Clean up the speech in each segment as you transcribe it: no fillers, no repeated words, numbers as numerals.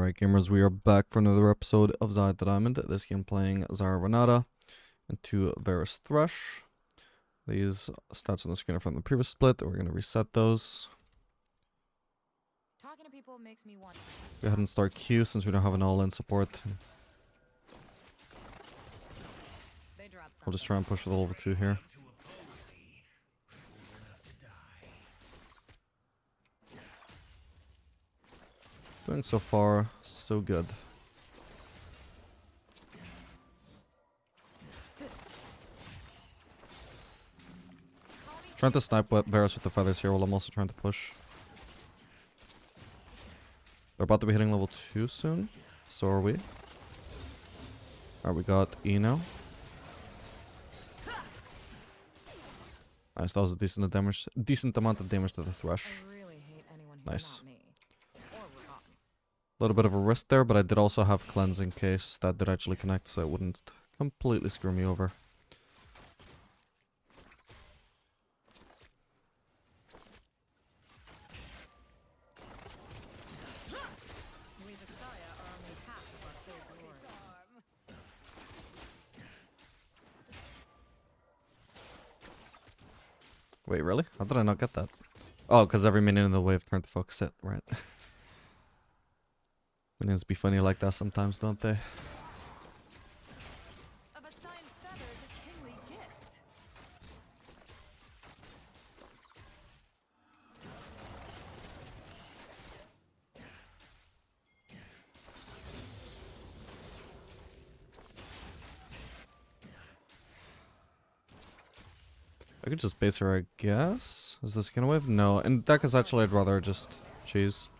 Alright gamers, we are back for another episode of Xayah the Diamond. This game playing Xayah Renata into Varus Thresh. These stats on the screen are from the previous split. We're going to reset those. Talking to people makes me want to Go ahead and start Q since we don't have an all-in support. We'll just try and push for the level 2 here. Doing so far, so good. Trying to snipe Varus with the feathers here while I'm also trying to push. They're about to be hitting level 2 soon. So are we. Alright, we got E now. Nice, that was a decent amount of damage to the Thresh. Nice. A little bit of a risk there, but I did also have cleanse in case that did actually connect, so it wouldn't completely screw me over. Wait, really? How did I not get that? Oh, because every minion in the wave turned to focus it, right? Minions be funny like that sometimes, don't they? I could just base her, I guess. Is this gonna wave? No. In deck is actually, I'd rather just cheese.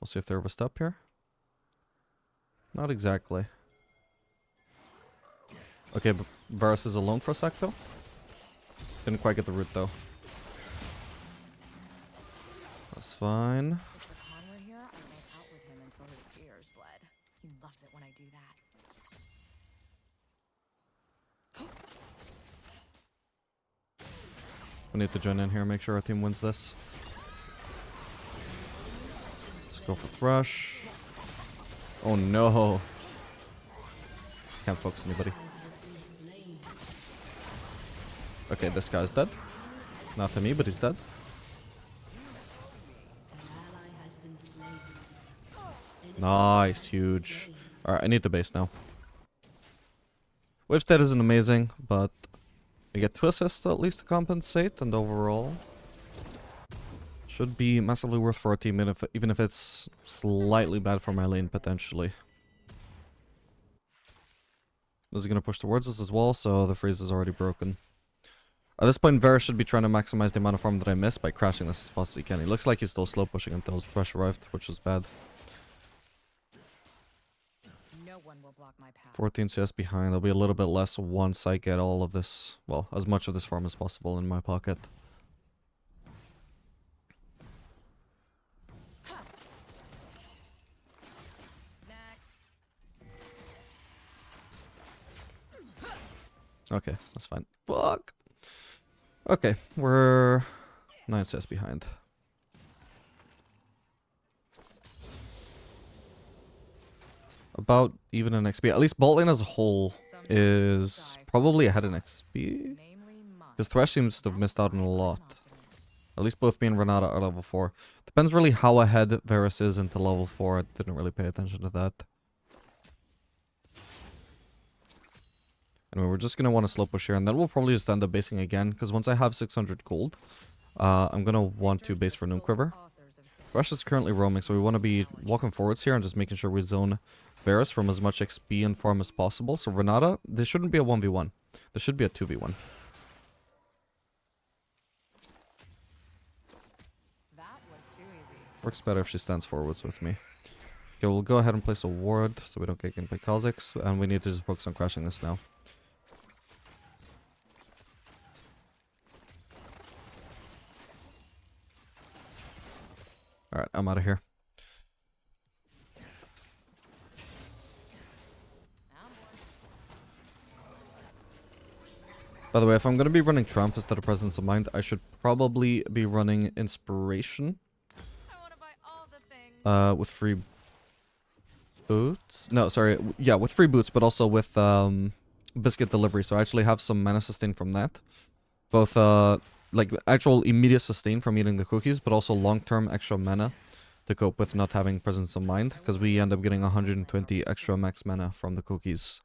We'll see if they're overstep here. Not exactly. Okay, but Varus is alone for a sec though. Didn't quite get the root though. That's fine. We need to join in here, make sure our team wins this. Let's go for Thresh. Oh no. Can't focus anybody. Okay, this guy's dead. Not to me, but he's dead. Nice, huge. Alright, I need the base now. Wave stat isn't amazing, but I get 2 assists at least to compensate, and overall should be massively worth for our team, even if it's slightly bad for my lane, potentially. This is going to push towards us as well, so the freeze is already broken. At this point, Varus should be trying to maximize the amount of farm that I missed by crashing this as fast as he can. He looks like he's still slow pushing until his Thresh arrived, which was bad. 14 CS behind. There'll be a little bit less once I get all of this, well, as much of this farm as possible in my pocket. Okay, that's fine. Fuck. Okay, we're 9 CS behind. About even in XP. At least bot lane as a whole is probably ahead in XP. Because Thresh seems to have missed out on a lot. At least both me and Renata are level 4. Depends really how ahead Varus is into level 4. I didn't really pay attention to that. Anyway, we're just going to want to slow push here. And then we'll probably just end up basing again. Because once I have 600 gold, I'm going to want to base for Noon Quiver. Thresh is currently roaming, so we want to be walking forwards here and just making sure we zone Varus from as much XP and farm as possible. So Renata, this shouldn't be a 1v1. This should be a 2v1. Works better if she stands forwards with me. Okay, we'll go ahead and place a ward so we don't get ganked by Kha'Zix. And we need to just focus on crashing this now. Alright, I'm out of here. By the way, if I'm going to be running Triumph instead of Presence of Mind, I should probably be running Inspiration. With free boots? No, sorry. Yeah, with free boots, but also with Biscuit Delivery. So I actually have some mana sustain from that. Both, like, actual immediate sustain from eating the cookies, but also long-term extra mana to cope with not having Presence of Mind. Because we end up getting 120 extra max mana from the cookies.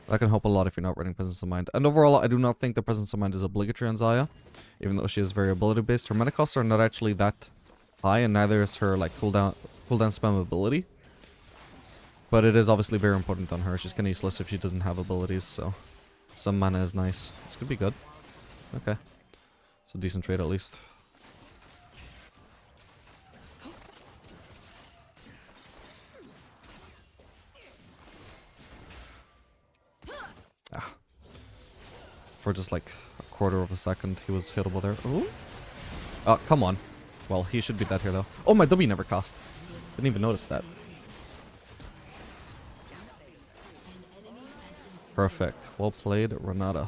That can help a lot if you're not running Presence of Mind. And overall, I do not think the Presence of Mind is obligatory on Xayah, even though she is very ability based. Her mana costs are not actually that high, and neither is her like cooldown spam ability. But it is obviously very important on her. She's kind of useless if she doesn't have abilities, so some mana is nice. This could be good. Okay, it's a decent trade at least. For just like a quarter of a second, he was hittable there. Ooh. Oh, come on. Well, he should be dead here though. Oh, my W never cost. Didn't even notice that. Perfect. Well played, Renata.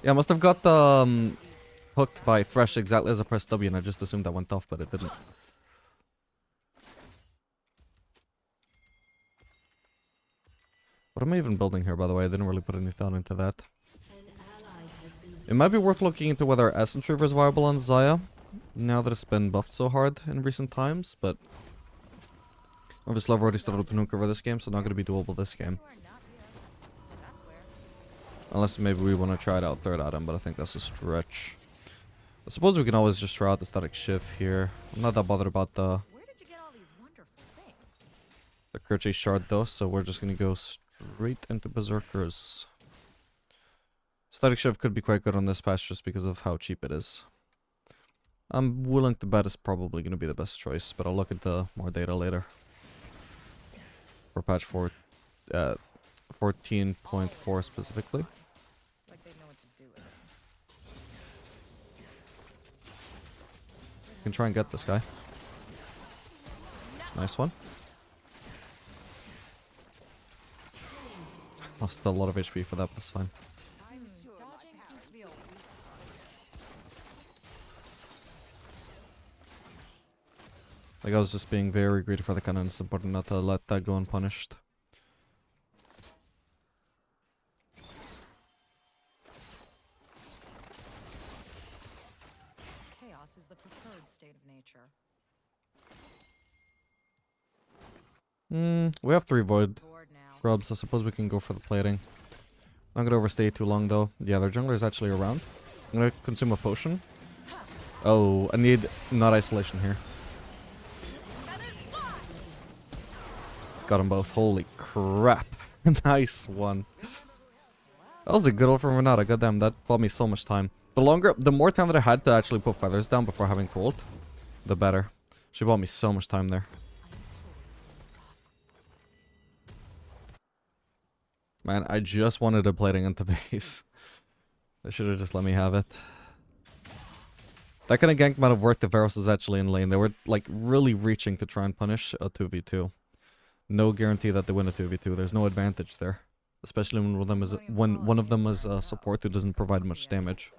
Yeah, I must have got hooked by Thresh exactly as I pressed W, and I just assumed that went off, but it didn't. What am I even building here, by the way? I didn't really put any thought into that. It might be worth looking into whether Essence Reaver is viable on Xayah, now that it's been buffed so hard in recent times, but obviously I've already started with the nuke over this game, so not going to be doable this game. Unless maybe we want to try it out third item, but I think that's a stretch. I suppose we can always just try out the static shift here. I'm not that bothered about the Kerchase shard though, so we're just going to go straight into Berserkers. Static Shift could be quite good on this patch just because of how cheap it is. I'm willing to bet it's probably going to be the best choice, but I'll look into more data later. For patch 14.4 specifically. Like they know what to do with it. You can try and get this guy. Nice one. Lost a lot of HP for that, but that's fine. Like I was just being very greedy for the cannon. It's important not to let that go unpunished. Chaos is the preferred state of nature. We have 3 void grubs. I suppose we can go for the plating. Not gonna overstay too long though. Yeah, their jungler is actually around. I'm gonna consume a potion. Oh, I need not isolation here. Got them both. Holy crap. Nice one. That was a good one from Renata. Goddamn, that bought me so much time. The more time that I had to actually put feathers down before having cold, the better. She bought me so much time there. Man, I just wanted a plating into base. They should have just let me have it. That kind of gank might have worked if Varus was actually in lane. They were like really reaching to try and punish a 2v2. No guarantee that they win a 2v2. There's no advantage there. Especially when one of them is a support who doesn't provide much damage.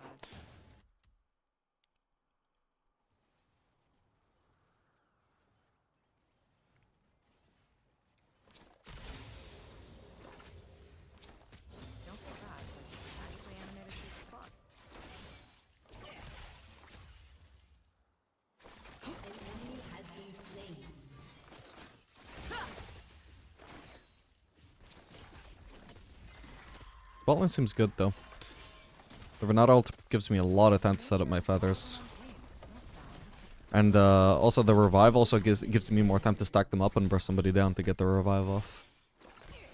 Botland seems good though. The Renata ult gives me a lot of time to set up my feathers. And also the revive also gives me more time to stack them up and burst somebody down to get the revive off.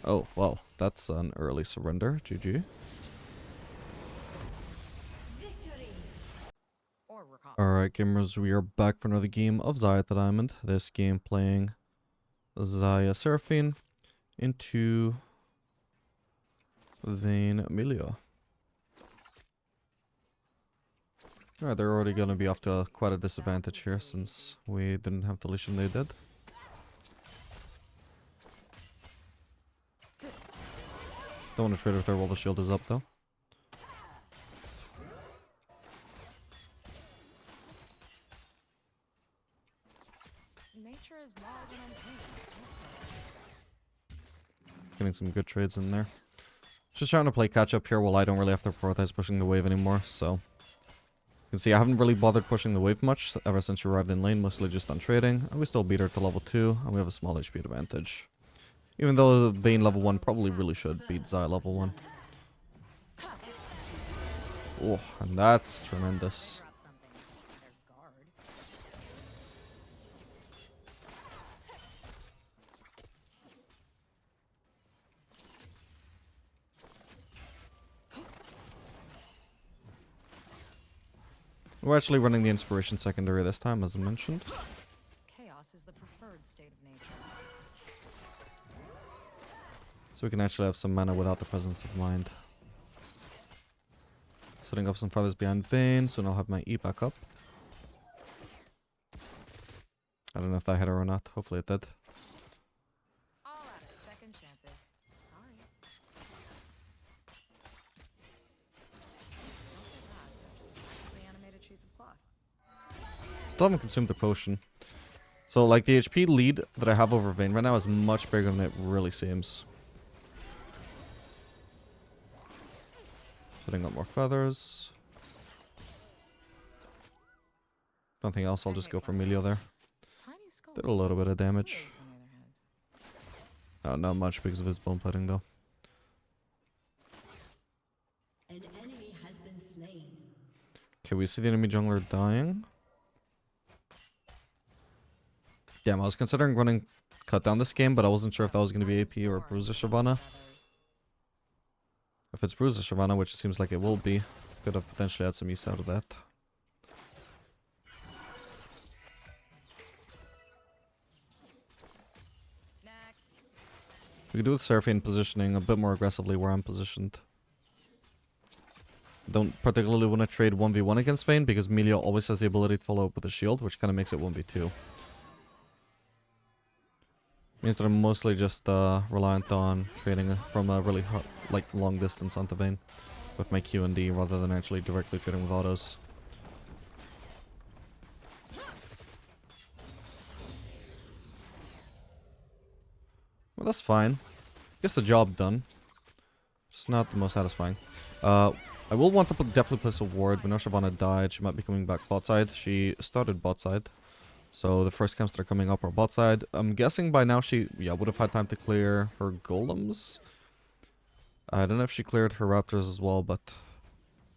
Oh, wow. That's an early surrender. GG. Alright gamers, we are back for another game of Xayah at the Diamond. This game playing Xayah Seraphine into Vayne Amelia. Alright, they're already going to be off to quite a disadvantage here since we didn't have deletion, they did. Don't want to trade with her while the shield is up, though. Nature is wild and untamed. Getting some good trades in there. Just trying to play catch up here while I don't really have to prioritize pushing the wave anymore, so. You can see I haven't really bothered pushing the wave much ever since she arrived in lane, mostly just on trading. And we still beat her to level 2, and we have a small HP advantage. Even though Vayne level 1 probably really should beat Xayah level 1. Oh, and that's tremendous. We're actually running the inspiration secondary this time, as I mentioned. Chaos is the preferred state of nature. So we can actually have some mana without the presence of mind. Setting up some feathers behind Vayne, soon I'll have my E back up. I don't know if that hit her or not. Hopefully it did. All out of second chances. Sorry. Animated sheets of cloth. Still haven't consumed the potion. So like the HP lead that I have over Vayne right now is much bigger than it really seems. Setting up more feathers. Nothing else, I'll just go for Melio there. Did a little bit of damage. Oh, not much because of his bone plating though. An enemy has been slain. Okay, we see the enemy jungler dying. Damn, I was considering running cut down this game, but I wasn't sure if that was going to be AP or Bruiser Shyvana. If it's Bruiser Shyvana, which it seems like it will be, could have potentially had some use out of that. Next. We could do with Seraphine positioning a bit more aggressively where I'm positioned. Don't particularly want to trade 1v1 against Vayne because Melio always has the ability to follow up with a shield, which kind of makes it 1v2. Means that I'm mostly just reliant on trading from a really long distance onto Vayne with my Q and D rather than actually directly trading with autos. Well, that's fine. Gets the job done. It's not the most satisfying. I will want to definitely place a ward. We know Shyvana died. She might be coming back bot side. She started bot side. So the first camps that are coming up are bot side. I'm guessing by now she, would have had time to clear her golems. I don't know if she cleared her raptors as well, but...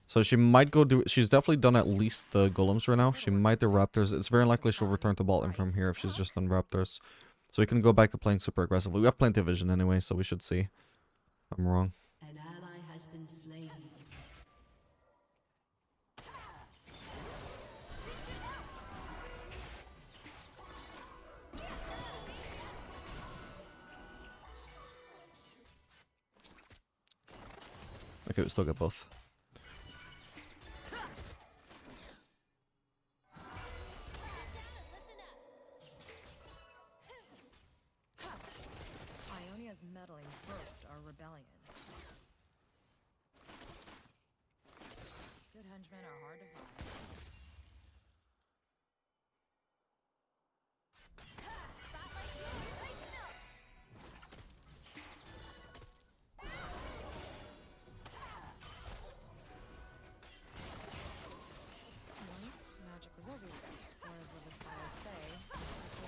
So she might go do... She's definitely done at least the golems right now. She might do raptors. It's very likely she'll return to bot lane from here if she's just done raptors. So we can go back to playing super aggressively. We have plenty of vision anyway, so we should see. I'm wrong. An ally has been slain. Okay, we still get both. Ionia's meddling birthed our rebellion. Good henchmen are hard to find. Magic was everywhere. Or as the Messiah say,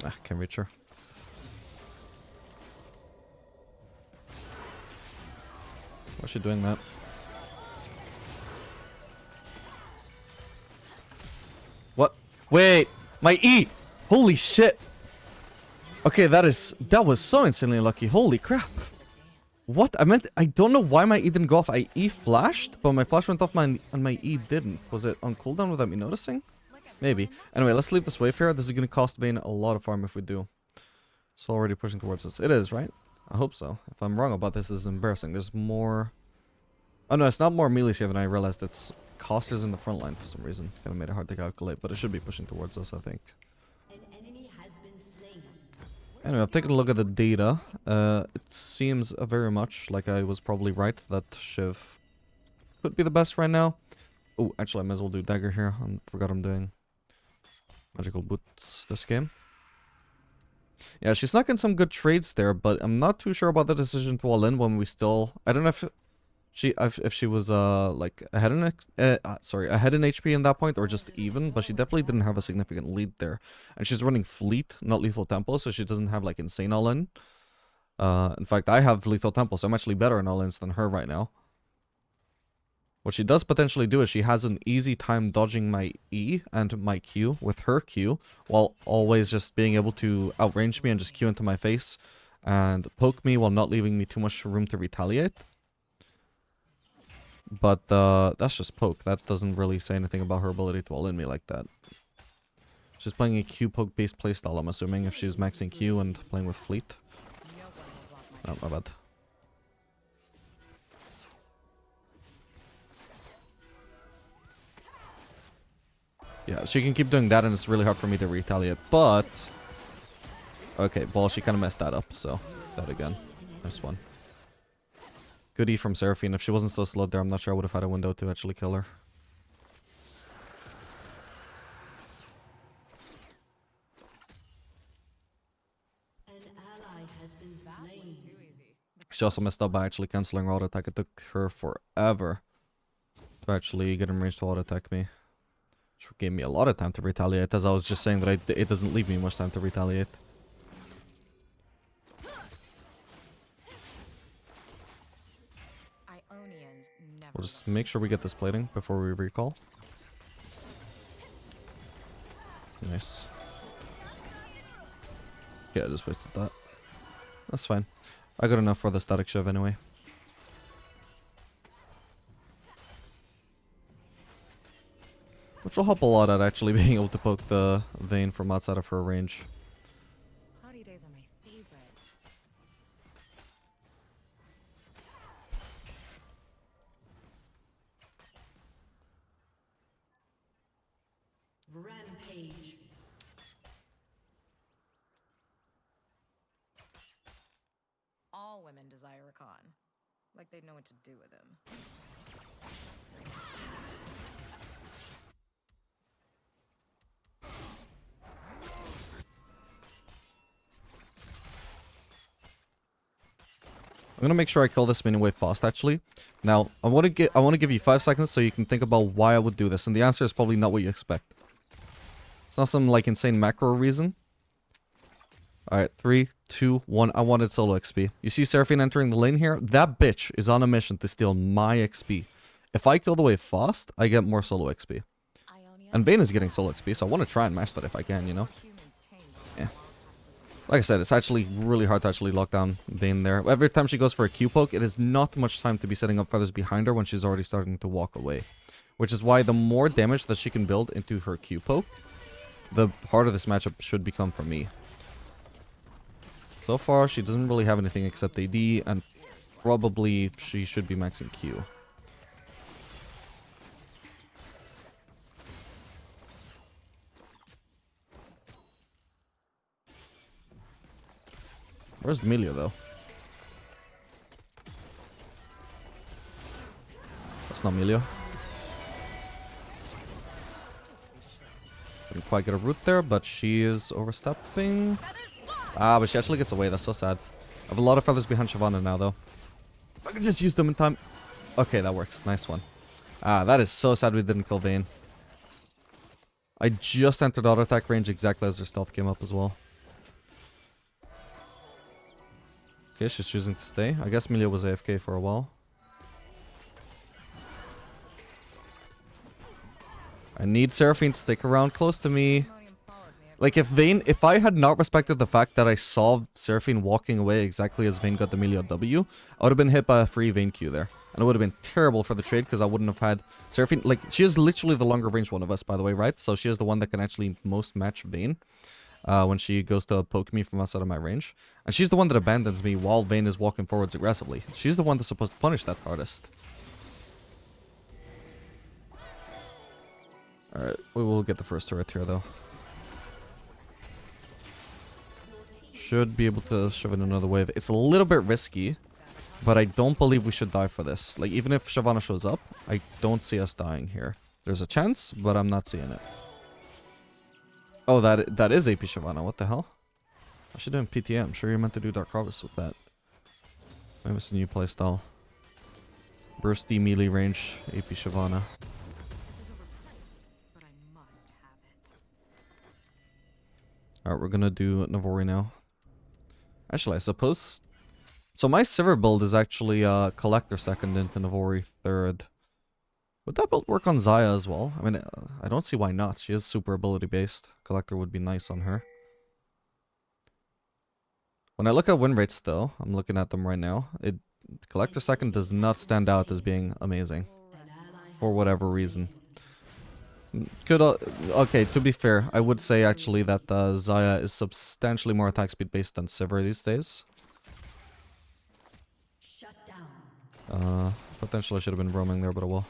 Ah, can't reach her. Why is she doing that? What? Wait! My E! Holy shit! Okay, that was so insanely lucky. Holy crap. What? I don't know why my E didn't go off. I E flashed, but my flash went off and my E didn't. Was it on cooldown without me noticing? Maybe. Anyway, let's leave this wave here. This is going to cost Vayne a lot of farm if we do. It's already pushing towards us. It is, right? I hope so. If I'm wrong about this, this is embarrassing. There's more... Oh no, it's not more melees here than I realized. It's costers in the front line for some reason. Kind of made it hard to calculate, but it should be pushing towards us, I think. An enemy has been slain. Anyway, I've taken a look at the data. It seems very much like I was probably right that Shiv could be the best right now. Oh, actually, I might as well do dagger here. I forgot I'm doing magical boots this game. Yeah, she's snuck in some good trades there, but I'm not too sure about the decision to all in when we still... I don't know if she was like ahead in ahead in HP in that point or just even, but she definitely didn't have a significant lead there. And she's running fleet, not lethal tempo, so she doesn't have like insane all in. In fact, I have lethal tempo, so I'm actually better in all ins than her right now. What she does potentially do is she has an easy time dodging my E and my Q with her Q, while always just being able to outrange me and just Q into my face and poke me while not leaving me too much room to retaliate. But that's just poke. That doesn't really say anything about her ability to all-in me like that. She's playing a Q poke based playstyle, I'm assuming, if she's maxing Q and playing with fleet. Oh, my bad. Yeah, she can keep doing that and it's really hard for me to retaliate, but... Okay, well, she kind of messed that up, so... That again. Nice one. Good E from Seraphine. If she wasn't so slowed there, I'm not sure I would have had a window to actually kill her. An ally has been slain. She also messed up by actually cancelling her auto attack. It took her forever to actually get in range to auto attack me. Which gave me a lot of time to retaliate, as I was just saying that it doesn't leave me much time to retaliate. We'll just make sure we get this plating before we recall. Nice. Okay, I just wasted that. That's fine. I got enough for the static shove anyway. Which will help a lot at actually being able to poke the Vayne from outside of her range. Cloudy days are my favorite. Rampage. All women desire a con. Like they'd know what to do with him. I'm gonna make sure I kill this minion wave fast actually. Now, I want to give you 5 seconds so you can think about why I would do this, and the answer is probably not what you expect. It's not some like insane macro reason. Alright, 3, 2, 1. I wanted solo XP. You see Seraphine entering the lane here? That bitch is on a mission to steal my XP. If I kill the wave fast, I get more solo XP. And Vayne is getting solo XP, so I want to try and match that if I can, you know? Yeah. Like I said, it's actually really hard to actually lock down Vayne there. Every time she goes for a Q poke, it is not much time to be setting up feathers behind her when she's already starting to walk away. Which is why the more damage that she can build into her Q poke, the harder this matchup should become for me. So far, she doesn't really have anything except AD, and probably she should be maxing Q. Where's Melia, though? That's not Melia. Didn't quite get a root there, but she is overstepping. Ah, but she actually gets away. That's so sad. I have a lot of feathers behind Shyvana now, though. If I can just use them in time. Okay, that works. Nice one. Ah, that is so sad we didn't kill Vayne. I just entered auto attack range exactly as her stealth came up as well. Okay, she's choosing to stay. I guess Melia was AFK for a while. I need Seraphine to stick around close to me. Like, if I had not respected the fact that I saw Seraphine walking away exactly as Vayne got the Melia W, I would have been hit by a free Vayne Q there. And it would have been terrible for the trade because I wouldn't have had Seraphine. Like, she is literally the longer range one of us, by the way, right? So she is the one that can actually most match Vayne when she goes to poke me from outside of my range. And she's the one that abandons me while Vayne is walking forwards aggressively. She's the one that's supposed to punish that hardest. Alright, we will get the first turret here, though. should be able to shove in another wave. It's a little bit risky, but I don't believe we should die for this. Like, even if Shyvana shows up, I don't see us dying here. There's a chance, but I'm not seeing it. Oh, that is AP Shyvana. What the hell? I should do PTA. I'm sure you're meant to do Dark Harvest with that. Maybe it's a new playstyle. Bursty melee range AP Shyvana. Alright, we're gonna do Navori now. Actually, I suppose... So my Sivir build is actually Collector second into Navori third. Would that build work on Xayah as well? I mean, I don't see why not. She is super ability based. Collector would be nice on her. When I look at win rates though, I'm looking at them right now. Collector second does not stand out as being amazing. For whatever reason. Okay, to be fair, I would say actually that Xayah is substantially more attack speed based than Sivir these days. Potentially I should have been roaming there, but oh well.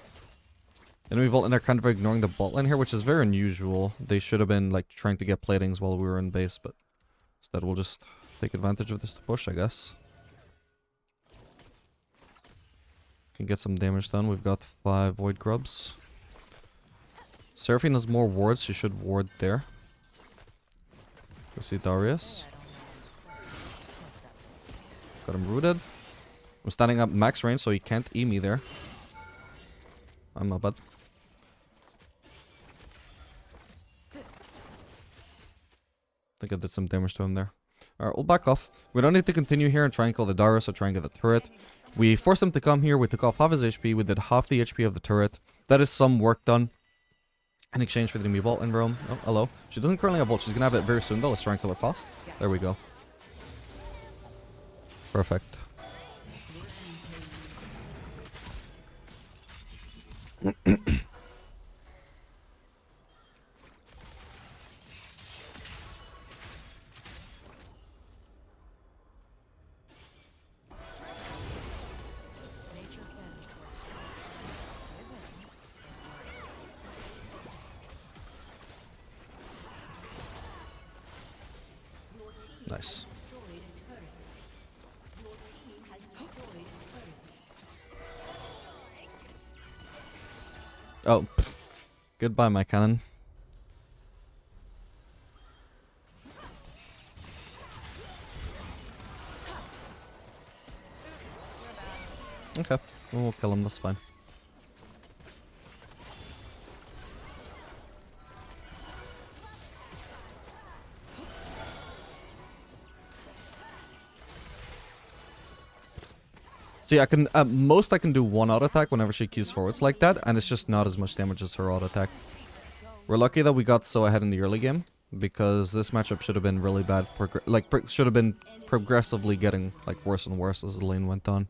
Enemy Vault and they're kind of ignoring the bot lane here, which is very unusual. They should have been like trying to get platings while we were in base, but instead we'll just take advantage of this to push, I guess. Can get some damage done. We've got 5 Void Grubs. Seraphine has more wards. She should ward there. Go see Darius. Got him rooted. I'm standing up max range, so he can't E me there. I'm a bad. I think I did some damage to him there. Alright, we'll back off. We don't need to continue here and try and kill the Darius or try and get the turret. We forced him to come here. We took off half his HP. We did half the HP of the turret. That is some work done. In exchange for the enemy vault in Rome. Oh, hello. She doesn't currently have vault. She's gonna have it very soon though. Let's try and kill her fast. There we go. Perfect. Nice. Oh, pff. Goodbye, my cannon. Okay, we'll kill him, that's fine. See, I can, at most I can do one auto attack whenever she keys forwards like that, and it's just not as much damage as her auto attack. We're lucky that we got so ahead in the early game, because this matchup should have been really bad, should have been progressively getting like worse and worse as the lane went on.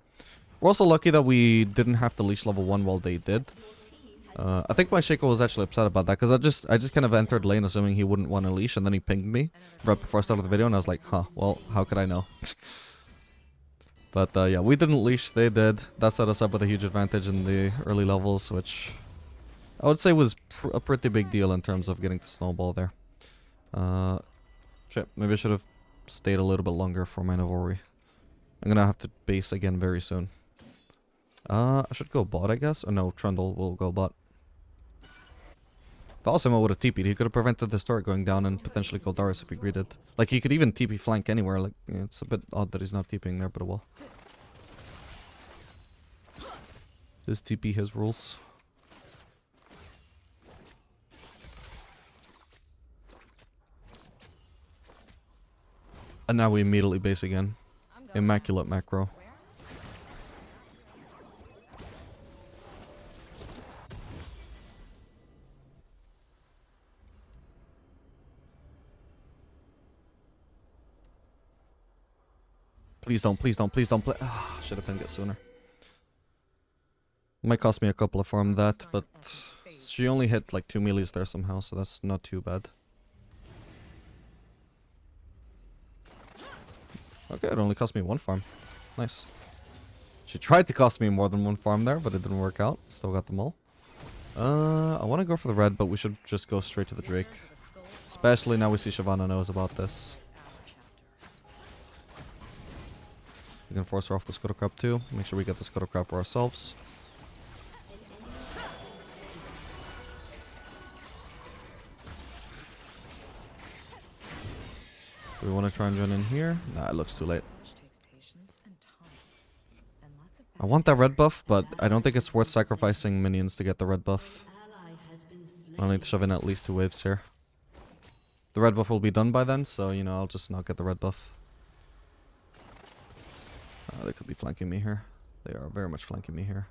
We're also lucky that we didn't have to leash level 1 while they did. I think my Shaco was actually upset about that, because I just kind of entered lane assuming he wouldn't want to leash, and then he pinged me right before I started the video, and I was like, huh, well, how could I know? But yeah, we didn't leash, they did. That set us up with a huge advantage in the early levels, which I would say was a pretty big deal in terms of getting to snowball there. Shit, maybe I should have stayed a little bit longer for my Navori. I'm gonna have to base again very soon. I should go bot, I guess. Oh no, Trundle will go bot. If Alcima would have TP'd, he could have prevented the turret going down and potentially killed Darius if he greeted. Like, he could even TP flank anywhere. Like, yeah, it's a bit odd that he's not TPing there, but well. His TP, his rules. And now we immediately base again. Immaculate macro. Please don't, please don't, please don't play. Ah, should have pinged it sooner. Might cost me a couple of farm that, but she only hit like 2 melees there somehow, so that's not too bad. Okay, it only cost me 1 farm. Nice. She tried to cost me more than 1 farm there, but it didn't work out. Still got them all. I want to go for the red, but we should just go straight to the Drake. Especially now we see Shyvana knows about this. We can force her off the Scuttle Crab too. Make sure we get the Scuttle Crab for ourselves. Do we want to try and join in here? Nah, it looks too late. I want that red buff, but I don't think it's worth sacrificing minions to get the red buff. I'll need to shove in at least 2 waves here. The red buff will be done by then, so, you know, I'll just not get the red buff. They could be flanking me here. They are very much flanking me here.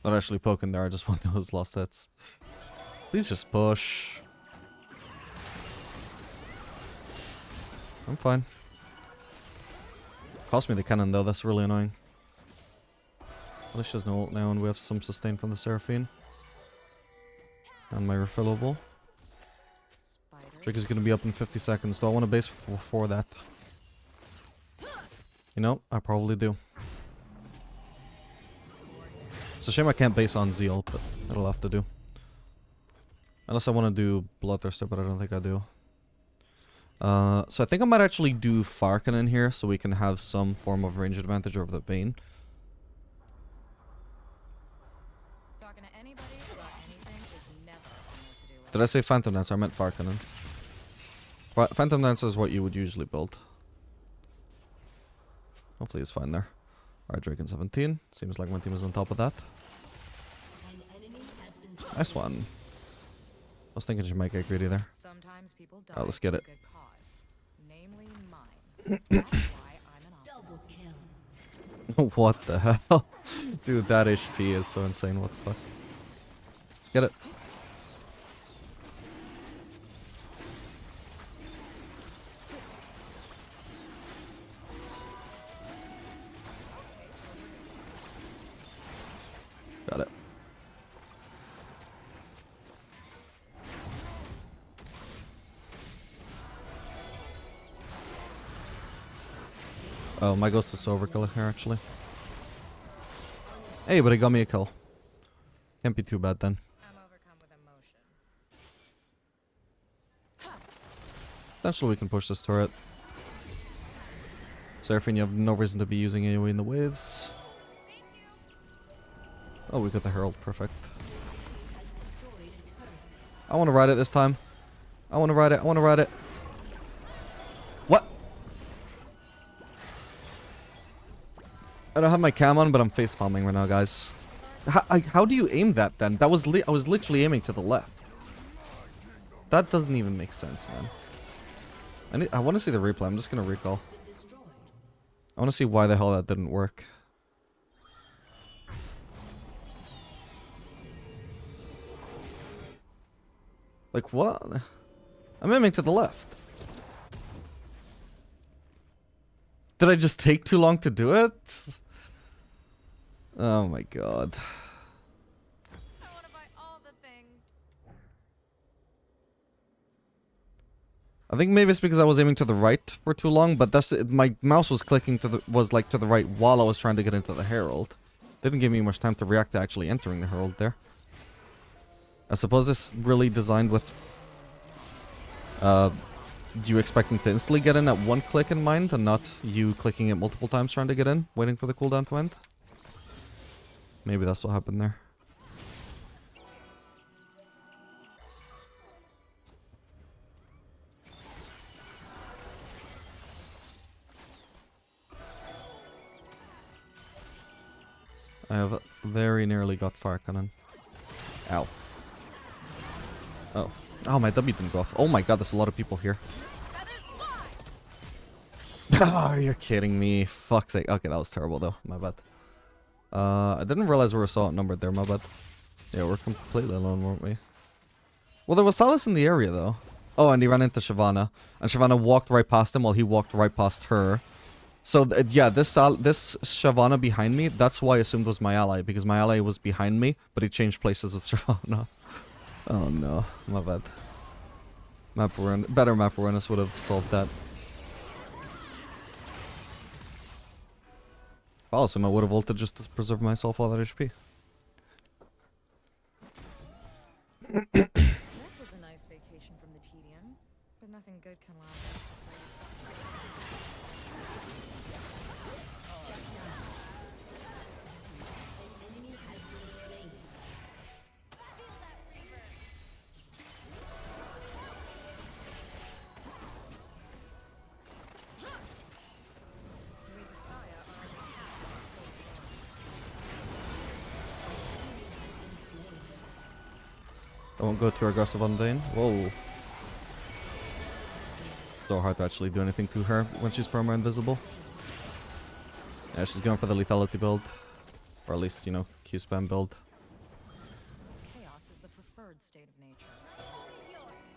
Not actually poking there, I just want those lost hits. Please just push. I'm fine. Cost me the cannon though, that's really annoying. At least she has no ult now and we have some sustain from the Seraphine. And my refillable. Drake is going to be up in 50 seconds. Do I want to base for that? You know, I probably do. It's a shame I can't base on Zeal, but it'll have to do. Unless I want to do Bloodthirster, but I don't think I do. So I think I might actually do Farkin in here so we can have some form of range advantage over the Vayne. Did I say Phantom Dancer? I meant Farkin. Phantom Dancer is what you would usually build. Hopefully he's fine there. Alright, Drake in 17. Seems like my team is on top of that. Nice one. I was thinking she might get greedy there. Alright, let's get it. What the hell? Dude, that HP is so insane. What the fuck? Let's get it. Got it. Oh, my ghost is overkill here, actually. Hey, but it got me a kill. Can't be too bad then. Potentially we can push this turret. Seraphine, you have no reason to be using AoE in the waves. Oh, we got the Herald. Perfect. I want to ride it this time. I want to ride it. I want to ride it. What? I don't have my cam on, but I'm face palming right now, guys. How do you aim that then? That was I was literally aiming to the left. That doesn't even make sense, man. I want to see the replay. I'm just gonna recall. I want to see why the hell that didn't work. Like what? I'm aiming to the left. Did I just take too long to do it? Oh my god. I want to buy all the things. I think maybe it's because I was aiming to the right for too long, but that's it. My mouse was clicking to the right while I was trying to get into the Herald. Didn't give me much time to react to actually entering the Herald there. I suppose it's really designed with you expecting to instantly get in at one click in mind and not you clicking it multiple times trying to get in, waiting for the cooldown to end. Maybe that's what happened there. I have very nearly got fire cannon. Ow. Oh. Oh, my W didn't go off. Oh my god, there's a lot of people here. Oh, you're kidding me. Fuck's sake. Okay, that was terrible though. My bad. I didn't realize we were so outnumbered there, my bad. Yeah, we're completely alone, weren't we? Well, there was Salas in the area though. Oh, and he ran into Shyvana. And Shyvana walked right past him while he walked right past her. So, yeah, this Shyvana behind me, that's who I assumed was my ally. Because my ally was behind me, but he changed places with Shyvana. Oh no, my bad. Better map awareness would have solved that. Awesome, I would have ulted just to preserve myself all that HP. That was a nice vacation from the tedium, but But nothing good can last in secret. We the Xayah are in the path of full I won't go too aggressive on Dane. Whoa. So hard to actually do anything to her when she's perma invisible. Yeah, she's going for the lethality build. Or at least, you know, Q spam build. chaos is the preferred state of nature.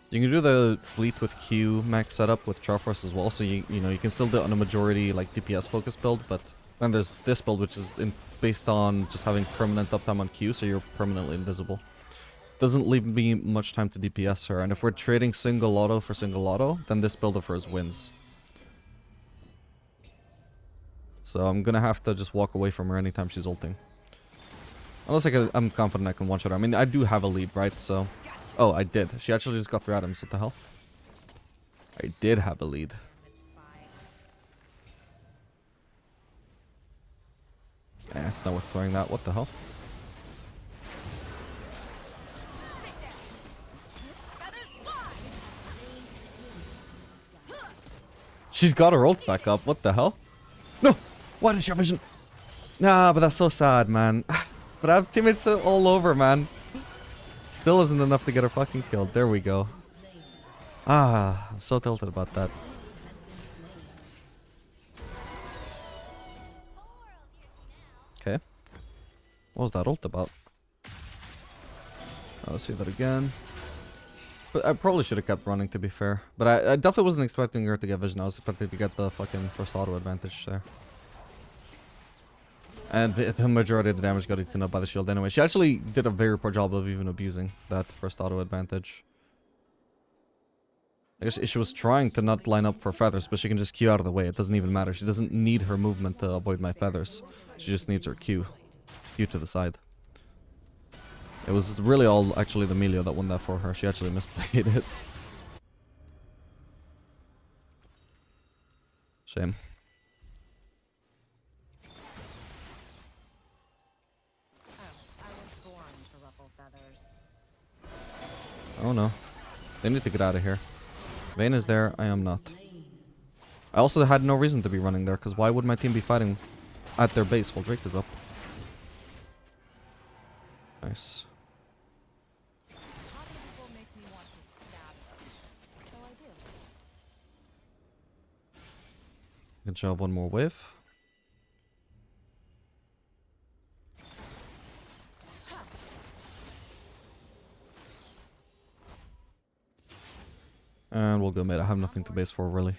You can do the fleet with Q max setup with Charforce as well, so you know you can still do it on a majority like DPS focused build, but then there's this build which is based on just having permanent uptime on Q, so you're permanently invisible. Doesn't leave me much time to DPS her, and if we're trading single auto for single auto, then this build of hers wins. So I'm gonna have to just walk away from her anytime she's ulting. Unless I'm confident I can one-shot her. I mean, I do have a lead, right? So... Oh, I did. She actually just got 3 items. What the hell? I did have a lead. Eh, it's not worth throwing that. What the hell? She's got her ult back up. What the hell? No! What is your vision? Nah, but that's so sad, man. But I have teammates all over, man. Still isn't enough to get her fucking killed. There we go. Ah, I'm so tilted about that. Okay. What was that ult about? Let's see that again. But I probably should have kept running, to be fair. But I definitely wasn't expecting her to get vision. I was expecting to get the fucking first auto advantage there. And the majority of the damage got eaten up by the shield anyway. She actually did a very poor job of even abusing that first auto advantage. I guess she was trying to not line up for feathers, but she can just Q out of the way. It doesn't even matter. She doesn't need her movement to avoid my feathers. She just needs her Q. Q to the side. It was really all actually the Melio that won that for her. She actually misplayed it. Shame. Oh no. They need to get out of here. Vayne is there, I am not. I also had no reason to be running there, because why would my team be fighting at their base while Drake is up? Nice. Good job, one more wave. And we'll go mid. I have nothing to base for, really.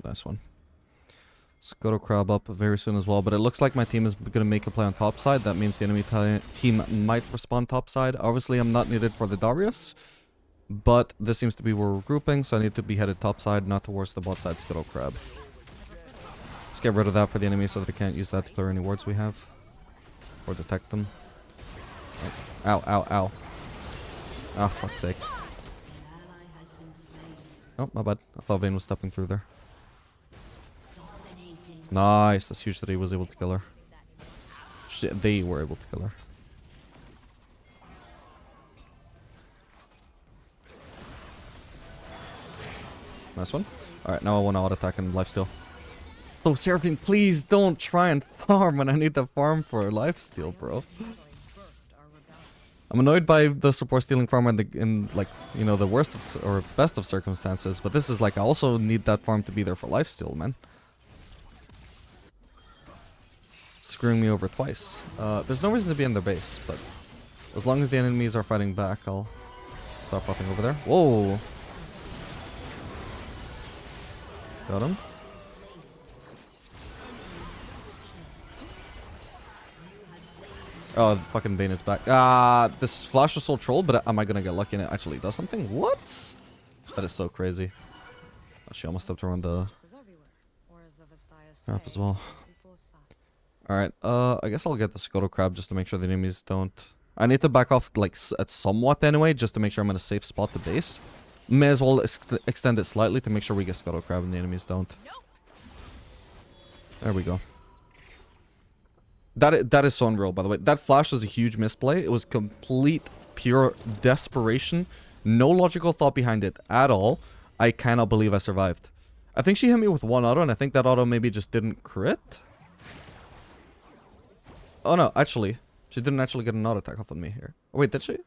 Nice one. Scuttle crab up very soon as well, but it looks like my team is going to make a play on top side. That means the enemy team might respawn top side. Obviously, I'm not needed for the Darius, but this seems to be where we're grouping, so I need to be headed top side, not towards the bot side Scuttle crab. Let's get rid of that for the enemy so that they can't use that to clear any wards we have. Or detect them. Ow, ow, ow. Ah, fuck's sake. Oh, my bad. I thought Vayne was stepping through there. Nice, that's huge that he was able to kill her. Shit, they were able to kill her. Nice one. Alright, now I want to auto attack and lifesteal. So Seraphine, please don't try and farm when I need the farm for lifesteal, bro. I'm annoyed by the support stealing farm in like, you know, the worst of, or best of circumstances, but this is like, I also need that farm to be there for lifesteal, man. Screwing me over twice. There's no reason to be in their base, but as long as the enemies are fighting back, I'll stop popping over there. Whoa! Got him. Oh, fucking Vayne is back. This flash was so trolled, but am I gonna get lucky and it actually does something? What? That is so crazy. Oh, she almost stepped around the map as well. Alright, I guess I'll get the Scuttle Crab just to make sure the enemies don't... I need to back off, like, somewhat anyway, just to make sure I'm in a safe spot to base. May as well extend it slightly to make sure we get Scuttle Crab and the enemies don't. There we go. That is so unreal, by the way. That flash was a huge misplay. It was complete, pure desperation. No logical thought behind it at all. I cannot believe I survived. I think she hit me with one auto, and I think that auto maybe just didn't crit. Oh no, actually. She didn't actually get an auto attack off on me here. Oh, wait, did she?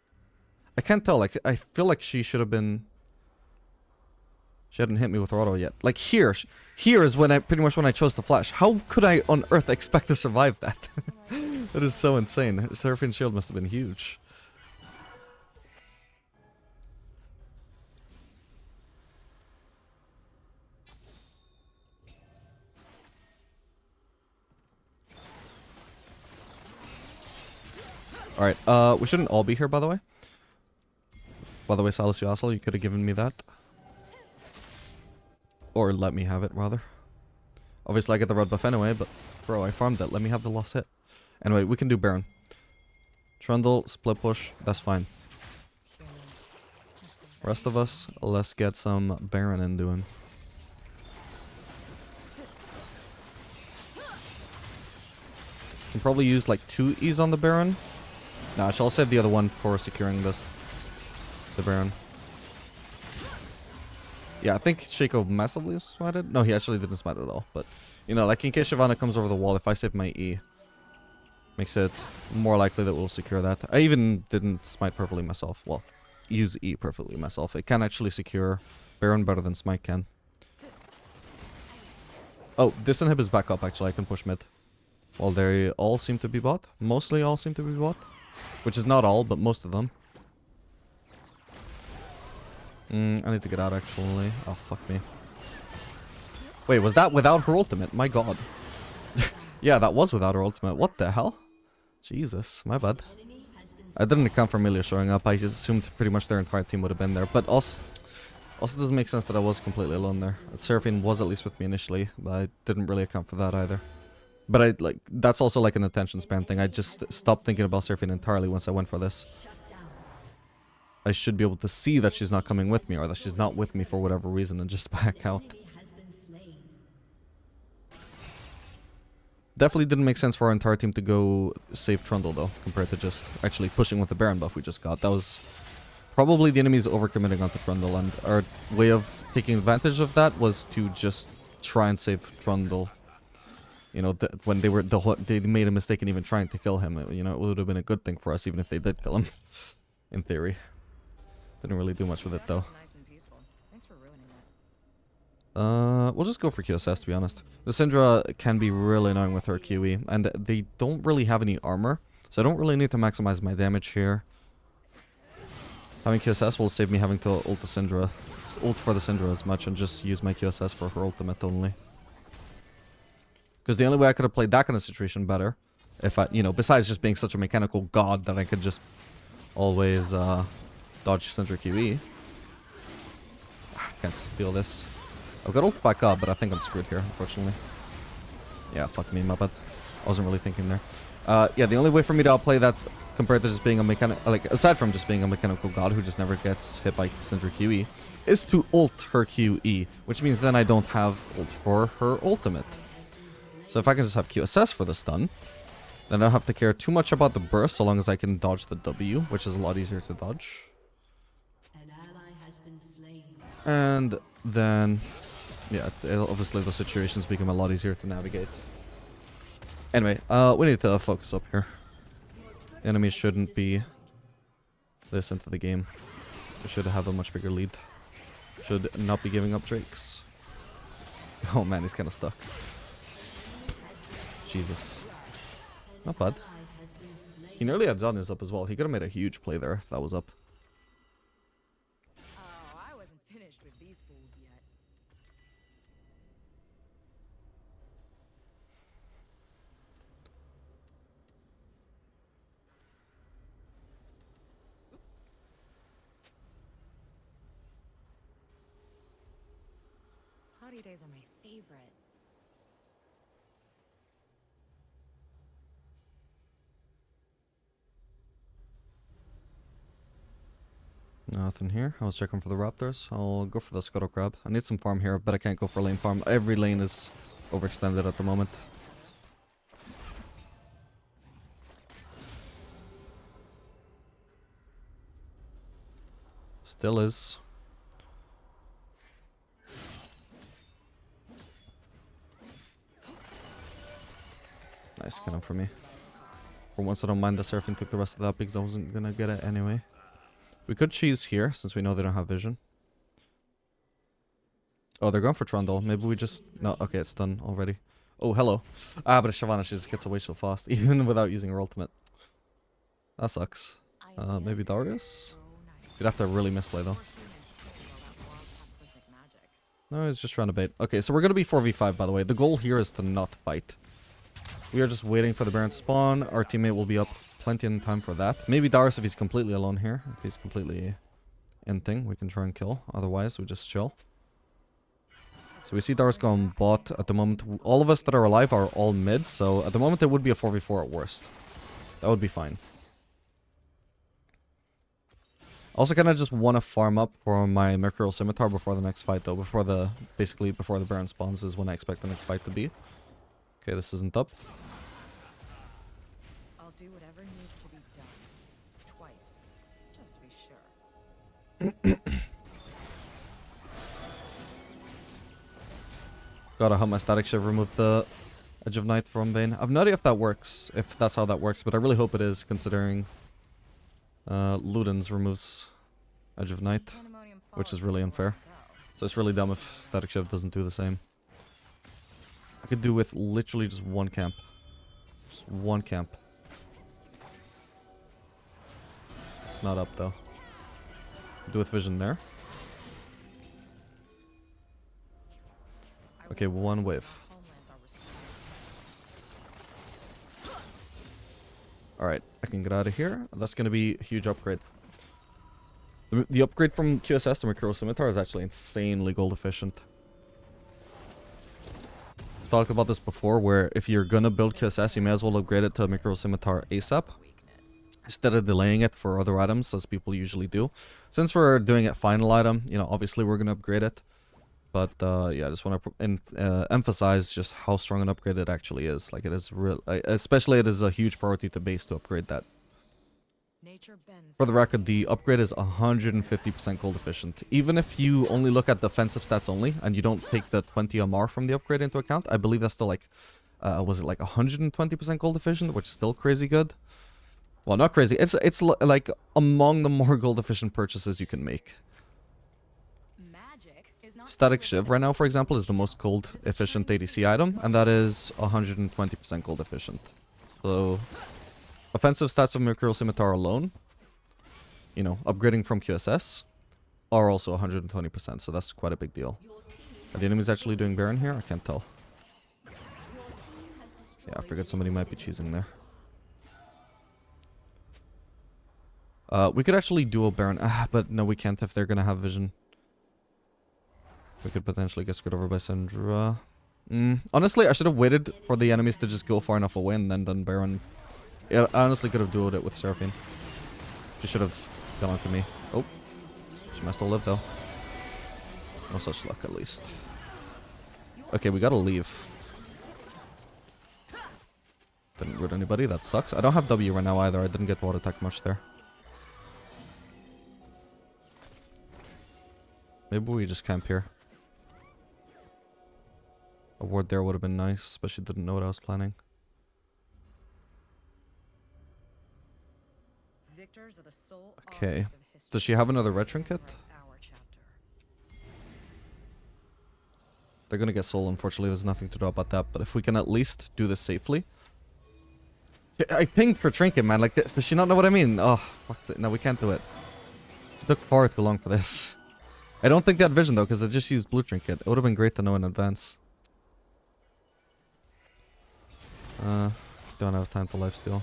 I can't tell. Like, I feel like she should have been... She hadn't hit me with her auto yet. Like, here is when pretty much when I chose the flash. How could I on earth expect to survive that? That is so insane. Her Seraphine shield must have been huge. Alright, we shouldn't all be here, by the way. By the way, Silas, you asshole, you could have given me that. Or let me have it, rather. Obviously, I get the red buff anyway, but... Bro, I farmed it. Let me have the last hit. Anyway, we can do Baron. Trundle, split push, that's fine. Rest of us, let's get some Baron in doing. Can probably use like 2 E's on the Baron. Nah, I'll save the other one for securing this. The Baron. Yeah, I think Shaco massively smited. No, he actually didn't smite at all. But, you know, like in case Shyvana comes over the wall, if I save my E, makes it more likely that we'll secure that. I even didn't smite perfectly myself. Well, use E perfectly myself. It can actually secure Baron better than smite can. Oh, disinhib is back up actually. I can push mid. Well, they all seem to be bot. Mostly all seem to be bot. Which is not all, but most of them. I need to get out actually. Oh, fuck me. Wait, was that without her ultimate? My god. Yeah, that was without her ultimate. What the hell? Jesus, my bad. I didn't account for Amelia showing up. I just assumed pretty much their entire team would have been there. But also doesn't make sense that I was completely alone there. Seraphine was at least with me initially, but I didn't really account for that either. But that's also like an attention span thing. I just stopped thinking about Seraphine entirely once I went for this. I should be able to see that she's not coming with me, or that she's not with me for whatever reason, and just back out. Definitely didn't make sense for our entire team to go save Trundle though, compared to just actually pushing with the Baron buff we just got. That was probably the enemies overcommitting onto Trundle, and our way of taking advantage of that was to just try and save Trundle. You know, when they made a mistake in even trying to kill him, you know, it would have been a good thing for us even if they did kill him, in theory. Didn't really do much with it though. We'll just go for QSS to be honest. The Syndra can be really annoying with her QE, and they don't really have any armor, so I don't really need to maximize my damage here. Having QSS will save me having to ult the Syndra, ult for the Syndra as much, and just use my QSS for her ultimate only. Because the only way I could have played that kind of situation better, if I, you know, besides just being such a mechanical god that I could just always dodge Syndra QE. Can't steal this. I've got ult back up, but I think I'm screwed here, unfortunately. Yeah, fuck me, my bad. I wasn't really thinking there. Yeah, the only way for me to outplay that, compared to just being a aside from just being a mechanical god who just never gets hit by Syndra QE, is to ult her QE, which means then I don't have ult for her ultimate. So if I can just have QSS for the stun, then I don't have to care too much about the burst so long as I can dodge the W, which is a lot easier to dodge. And then, yeah, obviously the situations become a lot easier to navigate. Anyway, we need to focus up here. Enemies shouldn't be this into the game. We should have a much bigger lead. Should not be giving up Drakes. Oh man, he's kind of stuck. Jesus. Not bad. He nearly had Zani's up as well. He could have made a huge play there if that was up. Oh, I wasn't finished with these fools yet. Party days are my favorite. Nothing here. I was checking for the raptors. I'll go for the scuttle crab. I need some farm here, but I can't go for lane farm. Every lane is overextended at the moment. Still is. Nice kill him for me. For once I don't mind the surfing took the rest of that because I wasn't gonna get it anyway. We could cheese here since we know they don't have vision. Oh, they're going for Trundle. Maybe we just... No, okay, it's done already. Oh, hello. Ah, but Shyvana, she just gets away so fast, even without using her ultimate. That sucks. Maybe Darius? You'd have to really misplay though. No, he's just trying to bait. Okay, so we're going to be 4v5 by the way. The goal here is to not fight. We are just waiting for the Baron to spawn. Our teammate will be up plenty in time for that. Maybe Darius if he's completely alone here. If he's completely in thing, we can try and kill. Otherwise, we just chill. So we see Darius going bot at the moment. All of us that are alive are all mid. So at the moment, it would be a 4v4 at worst. That would be fine. Also kind of just want to farm up for my Mercurial Scimitar before the next fight though. Basically before the Baron spawns is when I expect the next fight to be. Okay, this isn't up. I'll do whatever needs to be done. Twice. Just to be sure. Gotta help my Static Shiv remove the Edge of Night from Bane. I have no idea if that works, if that's how that works, but I really hope it is considering Ludens removes Edge of Night, which is really unfair. So it's really dumb if Static Shiv doesn't do the same. I could do with literally just one camp. Just one camp. It's not up though. Do with vision there. Okay, one wave. Alright, I can get out of here. That's going to be a huge upgrade. The upgrade from QSS to Mercurial Scimitar is actually insanely gold efficient. I've talked about this before, where if you're going to build QSS, you may as well upgrade it to Mercurial Scimitar ASAP. Instead of delaying it for other items, as people usually do. Since we're doing it final item, you know, obviously we're going to upgrade it. But yeah, I just want to emphasize just how strong an upgrade it actually is. Like it is real, especially it is a huge priority to base to upgrade that. For the record, the upgrade is 150% gold efficient. Even if you only look at defensive stats only and you don't take the 20 MR from the upgrade into account, I believe that's still like, was it like 120% gold efficient, which is still crazy good. Well, not crazy. It's like among the more gold efficient purchases you can make. Static Shiv right now, for example, is the most gold efficient ADC item, and that is 120% gold efficient. So, offensive stats of Mercurial Scimitar alone, you know, upgrading from QSS, are also 120%, so that's quite a big deal. Are the enemies actually doing Baron here? I can't tell. Yeah, I figured somebody might be choosing there. We could actually duo Baron, but no, we can't if they're gonna have vision. We could potentially get screwed over by Syndra. Honestly, I should have waited for the enemies to just go far enough away and then done Baron. Yeah, I honestly could have duoed it with Seraphine. She should have gone onto me. Oh, she might still live though. No such luck at least. Okay, we gotta leave. Didn't root anybody, that sucks. I don't have W right now either, I didn't get water attack much there. Maybe we just camp here. A ward there would have been nice, but she didn't know what I was planning. Okay. Does she have another red trinket? They're gonna get soul, unfortunately. There's nothing to do about that. But if we can at least do this safely. I pinged for trinket, man. Like, does she not know what I mean? Oh, fuck's it. No, we can't do it. She took far too long for this. I don't think they had vision, though, because I just used blue trinket. It would have been great to know in advance. Don't have time to lifesteal.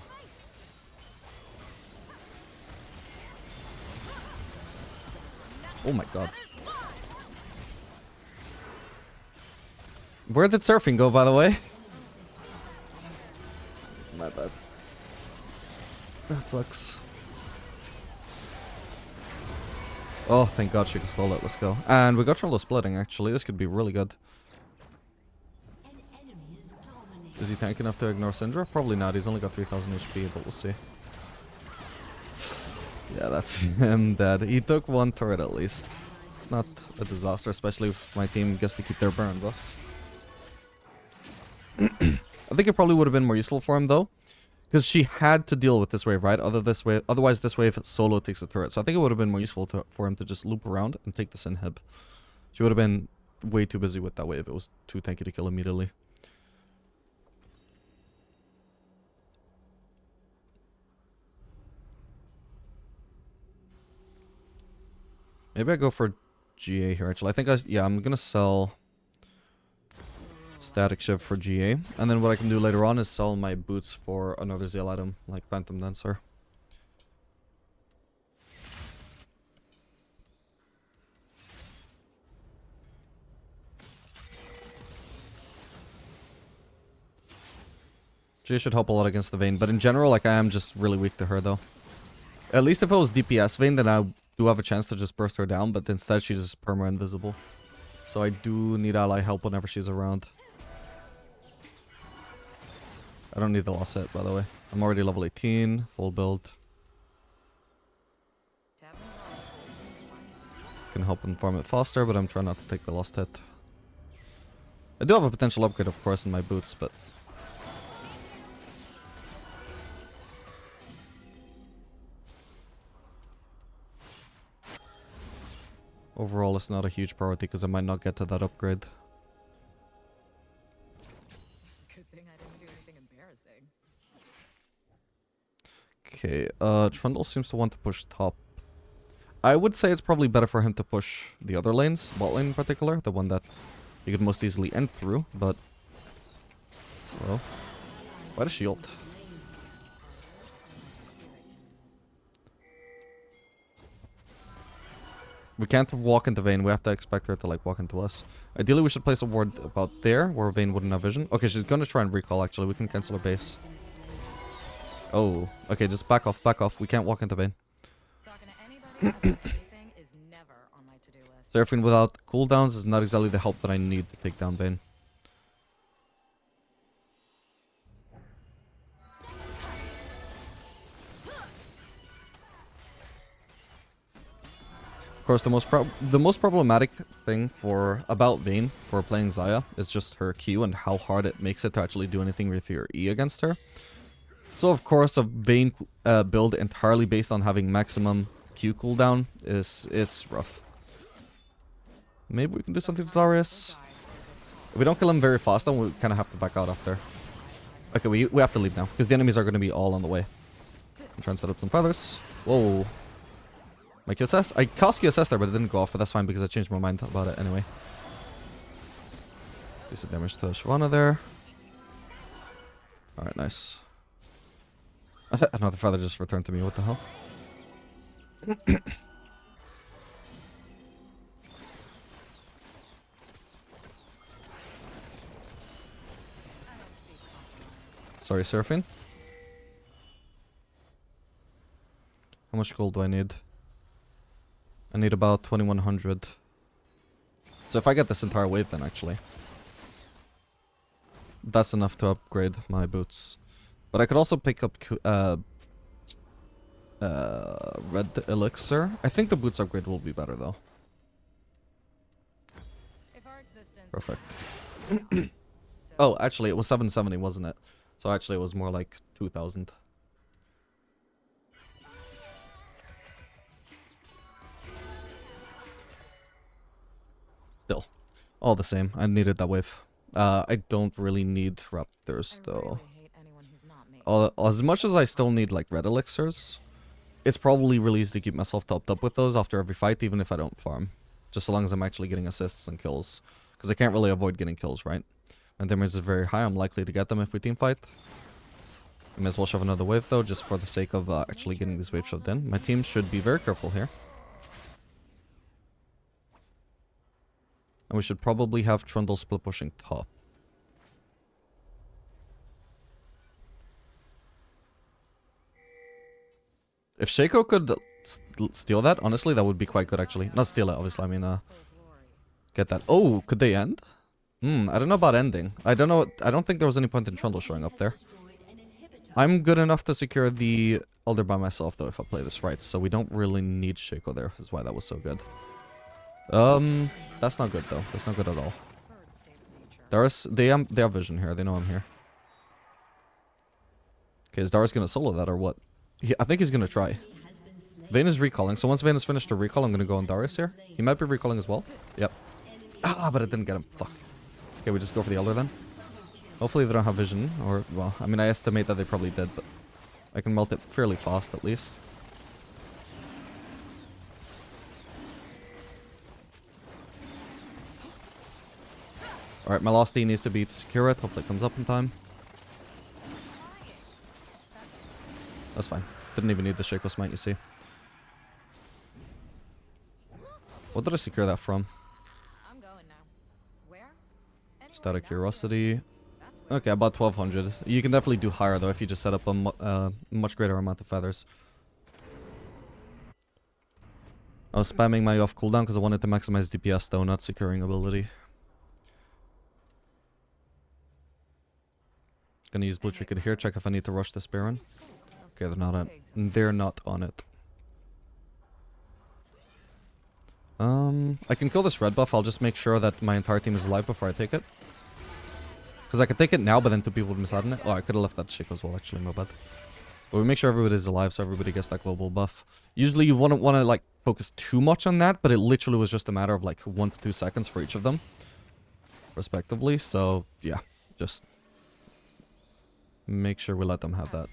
Oh my god. Where did surfing go, by the way? My bad. That sucks. Oh, thank God she stole it. Let's go. And we got Trollo splitting, actually. This could be really good. Is he tank enough to ignore Syndra? Probably not. He's only got 3000 HP, but we'll see. Yeah, that's him dead. He took one turret at least. It's not a disaster, especially if my team gets to keep their burn buffs. I think it probably would have been more useful for him, though. Because she had to deal with this wave, right? Otherwise, this wave solo takes the turret. So I think it would have been more useful for him to just loop around and take this inhib. She would have been way too busy with that wave. It was too tanky to kill immediately. Maybe I go for GA here, actually. I think I'm gonna sell Static Shiv for GA. And then what I can do later on is sell my boots for another Zeal item, like Phantom Dancer. GA should help a lot against the Vayne, but in general, like, I am just really weak to her, though. At least if it was DPS Vayne, then I do have a chance to just burst her down, but instead she's just perma-invisible. So I do need ally help whenever she's around. I don't need the last hit, by the way. I'm already level 18, full build. Can help him farm it faster, but I'm trying not to take the last hit. I do have a potential upgrade, of course, in my boots, but... overall, it's not a huge priority because I might not get to that upgrade. Good thing I didn't do anything embarrassing. Okay, Trundle seems to want to push top. I would say it's probably better for him to push the other lanes, bot lane in particular, the one that he could most easily end through, but... well, why the shield? We can't walk into Vayne, we have to expect her to like walk into us. Ideally we should place a ward about there, where Vayne wouldn't have vision. Okay, she's gonna try and recall actually, we can cancel her base. Oh, okay, just back off, we can't walk into Vayne. Talking to anybody about anything is never on my to-do list. Seraphine without cooldowns is not exactly the help that I need to take down Vayne. Of course, the most problematic thing about Vayne for playing Xayah is just her Q and how hard it makes it to actually do anything with your E against her. So of course, a Vayne build entirely based on having maximum Q cooldown is rough. Maybe we can do something to Darius. If we don't kill him very fast, then we kind of have to back out after. Okay, we have to leave now because the enemies are going to be all on the way. I'm trying to set up some feathers. Whoa. My QSS? I cast QSS there, but it didn't go off, but that's fine because I changed my mind about it anyway. Decent damage to Shyvana there. Alright, nice. Another feather just returned to me, what the hell? Sorry, Seraphine. How much gold do I need? I need about 2100. So if I get this entire wave then actually. That's enough to upgrade my boots. But I could also pick up red elixir. I think the boots upgrade will be better though. If our existence Perfect. so Oh, actually it was 770, wasn't it? So actually it was more like 2000. Still, all the same. I needed that wave. I don't really need raptors though. really hate anyone who's not me. As much as I still need like red elixirs, it's probably really easy to keep myself topped up with those after every fight, even if I don't farm. Just so long as I'm actually getting assists and kills. Because I can't really avoid getting kills, right? And damage is very high, I'm likely to get them if we team fight. I may as well shove another wave though, just for the sake of actually getting this wave shoved in. My team should be very careful here. And we should probably have Trundle split pushing top. If Shaco could steal that, honestly, that would be quite good, actually. Not steal it, obviously. I mean, get that. Oh, could they end? I don't know about ending. I don't know. I don't think there was any point in Trundle showing up there. I'm good enough to secure the Elder by myself, though, if I play this right. So we don't really need Shaco there. That's why that was so good. That's not good, though. That's not good at all. They have vision here. They know I'm here. Okay, is Darius gonna solo that or what? I think he's gonna try. Vayne is recalling, so once Vayne has finished her recall, I'm gonna go on Darius here. He might be recalling as well. Yep. Ah, but it didn't get him. Fuck. Okay, we just go for the Elder then. Hopefully they don't have vision, or, well, I mean, I estimate that they probably did, but I can melt it fairly fast at least. Alright, my last D needs to be to secure it. Hopefully it comes up in time. That's fine. Didn't even need the Shaco Smite, you see. What did I secure that from? I'm going now. Where? Just out of curiosity. Okay, about 1200. You can definitely do higher though if you just set up a much greater amount of feathers. I was spamming my off cooldown because I wanted to maximize DPS though, not securing ability. Gonna use Blue Trinket here, check if I need to rush this Baron. Okay, they're not on it. I can kill this red buff, I'll just make sure that my entire team is alive before I take it. Because I could take it now, but then 2 people would miss out on it. Oh, I could have left that Shaco as well, actually, my bad. But we make sure everybody's alive so everybody gets that global buff. Usually you wouldn't want to, like, focus too much on that, but it literally was just a matter of, like, 1 to 2 seconds for each of them. Respectively, so, yeah. Just make sure we let them have that.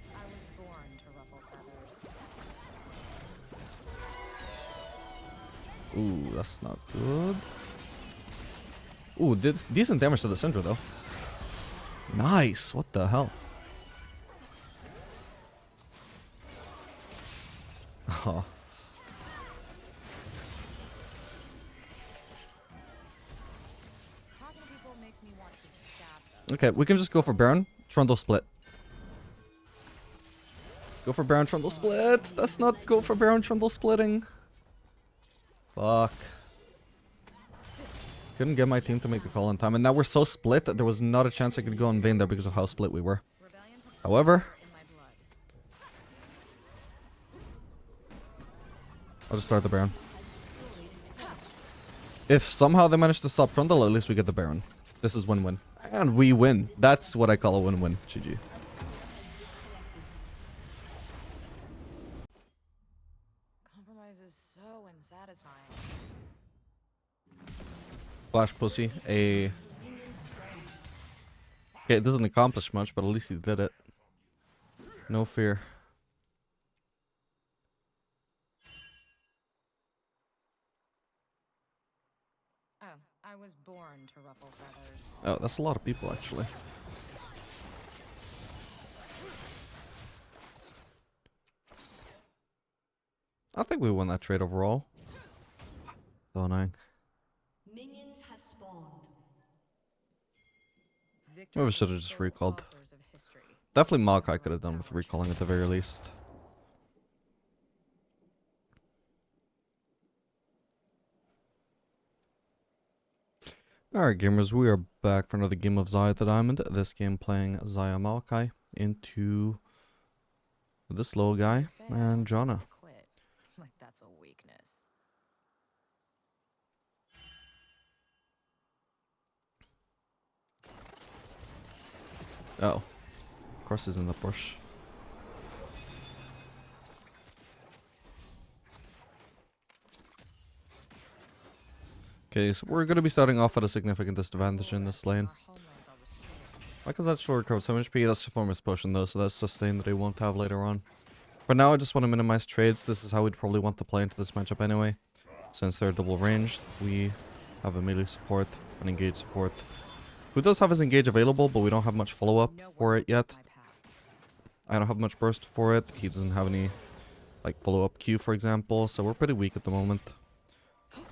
Ooh, that's not good. Ooh, decent damage to the Syndra, though. Nice! What the hell? Oh. Okay, we can just go for Baron. Trundle split. Go for Baron Trundle split! That's not go for Baron Trundle splitting. Fuck. Couldn't get my team to make the call in time. And now we're so split that there was not a chance I could go on Vayne there because of how split we were. However, I'll just start the Baron. If somehow they manage to stop Trundle, at least we get the Baron. This is win-win. And we win. That's what I call a win-win. GG. Compromise is so unsatisfying. Flash pussy. Okay, it doesn't accomplish much, but at least he did it. No fear. Oh, I was born to ruffle feathers. Oh, that's a lot of people, actually. I think we won that trade overall. So annoying. Minions have spawned. Maybe we should have just recalled. Definitely Maokai could have done with recalling at the very least. Alright gamers, we are back for another game of Xayah the Diamond. This game playing Xayah Maokai into this little guy and Jana. Like that's a weakness. Oh. Of course he's in the bush. Okay, so we're going to be starting off at a significant disadvantage in this lane. Because that short recovers some HP, that's the Performance Potion though, so that's sustain that he won't have later on. For now, I just want to minimize trades. This is how we'd probably want to play into this matchup anyway. Since they're double ranged, we have a melee support, an engage support, who does have his engage available, but we don't have much follow-up for it yet. I don't have much burst for it. He doesn't have any like follow-up Q, for example, so we're pretty weak at the moment.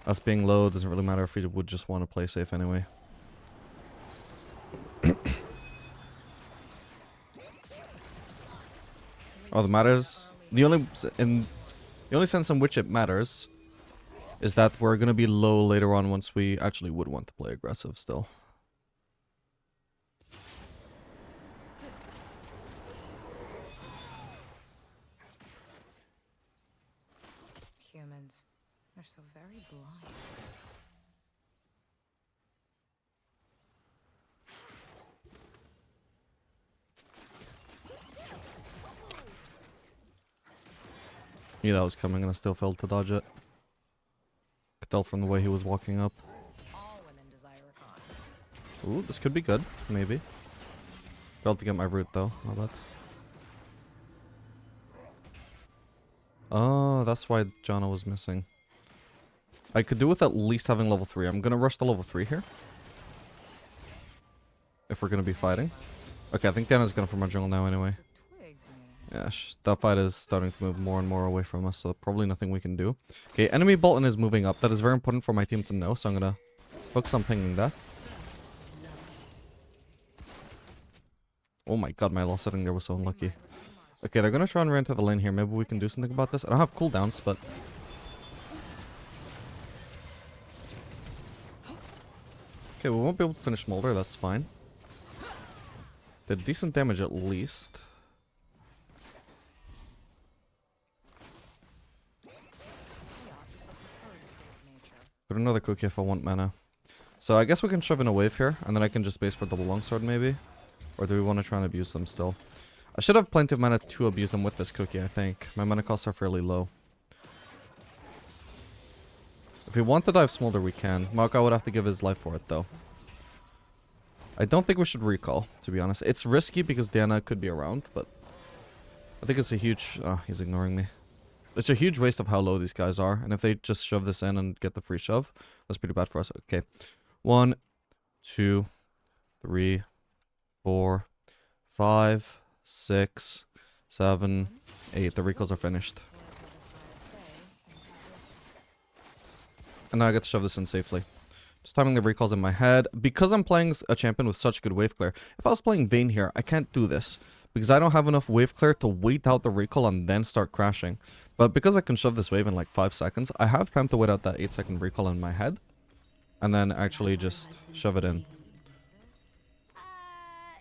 Us being low doesn't really matter if we would just want to play safe anyway. All that matters The only sense in which it matters is that we're gonna be low later on once we actually would want to play aggressive still. Humans. They're so very blind. Knew that was coming and I still failed to dodge it. Could tell from the way he was walking up. All women desire a con. Ooh, this could be good. Maybe. Failed to get my root though. How bad. Oh, that's why Janna was missing. I could do with at least having level 3. I'm gonna rush to level 3 here. If we're gonna be fighting. Okay, I think Diana's gonna from our jungle now anyway. Twigs in your Yeah, that fight is starting to move more and more away from us, so probably nothing we can do. Okay, enemy Bolton is moving up. That is very important for my team to know, so I'm gonna focus on pinging that. Oh my god, my last setting there was so unlucky. Okay, they're gonna try and run into the lane here. Maybe we can do something about this. I don't have cooldowns, but... Okay, we won't be able to finish Molder, that's fine. Did decent damage at least. Put another cookie if I want mana. So I guess we can shove in a wave here, and then I can just base for double longsword maybe. Or do we want to try and abuse them still? I should have plenty of mana to abuse them with this cookie, I think. My mana costs are fairly low. If we want to dive Smolder, we can. Maokai would have to give his life for it, though. I don't think we should recall, to be honest. It's risky because Diana could be around, but... I think it's a huge... Oh, he's ignoring me. It's a huge waste of how low these guys are, and if they just shove this in and get the free shove, that's pretty bad for us. Okay. 1, 2, 3, 4, 5, 6, 7, 8. The recalls are finished. And now I get to shove this in safely. Just timing the recalls in my head. Because I'm playing a champion with such good wave clear, if I was playing Vayne here, I can't do this. Because I don't have enough wave clear to wait out the recall and then start crashing. But because I can shove this wave in like 5 seconds, I have time to wait out that 8-second recall in my head. And then actually just shove it in.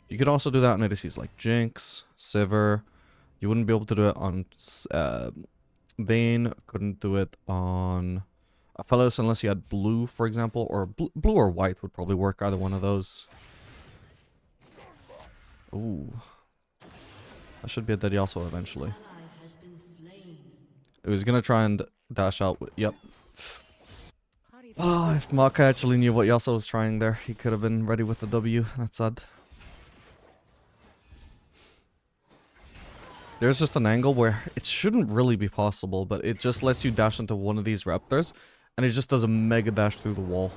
You could also do that on ADCs like Jinx, Sivir. You wouldn't be able to do it on Vayne. Couldn't do it on Fellows unless you had blue, for example. Or blue or white would probably work, either one of those. Ooh. That should be a dead Yasuo eventually. He was gonna try and dash out with... Yep. Oh, if Maokai actually knew what Yasuo was trying there, he could have been ready with the W. That's sad. There's just an angle where it shouldn't really be possible, but it just lets you dash into one of these raptors, and it just does a mega dash through the wall.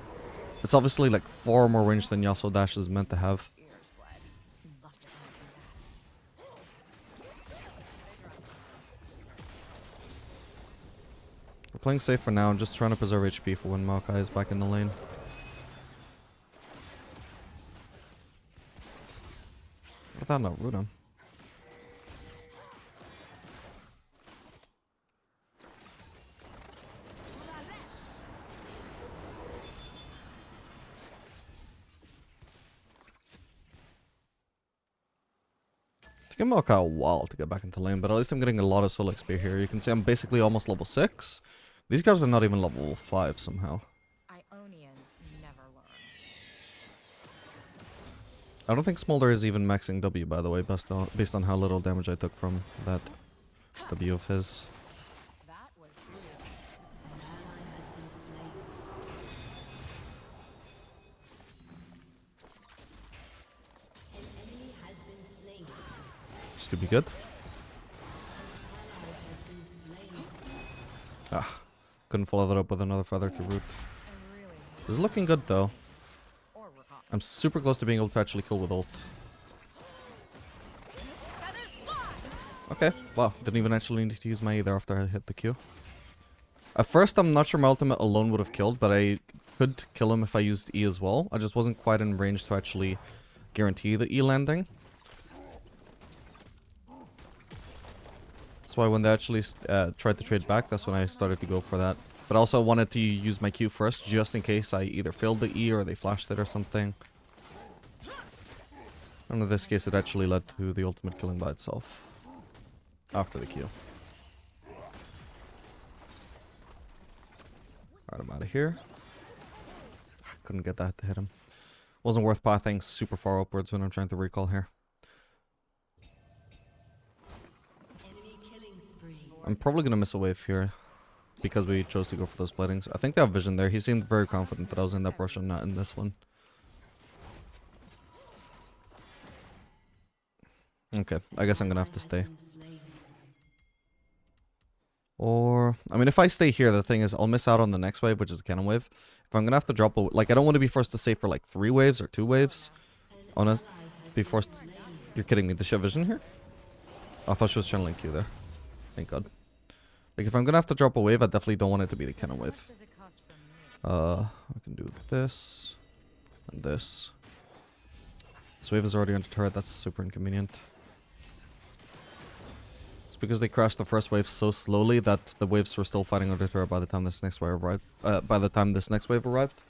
It's obviously like far more range than Yasuo dash is meant to have. We're playing safe for now. I'm just trying to preserve HP for when Maokai is back in the lane. Without not root him. It's taking Maokai a while to get back into lane, but at least I'm getting a lot of soul XP here. You can see I'm basically almost level 6. These guys are not even level 5 somehow. Ionians never learn. I don't think Smolder is even maxing W, by the way, based on how little damage I took from that W of his. That was This could be good. Ah, couldn't follow that up with another feather to root. This is looking good though. I'm super close to being able to actually kill with ult. Okay, wow, didn't even actually need to use my either after I hit the Q. At first I'm not sure my ultimate alone would have killed, but I could kill him if I used E as well. I just wasn't quite in range to actually guarantee the E landing. That's why when they actually tried to trade back, that's when I started to go for that. But I also wanted to use my Q first, just in case I either failed the E or they flashed it or something. And in this case, it actually led to the ultimate killing by itself. After the Q. Alright, I'm out of here. Couldn't get that to hit him. Wasn't worth pathing super far upwards when I'm trying to recall here. I'm probably gonna miss a wave here. Because we chose to go for those bladings. I think they have vision there. He seemed very confident that I was in that brush and not in this one. Okay, I guess I'm gonna have to stay. Or, I mean, if I stay here, the thing is, I'll miss out on the next wave, which is a cannon wave. If I'm gonna have to drop a, like, I don't want to be forced to save for like 3 waves or 2 waves. Honest, be forced. You're kidding me. Does she have vision here? I thought she was channeling Q there. Thank God. Like, if I'm gonna have to drop a wave, I definitely don't want it to be the cannon wave. I can do this. And this. This wave is already on the turret, that's super inconvenient. It's because they crashed the first wave so slowly that the waves were still fighting on the turret by the time this next wave arrived.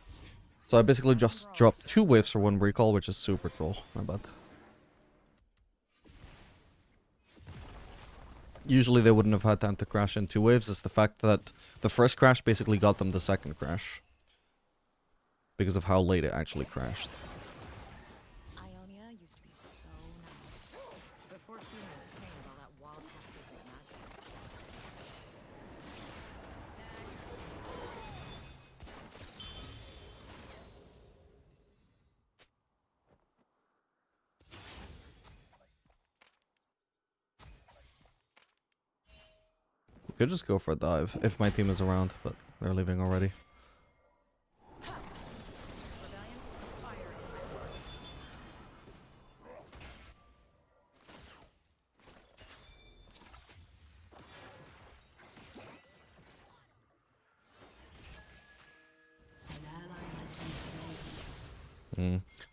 So I basically just dropped 2 waves for 1 recall, which is super troll. My bad. Usually they wouldn't have had time to crash in 2 waves. It's the fact that the first crash basically got them the second crash. Because of how late it actually crashed. Ionia used to be so nice. Before humans tamed all that wild stuff with magic. Could just go for a dive if my team is around, but they're leaving already.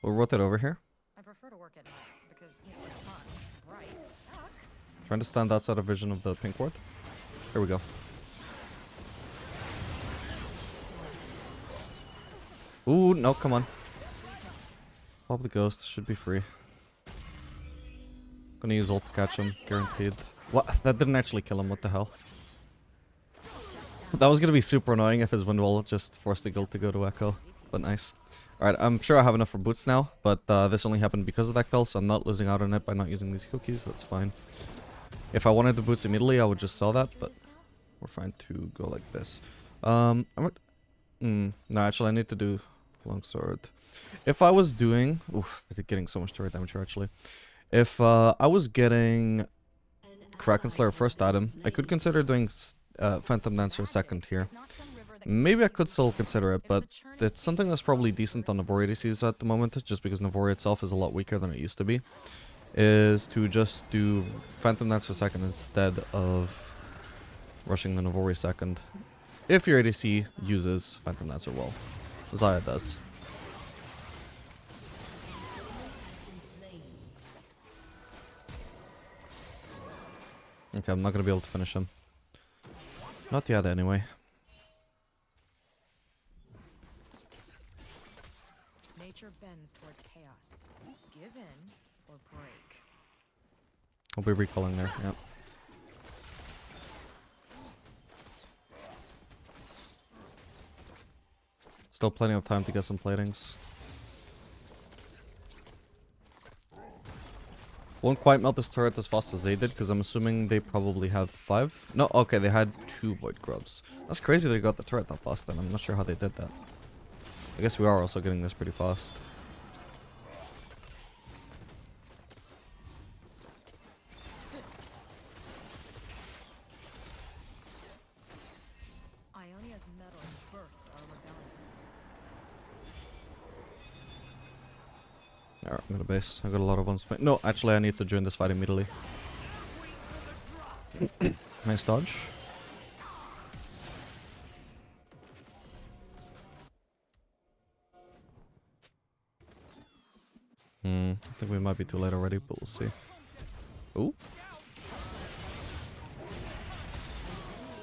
We'll rotate over here. I prefer to work at night because it's fun, bright. Trying to stand outside of vision of the pink ward. Here we go. Ooh, no, come on. Pop the ghost, should be free. Gonna use ult to catch him, guaranteed. What? That didn't actually kill him, what the hell? That was gonna be super annoying if his wind wall just forced the guild to go to echo, but nice. Alright, I'm sure I have enough for boots now, but this only happened because of that kill, so I'm not losing out on it by not using these cookies, that's fine. If I wanted the boots immediately, I would just sell that, but we're fine to go like this. No, actually, I need to do longsword. If I was doing... Oof, they're getting so much turret damage here, actually. If I was getting Kraken Slayer first item, I could consider doing Phantom Dancer second here. Maybe I could still consider it, but it's something that's probably decent on Navori ADCs at the moment, just because Navori itself is a lot weaker than it used to be. Is to just do Phantom Dancer second instead of rushing the Navori second. If your ADC uses Phantom Dancer well. Xayah does. Okay, I'm not gonna be able to finish him. Not yet, anyway. Nature bends towards chaos. Give in or break. I'll be recalling there, yep. Still plenty of time to get some platings. Won't quite melt this turret as fast as they did, because I'm assuming they probably have 5. No, okay, they had 2 Void Grubs. That's crazy they got the turret that fast then. I'm not sure how they did that. I guess we are also getting this pretty fast. Ionia's metal birthed our rebellion. Alright, I'm gonna base. I got a lot of ones. No, actually, I need to join this fight immediately. Nice dodge. I think we might be too late already, but we'll see. Ooh.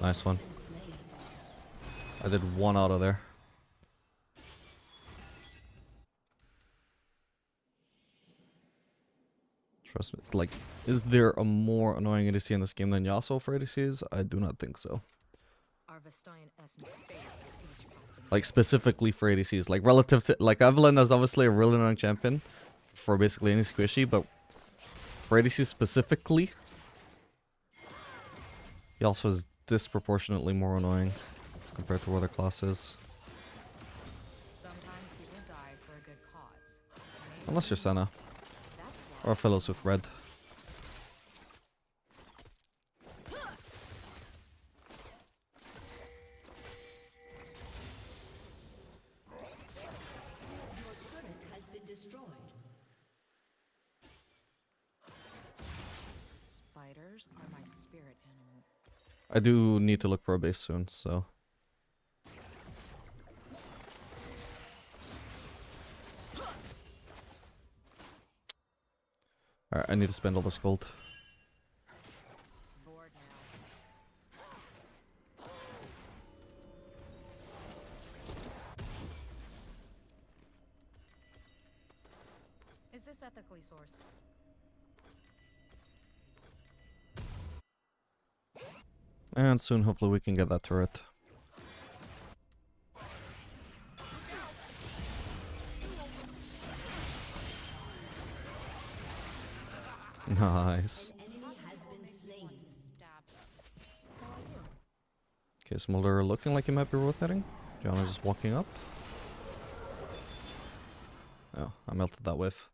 Nice one. I did one out of there. Trust me. Like, is there a more annoying ADC in this game than Yasuo for ADCs? I do not think so. Like, specifically for ADCs. Like, relative to... Like, Evelyn is obviously a really annoying champion for basically any squishy, but for ADCs specifically, Yasuo is disproportionately more annoying compared to other classes. Sometimes people die for a good cause. Unless you're Senna. That's Or fellows with red. Has been destroyed. spiders are my spirit animal. I do need to look for a base soon, so... Alright, I need to spend all this gold. Bored now. Is this ethically sourced? And soon, hopefully, we can get that turret. Nice. An enemy has been slain. Stabbed. So I do. Okay, Smolder looking like he might be rotating. Gianna just walking up. Oh, I melted that whiff.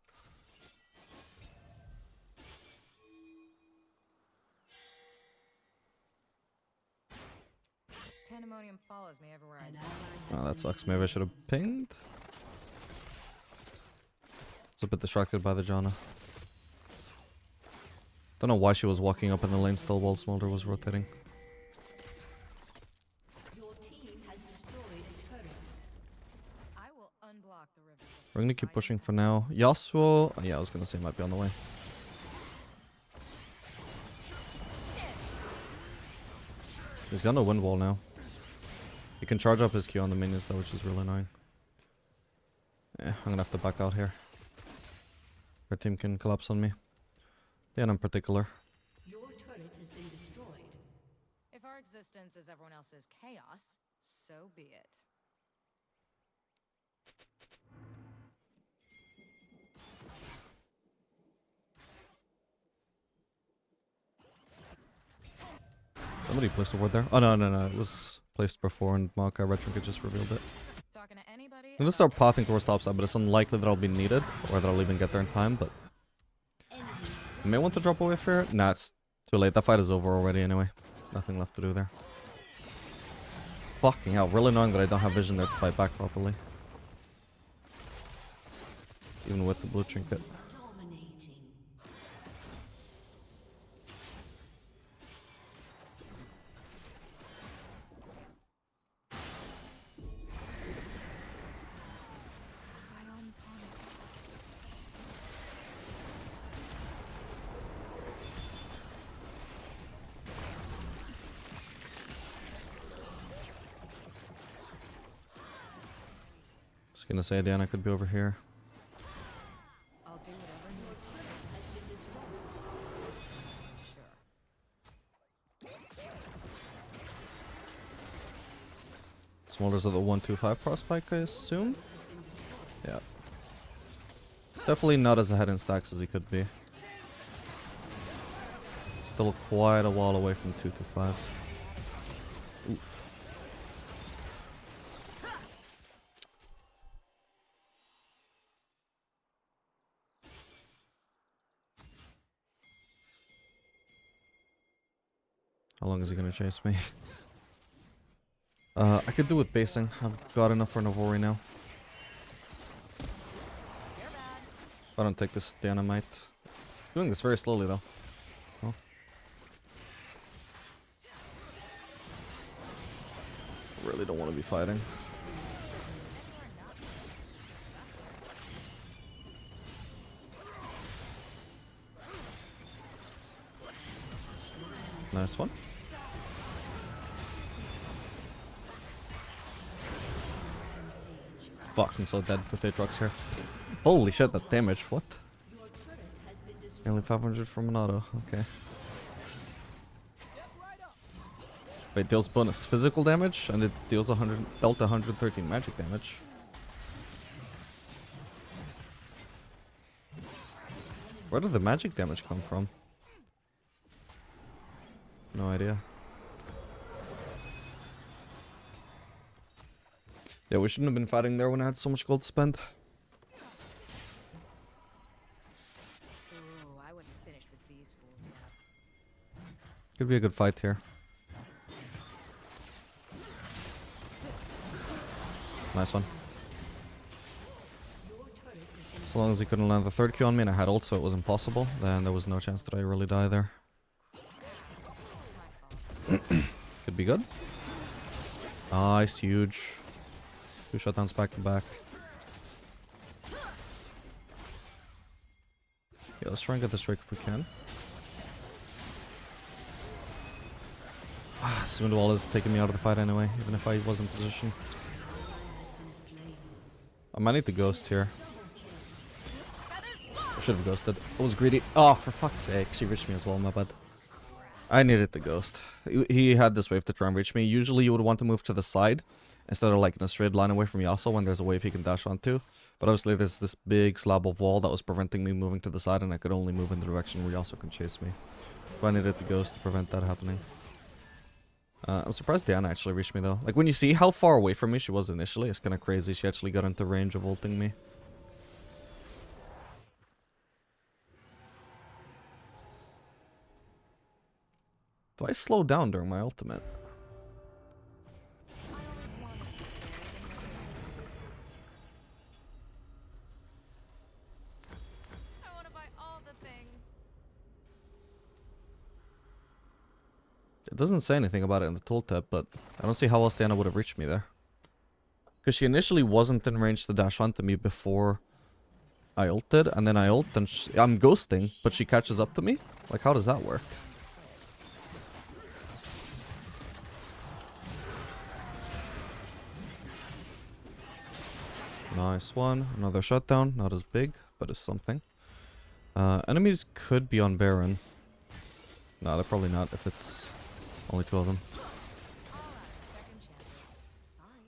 Pandemonium follows me everywhere I An go. ally has Oh, that been sucks. slain. Maybe I should have pinged. I was a bit distracted by the Gianna. Don't know why she was walking up in the lane still while Smolder was rotating. Your team has destroyed a turret. I will unblock the river. We're gonna keep pushing for now. Yasuo... yeah, I was gonna say might be on the way. He's got no wind wall now. He can charge up his Q on the minions though, which is really annoying. Yeah, I'm gonna have to back out here. Our team can collapse on me. Yeah, and in particular. Your turret has been destroyed. If our existence is everyone else's chaos, so be it. Somebody placed a ward there. Oh, no, no, no. It was placed before and Maka Red Trinket just revealed it. Talking to anybody? I'm gonna start pathing towards topside, but it's unlikely that I'll be needed or that I'll even get there in time, but... I may want to drop away for it. Nah, it's too late. That fight is over already anyway. Nothing left to do there. Fucking hell. Really annoying that I don't have vision there to fight back properly. Even with the blue trinket. Dominating. Just gonna say Diana could be over here. I'll do whatever needs to be. Has been destroyed. Sure. Smolder's at the 125 prospect, I assume? Yeah. Definitely not as ahead in stacks as he could be. Still quite a while away from 225. Oof. How long is he gonna chase me? I could do with basing. I've got enough for Navori now. If I don't take this dynamite. Doing this very slowly though. Oh. Really don't want to be fighting. Nice one. Fuck, I'm so dead with Aatrox here. Holy shit, that damage, what? Nearly 500 from an auto, okay. Wait, deals bonus physical damage, and it deals 113 magic damage. Where did the magic damage come from? No idea. Yeah, we shouldn't have been fighting there when I had so much gold to spend. Ooh, I wasn't finished with these fools yet. Could be a good fight here. Nice one. As long as he couldn't land the third Q on me and I had ult, so it was impossible, then there was no chance that I really die there. Could be good. Nice, huge. 2 shutdowns back to back. Yeah, let's try and get this Drake if we can. This wind wall is taking me out of the fight anyway, even if I was in position. I might need to ghost here. I should have ghosted. I was greedy. Oh, for fuck's sake. She reached me as well, my bad. I needed the ghost. He had this wave to try and reach me. Usually you would want to move to the side instead of like in a straight line away from Yasuo when there's a wave he can dash onto. But obviously there's this big slab of wall that was preventing me moving to the side, and I could only move in the direction where Yasuo can chase me. So I needed the ghost to prevent that happening. I'm surprised Diana actually reached me though. Like when you see how far away from me she was initially, it's kind of crazy she actually got into range of ulting me. Do I slow down during my ultimate? I always wanted to be there when I want to buy all the things. It doesn't say anything about it in the tooltip, but I don't see how else Diana would have reached me there. Because she initially wasn't in range to dash onto me before I ulted, and then I ult, and I'm ghosting, but she catches up to me? Like, how does that work? Nice one. Another shutdown. Not as big, but it's something. Enemies could be on Baron. No, they're probably not if it's only 2 of them.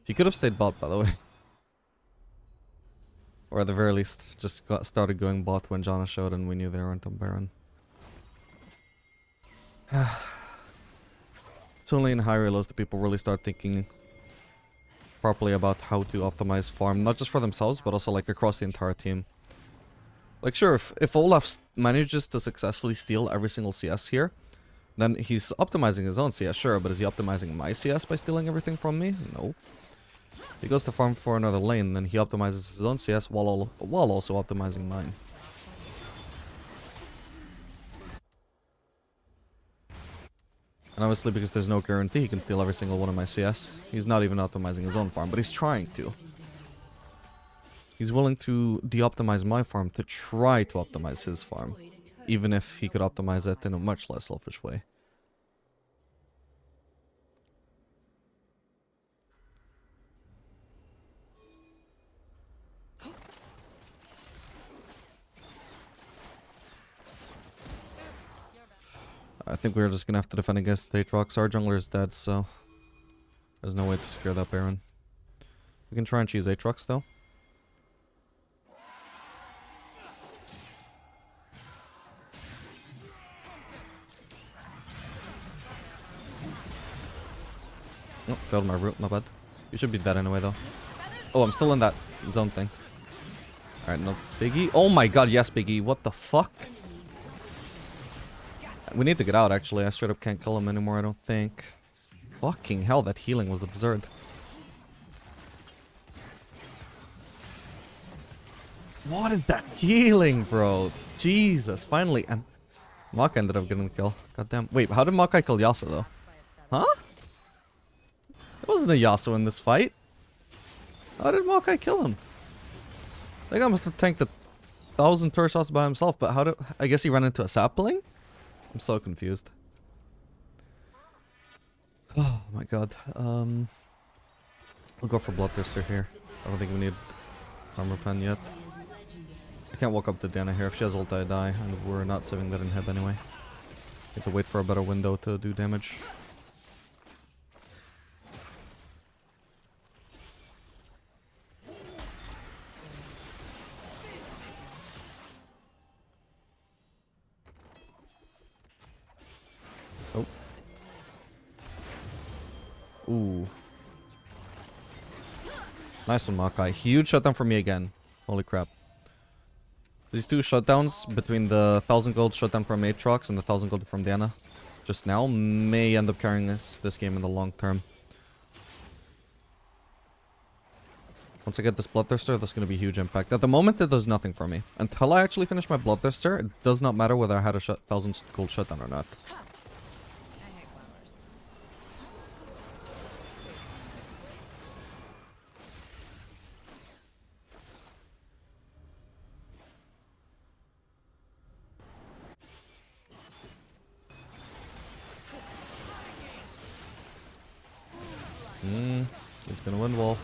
He could have stayed bot, by the way. Or at the very least, just started going bot when Janna showed and we knew they weren't on Baron. It's only in high relos that people really start thinking properly about how to optimize farm, not just for themselves, but also like across the entire team. Like sure, if Olaf manages to successfully steal every single CS here, then he's optimizing his own CS, sure, but is he optimizing my CS by stealing everything from me? No. He goes to farm for another lane, then he optimizes his own CS while also optimizing mine. And obviously because there's no guarantee he can steal every single one of my CS, he's not even optimizing his own farm, but he's trying to. He's willing to de-optimize my farm to try to optimize his farm, even if he could optimize it in a much less selfish way. I think we're just gonna have to defend against Aatrox. Our jungler is dead, so there's no way to secure that Baron. We can try and cheese Aatrox though. Oh, failed my route, my bad. You should be dead anyway though. Oh, I'm still in that zone thing. Alright, no Biggie. Oh my god, yes Biggie, what the fuck? We need to get out, actually. I straight up can't kill him anymore, I don't think. Fucking hell, that healing was absurd. What is that healing, bro? Jesus, finally. And Makai ended up getting the kill. Goddamn. Wait, how did Makai kill Yasuo, though? Huh? There wasn't a Yasuo in this fight. How did Makai kill him? I think I must have tanked 1,000 turret shots by himself, but how did... I guess he ran into a sapling? I'm so confused. Oh my god. We'll go for Bloodthirster here. I don't think we need armor pen yet. I can't walk up to Diana here. If she has ult, I die, and we're not saving that inhib anyway. Have to wait for a better window to do damage. Oh. Ooh. Nice one, Makai. Huge shutdown for me again. Holy crap. These two shutdowns between the 1000 gold shutdown from Aatrox and the 1000 gold from Diana just now may end up carrying us this game in the long term. Once I get this Bloodthirster, that's going to be a huge impact. At the moment, it does nothing for me. Until I actually finish my Bloodthirster, it does not matter whether I had a 1000 gold shutdown or not. I hate flowers. He's going to win wall.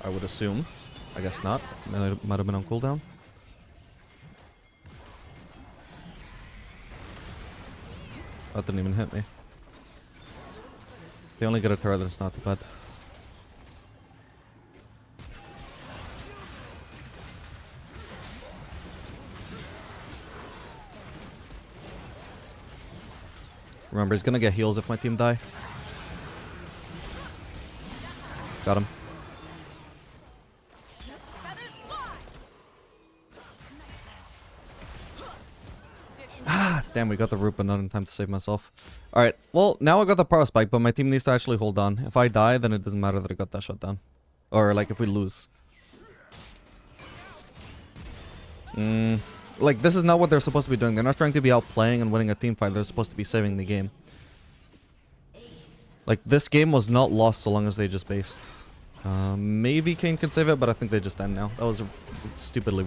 I would assume. I guess not. Might have been on cooldown. That didn't even hit me. They only get a turret, that's not too bad. Remember, he's gonna get heals if my team die. Got him. Ah, damn, we got the root, but not in time to save myself. Alright, well, now I got the power spike, but my team needs to actually hold on. If I die, then it doesn't matter that I got that shutdown. Or, like, if we lose. Like, this is not what they're supposed to be doing. They're not trying to be outplaying and winning a team fight. They're supposed to be saving the game. Like, this game was not lost so long as they just based. Maybe Kane can save it, but I think they just end now. That was a stupidly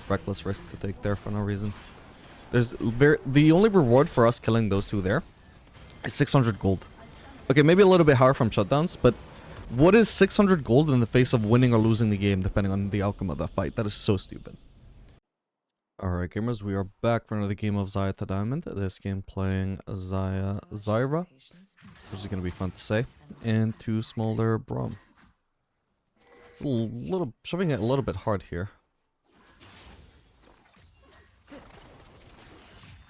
reckless risk to take there for no reason. The only reward for us killing those two there is 600 gold. Okay, maybe a little bit higher from shutdowns, but what is 600 gold in the face of winning or losing the game, depending on the outcome of that fight? That is so stupid. Alright, gamers, we are back for another game of Xayah to Diamond. This game playing Xayah, which is going to be fun to say, and two Smolder Braum. It's a little, shoving it a little bit hard here.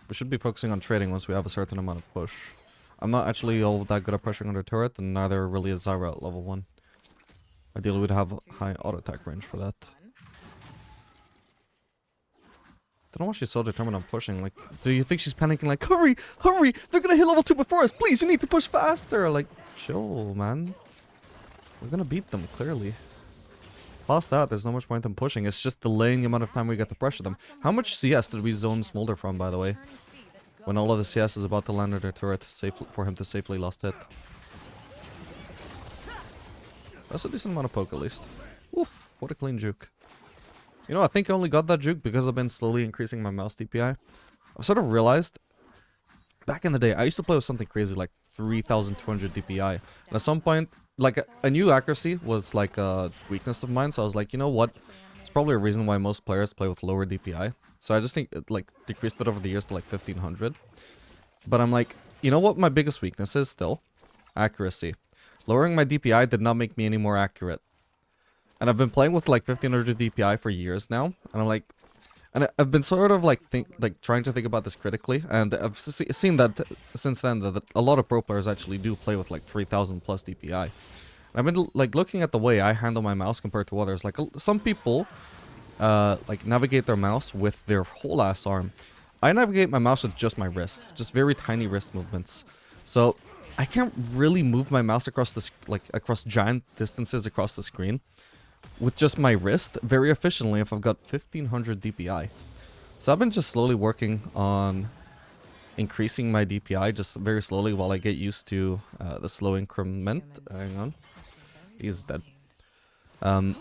We should be focusing on trading once we have a certain amount of push. I'm not actually all that good at pressuring under turret, and neither really is Xayah at level 1. Ideally, we'd have high auto attack range for that. I don't know why she's so determined on pushing. Like, do you think she's panicking like, hurry, hurry, they're gonna hit level 2 before us, please, you need to push faster. Like, chill, man. We're gonna beat them, clearly. Past that, there's not much point in pushing. It's just delaying the amount of time we get to pressure them. How much CS did we zone Smolder from, by the way? When all of the CS is about to land at their turret for him to safely last hit. That's a decent amount of poke, at least. Oof, what a clean juke. You know, I think I only got that juke because I've been slowly increasing my mouse DPI. I've sort of realized, back in the day, I used to play with something crazy like 3200 DPI. And at some point, like, I knew accuracy was like a weakness of mine, so I was like, you know what? It's probably a reason why most players play with lower DPI. So I just think it, like, decreased it over the years to like 1500. But I'm like, you know what my biggest weakness is still? Accuracy. Lowering my DPI did not make me any more accurate. And I've been playing with like 1500 DPI for years now, and I'm like, and I've been sort of like trying to think about this critically, and I've seen that since then that a lot of pro players actually do play with like 3000 plus DPI. And I've been like looking at the way I handle my mouse compared to others. Like some people, like navigate their mouse with their whole ass arm. I navigate my mouse with just my wrist, just very tiny wrist movements. So I can't really move my mouse across this across giant distances across the screen with just my wrist very efficiently if I've got 1500 DPI. So I've been just slowly working on increasing my DPI just very slowly while I get used to the slow increment. Hang on. He's dead. And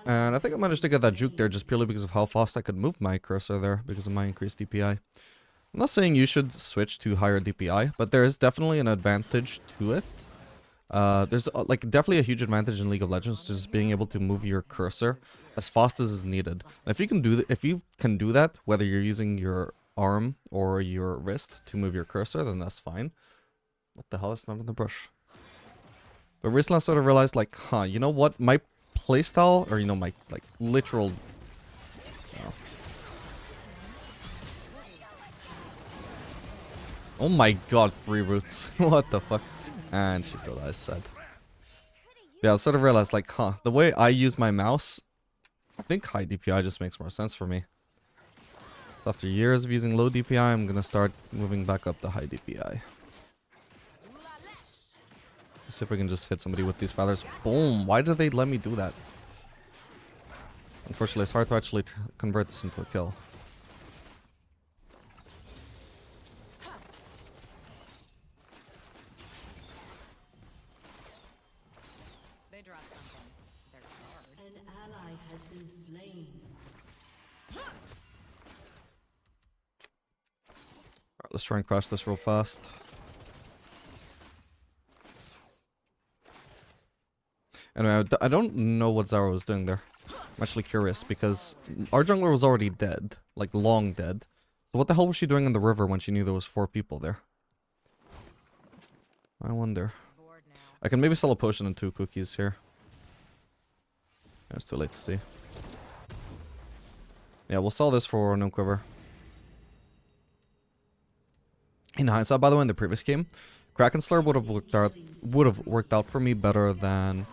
I think I managed to get that juke there just purely because of how fast I could move my cursor there because of my increased DPI. I'm not saying you should switch to higher DPI, but there is definitely an advantage to it. There's like definitely a huge advantage in League of Legends just being able to move your cursor as fast as is needed. And if you can do that, whether you're using your arm or your wrist to move your cursor, then that's fine. What the hell is not in the brush? But recently I sort of realized, like, you know what? My playstyle, or my like literal. Oh my god, 3 roots. What the fuck? And she still dies, sad. Yeah, I sort of realized, like, the way I use my mouse, I think high DPI just makes more sense for me. So after years of using low DPI, I'm gonna start moving back up to high DPI. Let's see if we can just hit somebody with these feathers. Boom! Why did they let me do that? Unfortunately, it's hard to actually convert this into a kill. They dropped something. They're hard. An ally has been slain. Alright, let's try and crash this real fast. Anyway, I don't know what Xayah was doing there. I'm actually curious because our jungler was already dead. Like, long dead. So what the hell was she doing in the river when she knew there was 4 people there? I wonder. Bored now. I can maybe sell a potion and 2 cookies here. Yeah, it's too late to see. Yeah, we'll sell this for no quiver. In hindsight, by the way, in the previous game, Kraken Slayer would have worked out for me better than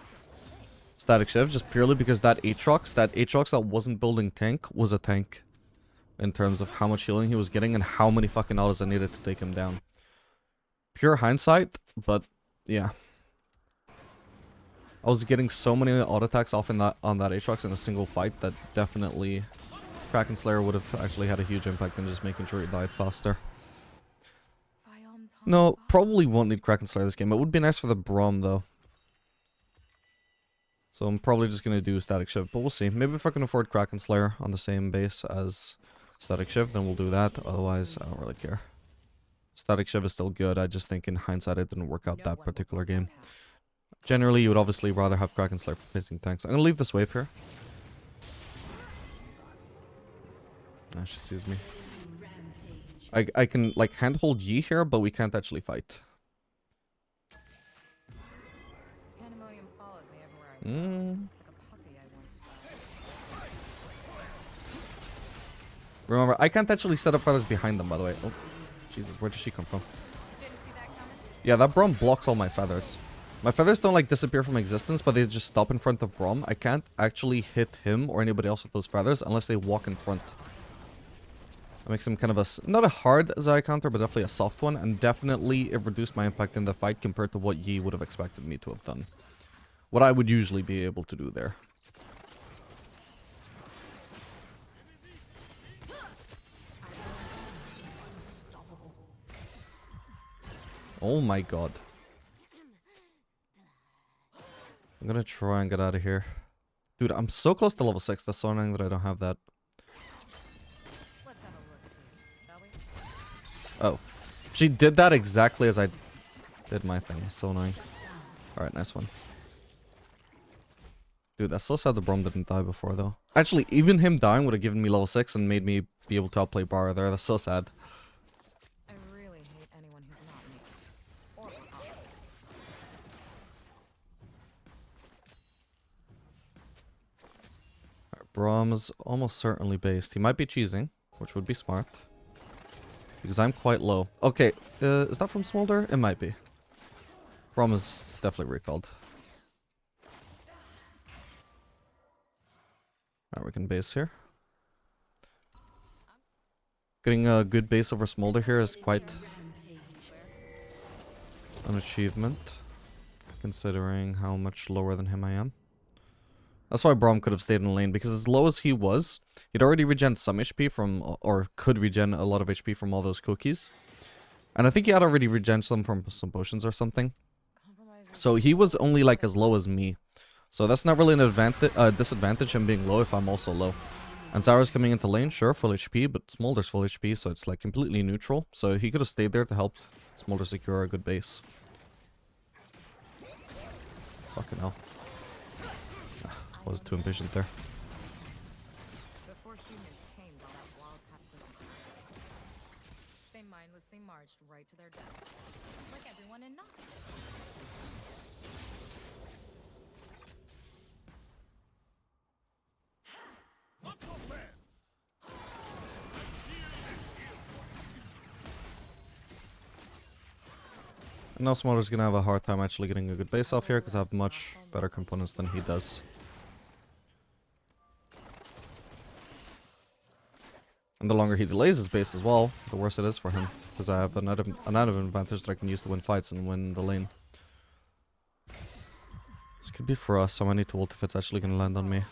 Static Shiv, just purely because that Aatrox that wasn't building tank was a tank in terms of how much healing he was getting and how many fucking autos I needed to take him down. Pure hindsight, but yeah. I was getting so many auto attacks off on that Aatrox in a single fight that definitely Kraken Slayer would have actually had a huge impact in just making sure he died faster. No, probably won't need Kraken Slayer this game. It would be nice for the Braum though. So I'm probably just going to do Static Shiv, but we'll see. Maybe if I can afford Kraken Slayer on the same base as Static Shiv, then we'll do that. Otherwise, I don't really care. Static Shiv is still good. I just think in hindsight it didn't work out that particular game. Generally, you would obviously rather have Kraken Slayer for facing tanks. I'm going to leave this wave here. Ah, she sees me. I can, like, handhold Yi here, but we can't actually fight. Pandemonium follows me everywhere I go. It's like a puppy I once found. Remember, I can't actually set up feathers behind them, by the way. Oh, Jesus, where did she come from? Didn't see that coming. Yeah, that Braum blocks all my feathers. My feathers don't, like, disappear from existence, but they just stop in front of Braum. I can't actually hit him or anybody else with those feathers unless they walk in front. That makes him kind of a, not a hard Xayah counter, but definitely a soft one, and definitely it reduced my impact in the fight compared to what Yi would have expected me to have done. What I would usually be able to do there. Oh my god. I'm gonna try and get out of here. Dude, I'm so close to level 6, that's so annoying that I don't have that. Let's have a look-see, shall we? Oh. She did that exactly as I did my thing. It's so annoying. Alright, nice one. Dude, that's so sad the Braum didn't die before, though. Actually, even him dying would have given me level 6 and made me be able to outplay Bara there. That's so sad. I really hate anyone who's not me. Or Papa. Alright, Braum's almost certainly based. He might be cheesing, which would be smart. Because I'm quite low. Okay, is that from Smolder? It might be. Braum is definitely recalled. Alright, we can base here. Getting a good base over Smolder here is quite an achievement, considering how much lower than him I am. That's why Braum could have stayed in lane, because as low as he was, he'd already regen some HP from, or could regen a lot of HP from all those cookies. And I think he had already regen some from some potions or something. So he was only like as low as me. So that's not really an disadvantage him being low if I'm also low. And Xayah's coming into lane, sure, full HP, but Smolder's full HP, so it's like completely neutral. So he could have stayed there to help Smolder secure a good base. Fucking hell. I was too impatient there. Before humans tamed all that wild pack, they mindlessly marched right to their deaths, like everyone in Knoxville. And now Smolder's gonna have a hard time actually getting a good base off here because I have much better components than he does. And the longer he delays his base as well, the worse it is for him. Because I have an added advantage that I can use to win fights and win the lane. This could be for us, so I need to ult if it's actually gonna land on me.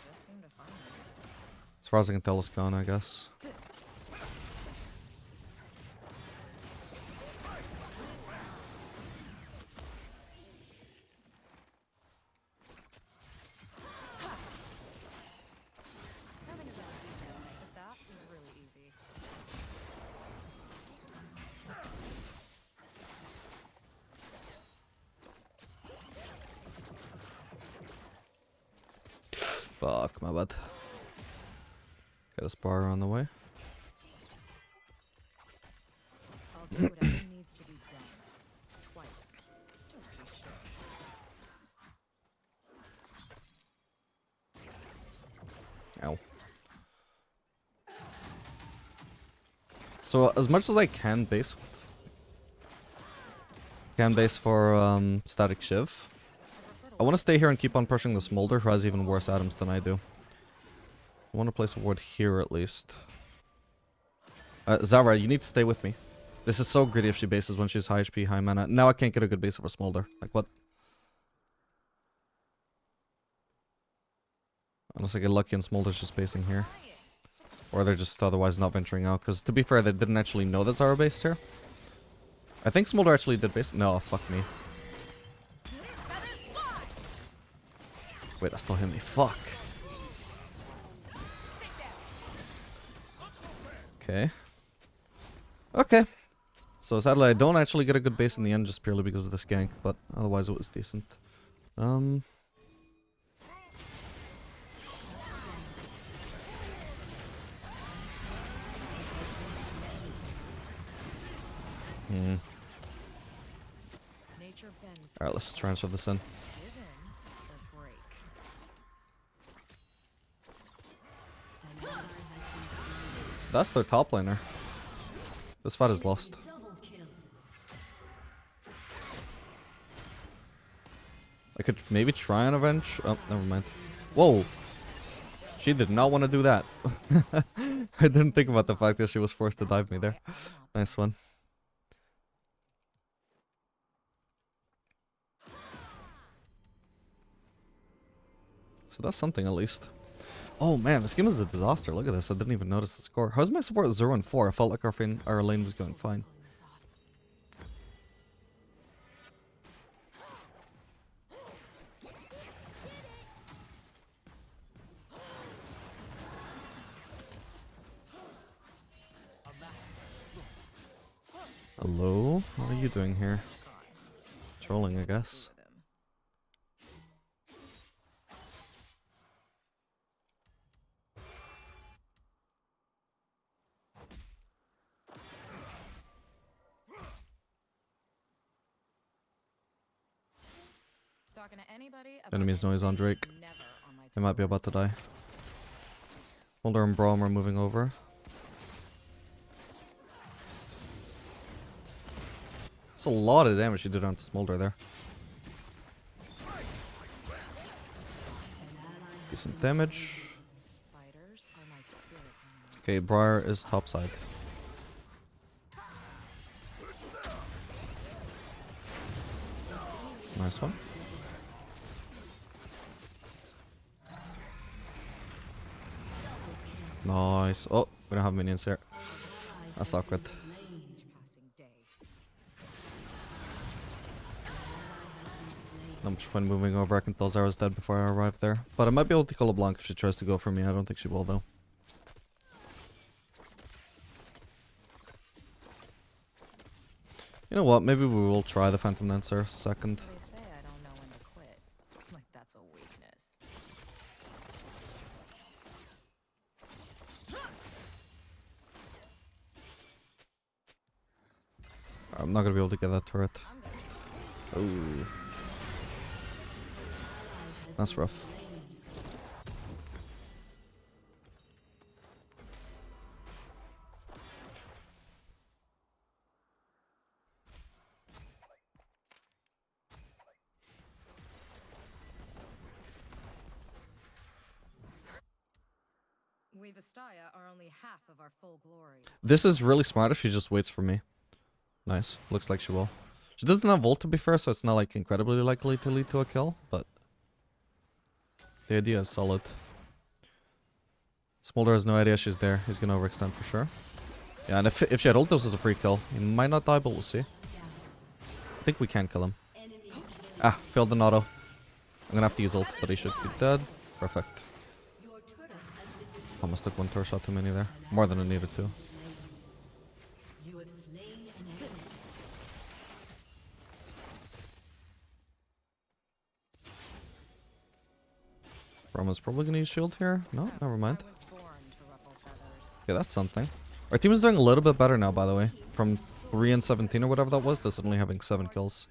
As far as I can tell, it's gone, I guess. But that was really easy. Fuck, my bad. Got a spar on the way. I'll do whatever needs to be done. Twice. Just be sure. Ow. So as much as I can base for static shiv, I want to stay here and keep on pushing the Smolder, who has even worse atoms than I do. I want to place a ward here at least. Xayah, you need to stay with me. This is so greedy if she bases when she's high HP, high mana. Now I can't get a good base of a Smolder. Like what? Unless I get lucky and Smolder's just basing here. Or they're just otherwise not venturing out. Because to be fair, they didn't actually know that Xayah based here. I think Smolder actually did base. No, fuck me. Wait, that still hit me. Fuck. Okay. Okay. So sadly, I don't actually get a good base in the end just purely because of this gank, but otherwise it was decent. Alright, let's transfer this in. That's their top laner. This fight is lost. I could maybe try and avenge. Oh, never mind. Whoa! She did not want to do that. I didn't think about the fact that she was forced to dive me there. Nice one. So that's something at least. Oh man, this game is a disaster. Look at this. I didn't even notice the score. How's my support 0 and 4? I felt like our lane was going fine. Hello? What are you doing here? Trolling, I guess. Enemy's noise on Drake. They might be about to die. Holder and Braum are moving over. That's a lot of damage you did onto Smolder there. Decent damage. Okay, Briar is topside. Nice one. Nice. Oh, we don't have minions here. That's awkward. Not much fun moving over. I can tell Xayah's dead before I arrive there. But I might be able to kill a Blanc if she tries to go for me. I don't think she will though. You know what? Maybe we will try the Phantom Dancer second. They say I don't know when to quit. I'm not gonna be able to get that turret. I'm good. Oh, that's rough. We Vistaya are only half of our full glory. This is really smart if she just waits for me. Nice. Looks like she will. She doesn't have ult to be fair, so it's not like incredibly likely to lead to a kill, but the idea is solid. Smolder has no idea she's there. He's gonna overextend for sure. Yeah, and if she had ult, this is a free kill. He might not die, but we'll see. I think we can kill him. Ah, failed an auto. I'm gonna have to use ult, but he should be dead. Perfect. Almost took one turret shot too many there. More than I needed to. You have slain an enemy. Brahma's probably gonna use shield here. No, never mind. I was born to ruffle feathers. Yeah, that's something. Our team is doing a little bit better now, by the way. From 3 and 17 or whatever that was to suddenly having 7 kills.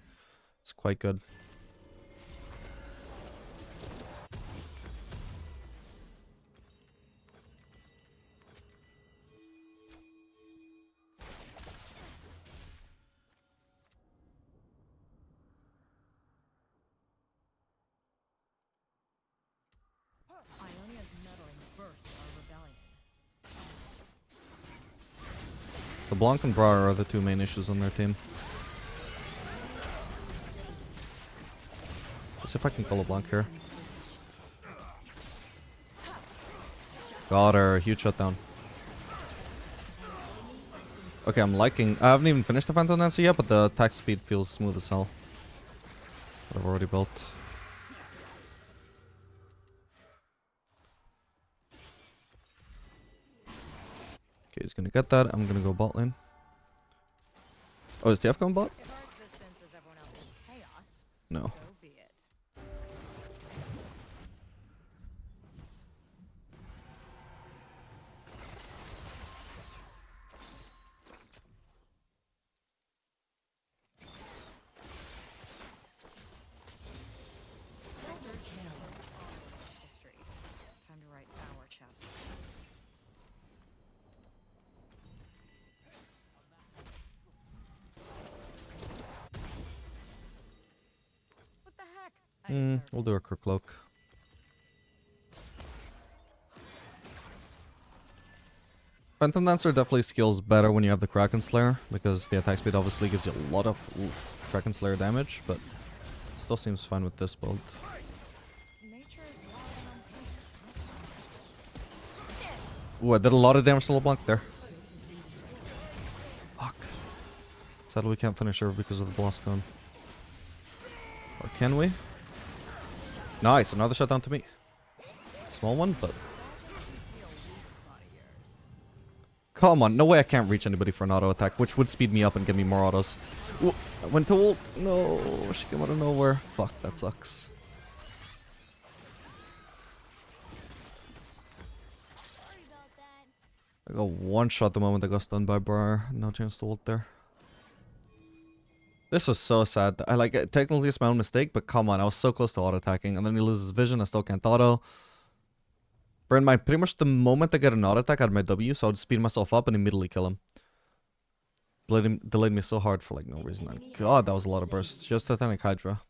It's quite good. Ionia's meddling birthed our rebellion. The Blanc and Briar are the 2 main issues on their team. Let's see if I can kill a Blanc here. Got her. Huge shutdown. Okay, I'm liking... I haven't even finished the Phantom Dancer yet, but the attack speed feels smooth as hell. What I've already built. Okay, he's gonna get that. I'm gonna go bot lane. Oh, is TF going bot? If our existence is everyone else's chaos, No. so be it. History. Time to write our chapter. What the heck? I deserve We'll do a Crook Cloak. Phantom Dancer definitely scales better when you have the Kraken Slayer, because the attack speed obviously gives you a lot of Kraken Slayer damage, but still seems fine with this build. Nature is wild and untamed. Ooh, I did a lot of damage to LeBlanc there. Fuck. Sadly we can't finish her because of the Blast Cone. Or can we? Nice, another shutdown to me. Small one, but... Come on, no way I can't reach anybody for an auto attack, which would speed me up and give me more autos. Ooh, I went to ult. No, she came out of nowhere. Fuck, that sucks. I got one shot the moment I got stunned by Briar. No chance to ult there. This was so sad. I like it. Technically it's my own mistake, but come on, I was so close to auto attacking, and then he loses vision. I still can't auto. Bear in mind, pretty much the moment I get an auto attack out of my W, so I would speed myself up and immediately kill him. Delayed me so hard for like no reason. And God, that was a lot of bursts. Just Titanic Hydra.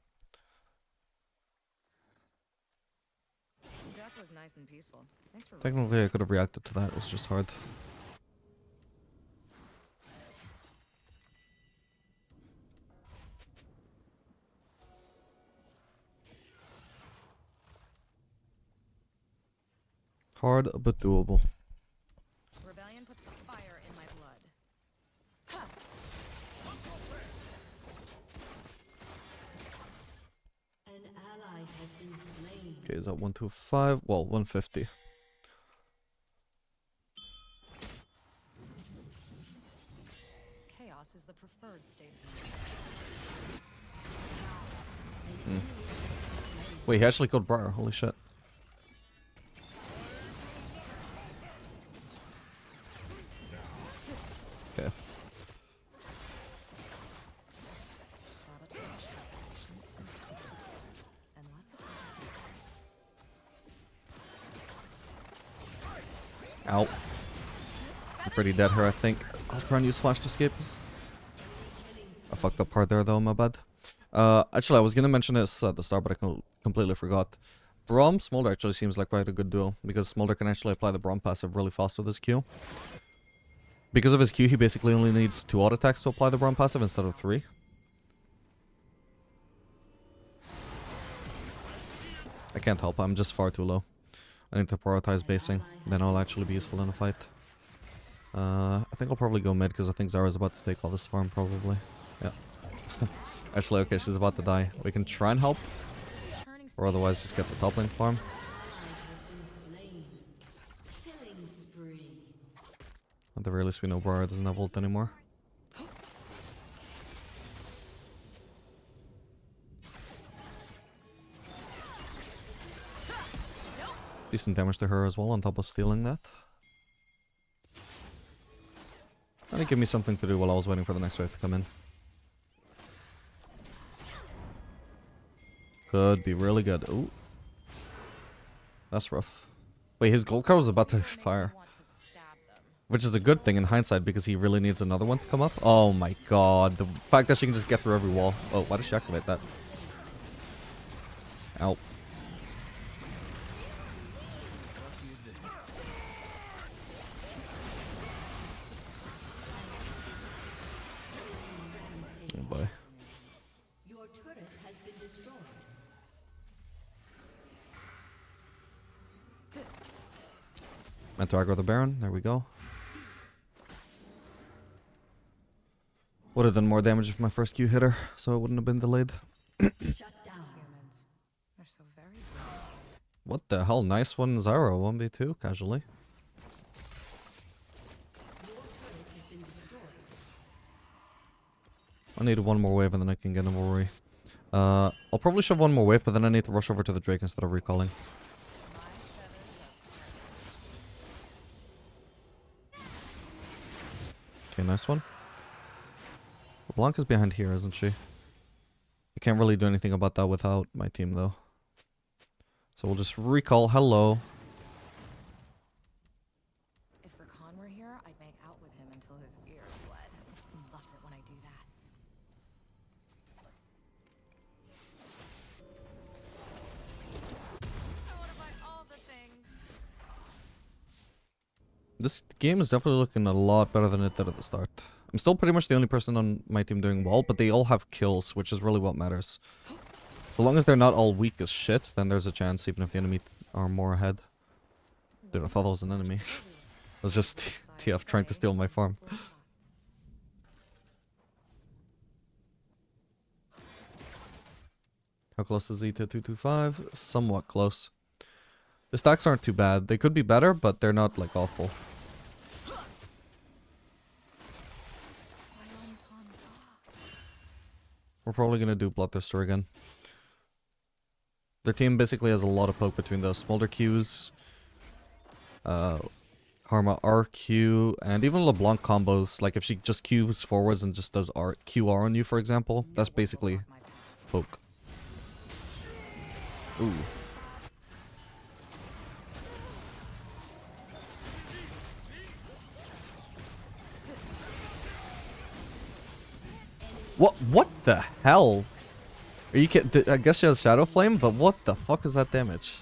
Death was nice and peaceful. Thanks for Technically I could have reacted to that. It was just hard. Hard, but doable. Rebellion puts the fire in my blood. An ally has been slain. Okay, is that 125? Well, 150. Chaos is the preferred state. Wait, he actually killed Briar. Holy shit. Okay. Ow. I'm pretty dead here, I think. I'll try and use flash to escape. I fucked up hard there though, my bad. Actually, I was gonna mention this at the start, but I completely forgot. Braum Smolder actually seems like quite a good duo, because Smolder can actually apply the Braum passive really fast with his Q. Because of his Q, he basically only needs 2 auto attacks to apply the Braum passive instead of 3. I can't help, I'm just far too low. I need to prioritize basing, then I'll actually be useful in a fight. I think I'll probably go mid, because I think Xayah's about to take all this farm, probably. Yeah. Actually, okay, she's about to die. We can try and help, or otherwise just get the top lane farm. At the very least, we know Briar doesn't have ult anymore. Decent damage to her as well, on top of stealing that. And it gave me something to do while I was waiting for the next wave to come in. Could be really good. Ooh. That's rough. Wait, his gold card was about to expire. Which is a good thing in hindsight, because he really needs another one to come up. Oh my god. The fact that she can just get through every wall. Oh, why did she activate that? Ow. Oh boy. Your turret has been destroyed. Meant to aggro the Baron. There we go. Would have done more damage if my first Q hit her, so it wouldn't have been delayed. Shut down. Humans. They're so very What the hell? Nice one, Xayah. 1v2, casually. I need one more wave and then I can get a worry. I'll probably shove one more wave, but then I need to rush over to the Drake instead of recalling. Okay, nice one. Blanca's behind here, isn't she? I can't really do anything about that without my team, though. So we'll just recall. Hello. If Rakan were here, I'd make out with him until his ears bled. He loves it when I do that. What about all the things? This game is definitely looking a lot better than it did at the start. I'm still pretty much the only person on my team doing well, but they all have kills, which is really what matters. So long as they're not all weak as shit, then there's a chance, even if the enemy are more ahead. Dude, I thought that was an enemy. It was just TF trying to steal my farm. How close is he to 225? Somewhat close. The stacks aren't too bad. They could be better, but they're not, like, awful. We're probably gonna do Bloodthirster again. Their team basically has a lot of poke between those Smolder Qs, Karma RQ, and even LeBlanc combos. Like if she just Qs forwards and just does QR on you, for example, that's basically poke. Ooh. What the hell? Are you kidding? I guess she has Shadow Flame, but what the fuck is that damage?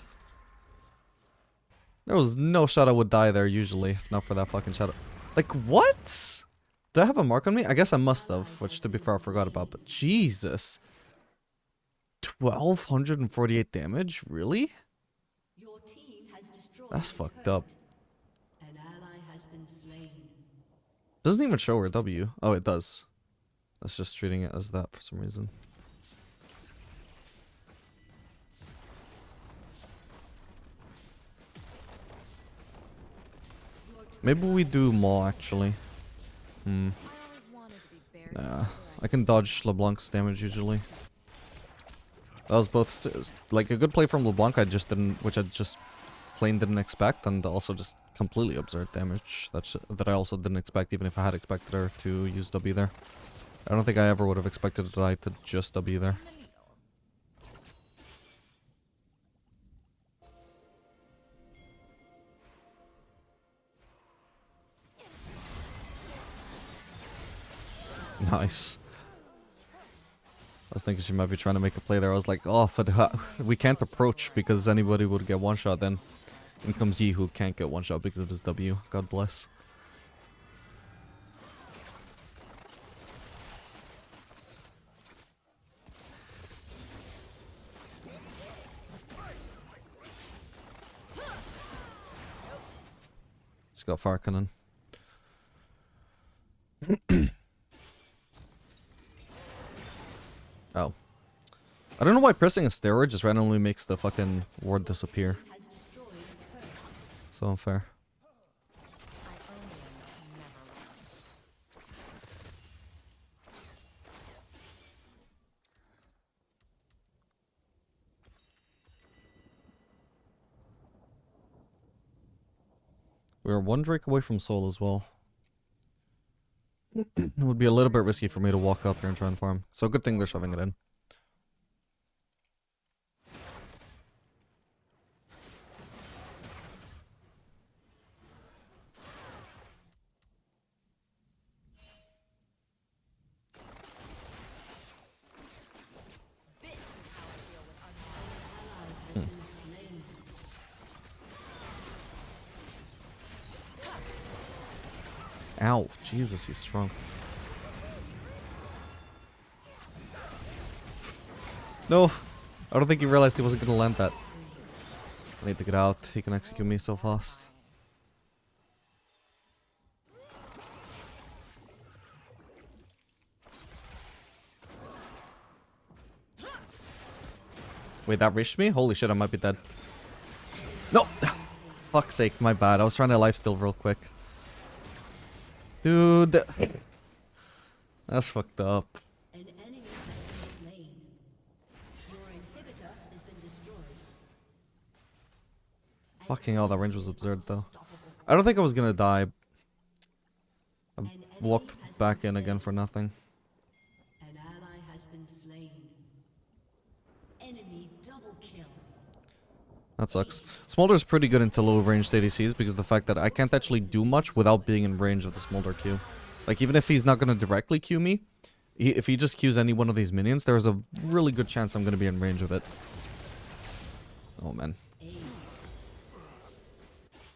There was no shot I would die there usually, if not for that fucking Shadow. Like, what? Do I have a mark on me? I guess I must have, which to be fair I forgot about, but Jesus. 1248 damage? Really? Your team has destroyed That's the fucked turret. up. An ally has been slain. Doesn't even show her W. Oh, it does. That's just treating it as that for some reason. Maybe we do more actually. Nah, I can dodge LeBlanc's damage usually. That was both like a good play from LeBlanc. I just didn't, which I just plain didn't expect, and also just completely absurd damage that I also didn't expect, even if I had expected her to use W there. I don't think I ever would have expected her to just W there. Nice. I was thinking she might be trying to make a play there. I was like, oh, but we can't approach because anybody would get one shot. Then in comes Yi, who can't get one shot because of his W. God bless. He's got Farkanen. Oh. I don't know why pressing a steroid just randomly makes the fucking ward disappear. So unfair. We're one Drake away from Soul as well. It would be a little bit risky for me to walk up here and try and farm. So good thing they're shoving it in. Ow, Jesus, he's strong. No, I don't think he realized he wasn't going to land that. I need to get out. He can execute me so fast. Wait, that reached me? Holy shit, I might be dead. No! Fuck's sake, my bad. I was trying to lifesteal real quick. Dude. That's fucked up. An enemy has been slain. Your inhibitor has been destroyed. Fucking hell, that range was absurd though. I don't think I was gonna die. I walked back in again for nothing. An ally has been slain. Enemy double kill. That sucks. Smolder's pretty good into low ranged ADCs because of the fact that I can't actually do much without being in range of the Smolder Q. Like, even if he's not going to directly Q me, if he just Qs any one of these minions, there's a really good chance I'm going to be in range of it. Oh, man.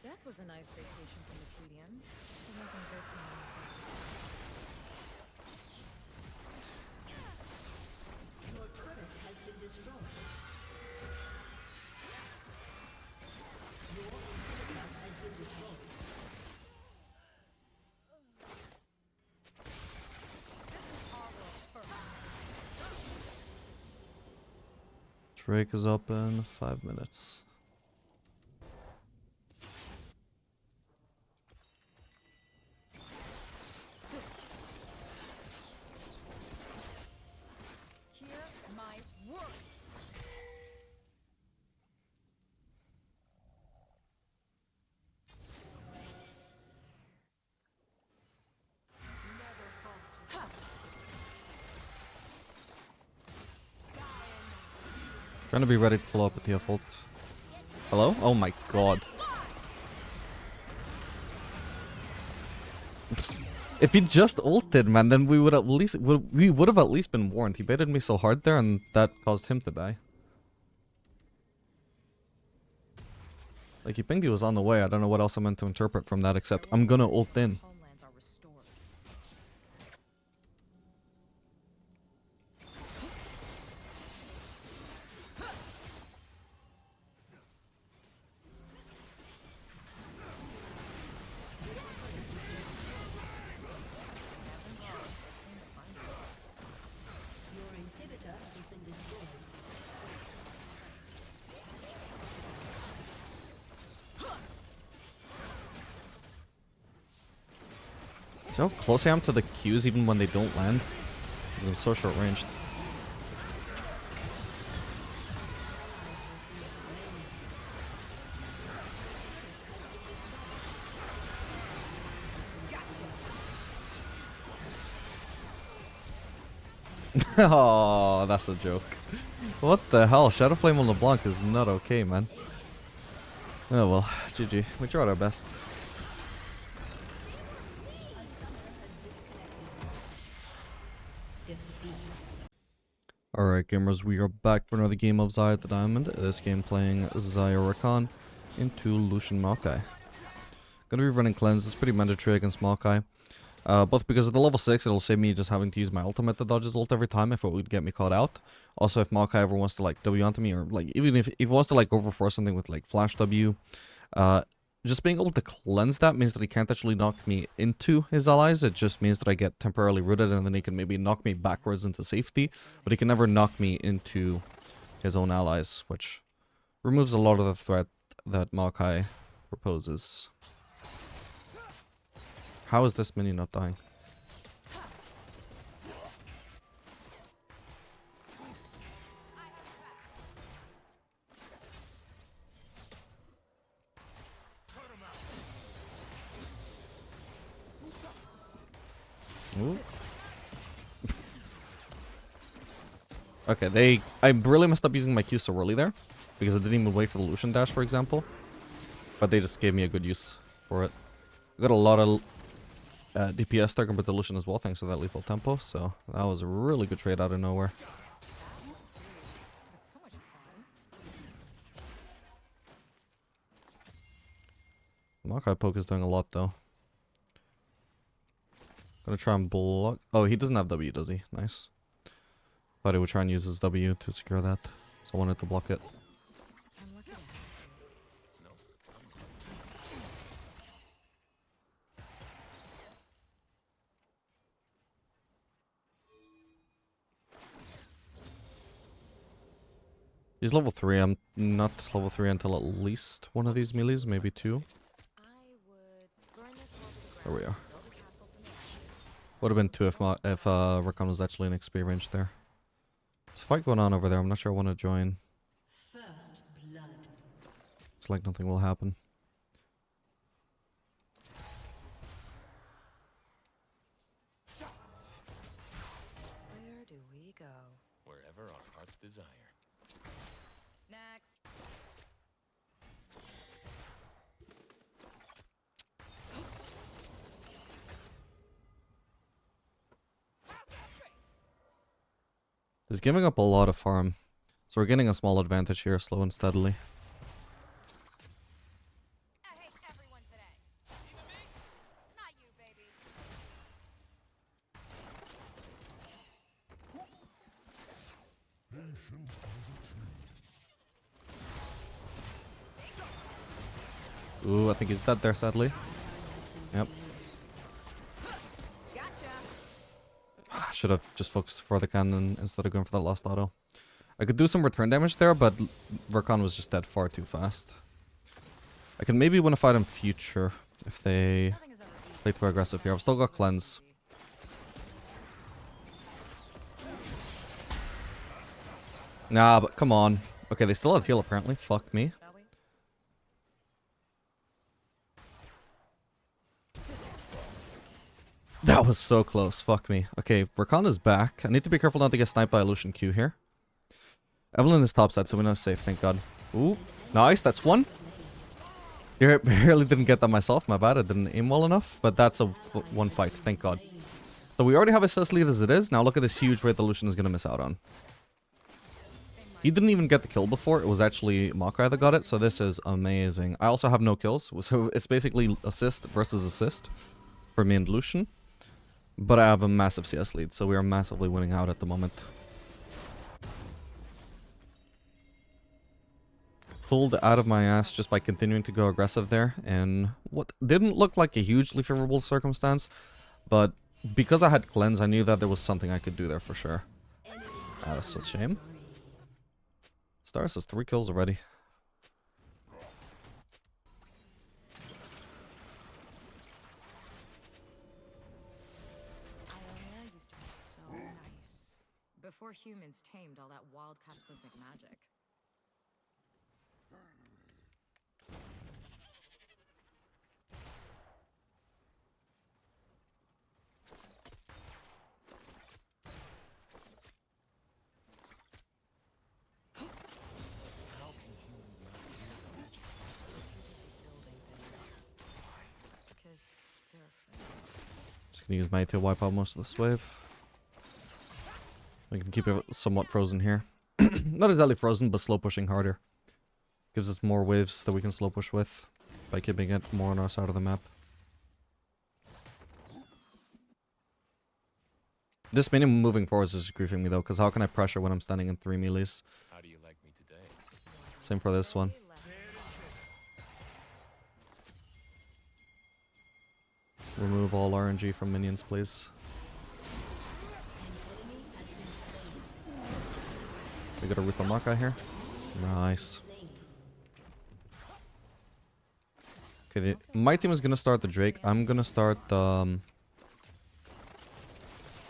That was a nice vacation from the TDM. Nothing good from Your turret has been destroyed. Your inhibitor has been destroyed. Drake is up in 5 minutes. Hear my words. Trying to be ready to follow up with the ult. Hello? Oh my god. If he just ulted, man, then we would have at least been warned. He baited me so hard there, and that caused him to die. Like, he pinged he was on the way. I don't know what else I'm meant to interpret from that, except I'm gonna ult in. Homelands are restored. Your inhibitor has been destroyed. See how close I am to the Qs even when they don't land? Because I'm so short ranged. Oh, that's a joke. What the hell? Shadow Flame on LeBlanc is not okay, man. Oh well, GG. We tried our best. Alright gamers, we are back for another game of Xayah the Diamond. This game playing Xayah Rakan into Lucian Maokai. Gonna be running cleanse, it's pretty mandatory against Maokai. Both because at the level 6 it'll save me just having to use my ultimate to dodge his ult every time if it would get me caught out. Also if Maokai ever wants to like W onto me, or like even if he wants to like overforce something with like flash W, just being able to cleanse that means that he can't actually knock me into his allies. It just means that I get temporarily rooted and then he can maybe knock me backwards into safety, but he can never knock me into his own allies, which removes a lot of the threat that Maokai proposes. How is this mini not dying? Ooh. Okay, I really messed up using my Q so early there, because I didn't even wait for the Lucian dash, for example. But they just gave me a good use for it. I got a lot of DPS there compared to Lucian as well, thanks to that lethal tempo, so that was a really good trade out of nowhere. Maokai poke is doing a lot though. Gonna try and block. Oh, he doesn't have W, does he? Nice. Thought he would try and use his W to secure that, so I wanted to block it. He's level 3. I'm not level 3 until at least one of these melees, maybe 2. There we are. Would have been 2 if Rakan was actually in XP range there. There's a fight going on over there. I'm not sure I want to join. First blood. It's like nothing will happen. Where do we go? Wherever our heart's desire. Next. He's giving up a lot of farm. So we're getting a small advantage here, slow and steadily. I hate everyone today. Even me? Not you, baby. Ooh, I think he's dead there, sadly. Yep. Gotcha. Should have just focused for the cannon instead of going for that last auto. I could do some return damage there, but Rakan was just dead far too fast. I can maybe win a fight in future if they play too aggressive here. I've still got cleanse. Nah, but come on. Okay, they still have heal apparently. Fuck me. Shall we? That was so close. Fuck me. Okay, Rakan is back. I need to be careful not to get sniped by a Lucian Q here. Evelyn is top side, so we know it's safe, thank god. Ooh, nice, that's one. Barely didn't get that myself, my bad, I didn't aim well enough. But that's a one fight, thank god. So we already have a SS lead as it is. Now look at this huge raid the Lucian is going to miss out on. He didn't even get the kill before, it was actually Maokai that got it, so this is amazing. I also have no kills, so it's basically assist versus assist for me and Lucian. But I have a massive CS lead, so we are massively winning out at the moment. Pulled out of my ass just by continuing to go aggressive there in what didn't look like a hugely favorable circumstance, but because I had cleanse, I knew that there was something I could do there for sure. That's a shame. Stars has 3 kills already. Ionia used to be so nice. Before humans tamed all that wild cataclysmic magic. Because they're afraid. Just gonna use my to wipe out most of this wave. We can keep it somewhat frozen here. Not exactly frozen, but slow pushing harder. Gives us more waves that we can slow push with by keeping it more on our side of the map. This minimum moving forwards is griefing me though, because how can I pressure when I'm standing in 3 melees? How do you like me today? Same for this one. Remove all RNG from minions, please. We got a Replay Maka here. Nice. Okay, my team is gonna start the Drake. I'm gonna start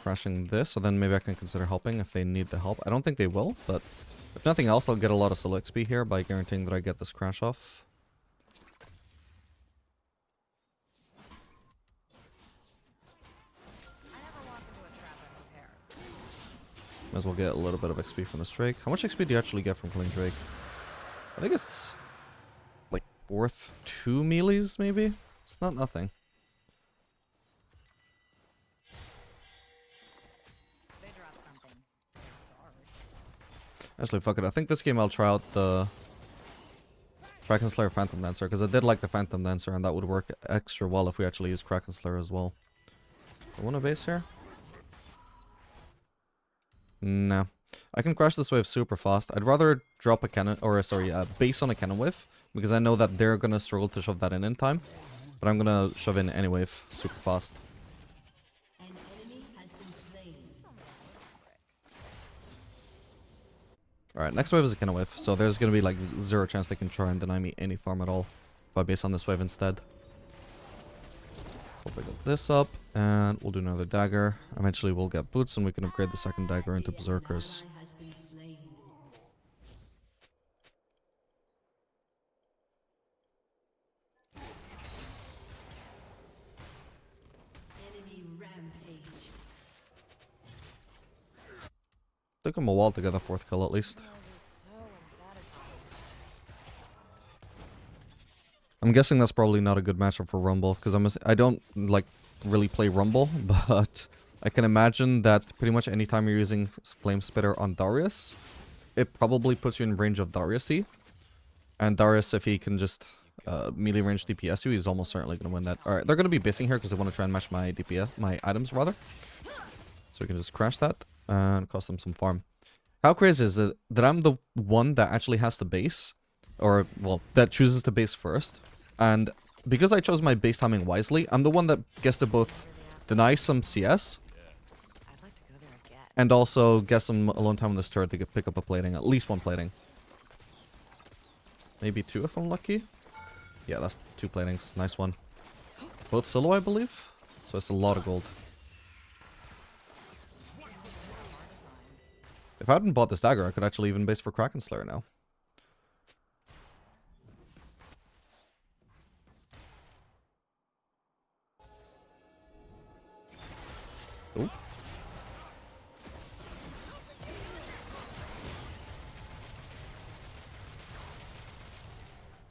crashing this, so then maybe I can consider helping if they need the help. I don't think they will, but if nothing else, I'll get a lot of solo XP here by guaranteeing that I get this crash off. Might as well get a little bit of XP from this Drake. How much XP do you actually get from killing Drake? I think it's like worth 2 melees, maybe? It's not nothing. They dropped something. Actually, fuck it. I think this game I'll try out the Kraken Slayer Phantom Dancer, because I did like the Phantom Dancer, and that would work extra well if we actually use Kraken Slayer as well. I want a base here? No. I can crash this wave super fast. I'd rather drop a cannon, or sorry, base on a cannon wave, because I know that they're gonna struggle to shove that in time. But I'm gonna shove in any wave super fast. An enemy has been slain. Alright, next wave is a cannon wave, so there's gonna be like 0 chance they can try and deny me any farm at all if I base on this wave instead. So we'll pick up this up, and we'll do another dagger. Eventually we'll get boots, and we can upgrade the second dagger into berserkers. Ally has been slain. Enemy rampage. Took them a while to get the 4th kill at least. I'm guessing that's probably not a good matchup for Rumble, because I don't like really play Rumble, but I can imagine that pretty much anytime you're using Flame Spitter on Darius, it probably puts you in range of Darius-y. And Darius, if he can just melee range DPS you, he's almost certainly going to win that. Alright, they're going to be basing here because they want to try and match my DPS, my items rather. So we can just crash that and cost them some farm. How crazy is it that I'm the one that actually has to base? Or, well, that chooses to base first. And because I chose my base timing wisely, I'm the one that gets to both deny some CS I'd like to go there again. and also get some alone time on this turret to pick up a plating. At least 1 plating. Maybe 2 if I'm lucky. Yeah, that's 2 platings. Nice one. Both solo, I believe. So it's a lot of gold. If I hadn't bought this dagger, I could actually even base for Kraken Slayer now. Ooh.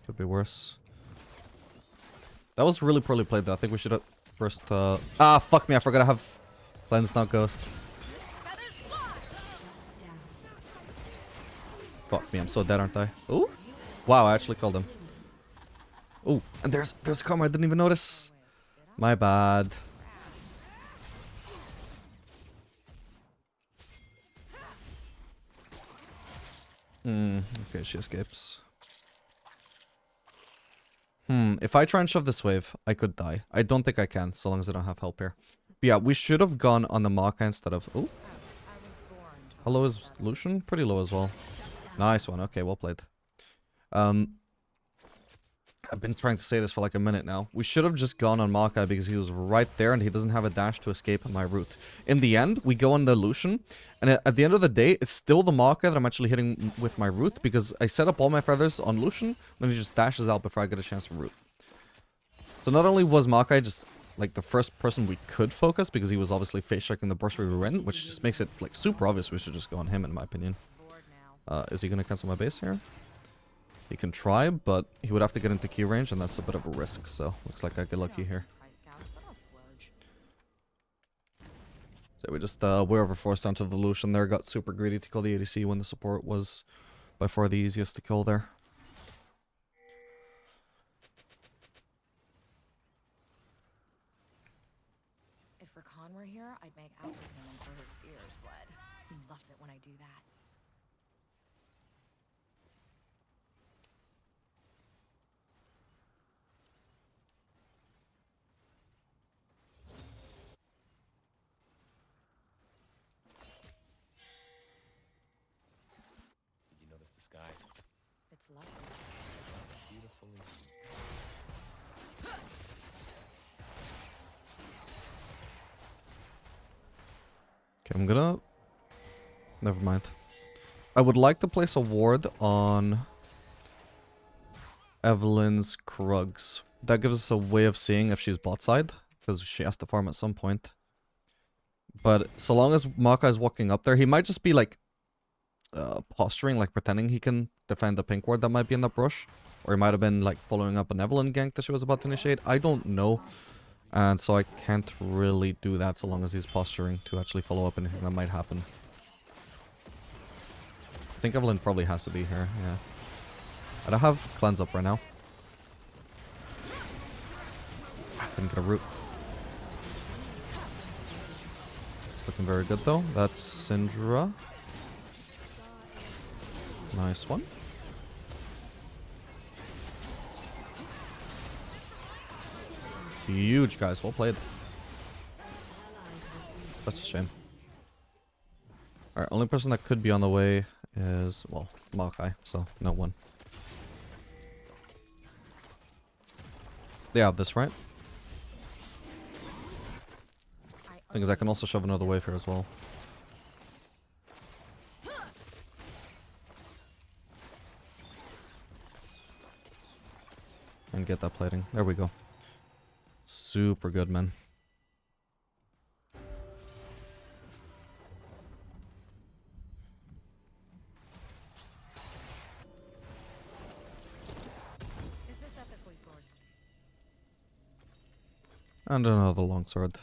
Could be worse. That was really poorly played though. I think we should have first ah, fuck me, I forgot I have Cleanse, not Ghost. Fuck me, I'm so dead, aren't I? Ooh. Wow, I actually killed him. Ooh, and there's a karma I didn't even notice. My bad. Okay, she escapes. If I try and shove this wave, I could die. I don't think I can, so long as I don't have help here. But yeah, we should have gone on the Maka instead of... Ooh. How low is Lucian? Pretty low as well. Nice one. Okay, well played. I've been trying to say this for like a minute now. We should have just gone on Maka because he was right there and he doesn't have a dash to escape on my route. In the end, we go on the Lucian, and at the end of the day, it's still the Maka that I'm actually hitting with my route because I set up all my feathers on Lucian, then he just dashes out before I get a chance to route. So not only was Maka just like the first person we could focus because he was obviously face checking the burst we were in, which just makes it like super obvious we should just go on him in my opinion. Is he gonna cancel my base here? He can try, but he would have to get into Q range, and that's a bit of a risk, so looks like I get lucky here. So we just way overforced onto the Lucian there. Got super greedy to kill the ADC when the support was by far the easiest to kill there. If Rakan were here, I'd make out with him until his ears bled. He loves it when I do that. Did you notice the sky? It's lovely. Beautifully. Okay, I'm gonna... Never mind. I would like to place a ward on Evelyn's Krugs. That gives us a way of seeing if she's bot side, because she has to farm at some point. But so long as Maokai is walking up there, he might just be like posturing, like pretending he can defend the pink ward that might be in the brush. Or he might have been like following up an Evelyn gank that she was about to initiate. I don't know. And so I can't really do that so long as he's posturing to actually follow up anything that might happen. I think Evelyn probably has to be here, yeah. I don't have cleanse up right now. Didn't get a root. It's looking very good though. That's Syndra. Nice one. Huge, guys. Well played. That's a shame. Alright, only person that could be on the way is, well, Maokai, so no one. They have this, right? Thing is, I can also shove another wave here as well. And get that plating. There we go. Super good, man. Is this ethically sourced? And another longsword.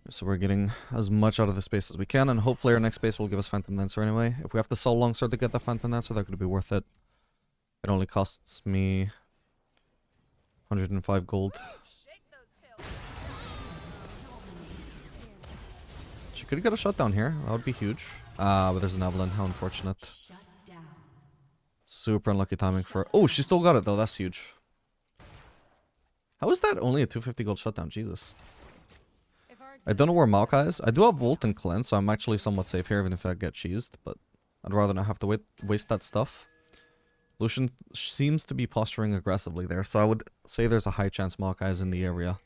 So we're getting as much out of the space as we can, and hopefully our next space will give us Phantom Dancer anyway. If we have to sell longsword to get the Phantom Dancer, that could be worth it. It only costs me 105 gold. She could get a shutdown here. That would be huge. But there's an Evelyn. How unfortunate. Shut down. Super unlucky timing for... Oh, she still got it though. That's huge. How is that only a 250 gold shutdown? Jesus. I don't know where Maokai is. I do have Volt and Cleanse, so I'm actually somewhat safe here, even if I get cheesed. But I'd rather not have to waste that stuff. Lucian seems to be posturing aggressively there, so I would say there's a high chance Maokai is in the area.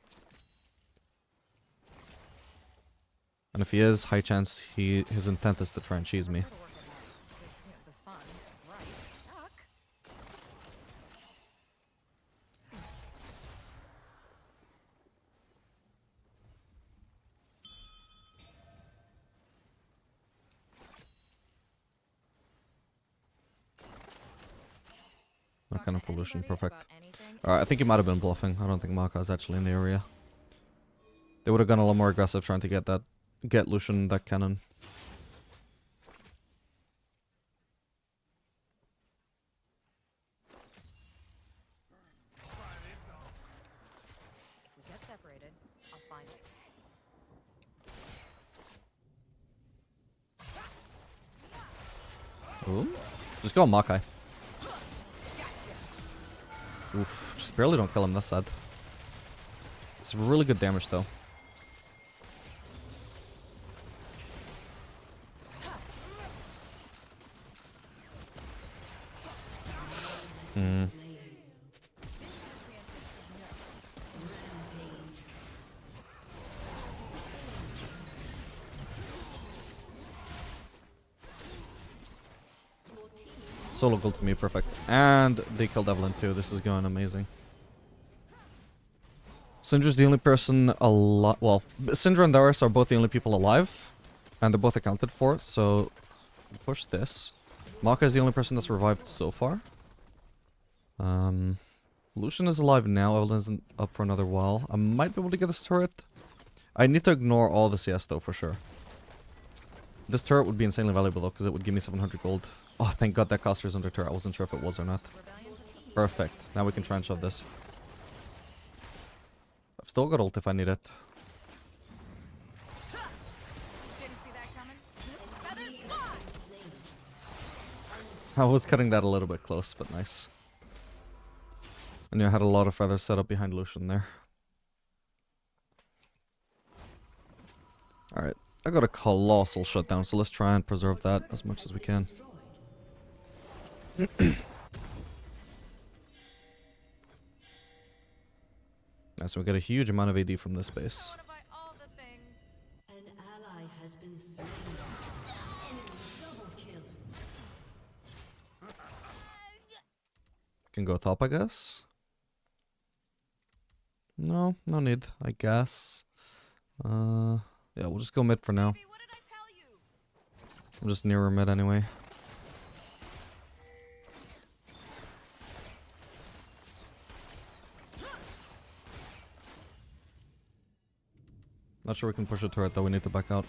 And if he is, high chance his intent is to try and cheese me. The sun, right? Duck. That kind of Lucian, Anybody perfect. about anything? Alright, I think he might have been bluffing. I don't think Maokai is actually in the area. They would have gone a lot more aggressive trying to get Lucian that cannon. If we get separated, I'll find it. Ooh. Just go on Maokai. Oof, just barely don't kill him, that's sad. It's really good damage though. Solo gold to me, perfect. And they killed Evelyn too. This is going amazing. Syndra's the only person alive. Well, Syndra and Darius are both the only people alive. And they're both accounted for, so push this. Maokai is the only person that's revived so far. Lucian is alive now. Evelyn isn't up for another while. I might be able to get this turret. I need to ignore all the CS though, for sure. This turret would be insanely valuable though, because it would give me 700 gold. Oh, thank god that Caster's under turret. I wasn't sure if it was or not. Perfect. Now we can try and shove this. I've still got ult if I need it. Didn't see that coming. Feathers fly! I was cutting that a little bit close, but nice. I knew I had a lot of feathers set up behind Lucian there. Alright, I got a colossal shutdown, so let's try and preserve that as much as we can. Nice, we get a huge amount of AD from this base. Notify all the things. An ally has been slain. Enemy double kill. Can go top, I guess. No, no need, I guess. Yeah, we'll just go mid for now. Baby, what did I tell you? I'm just nearer mid anyway. Not sure we can push a turret though, we need to back out.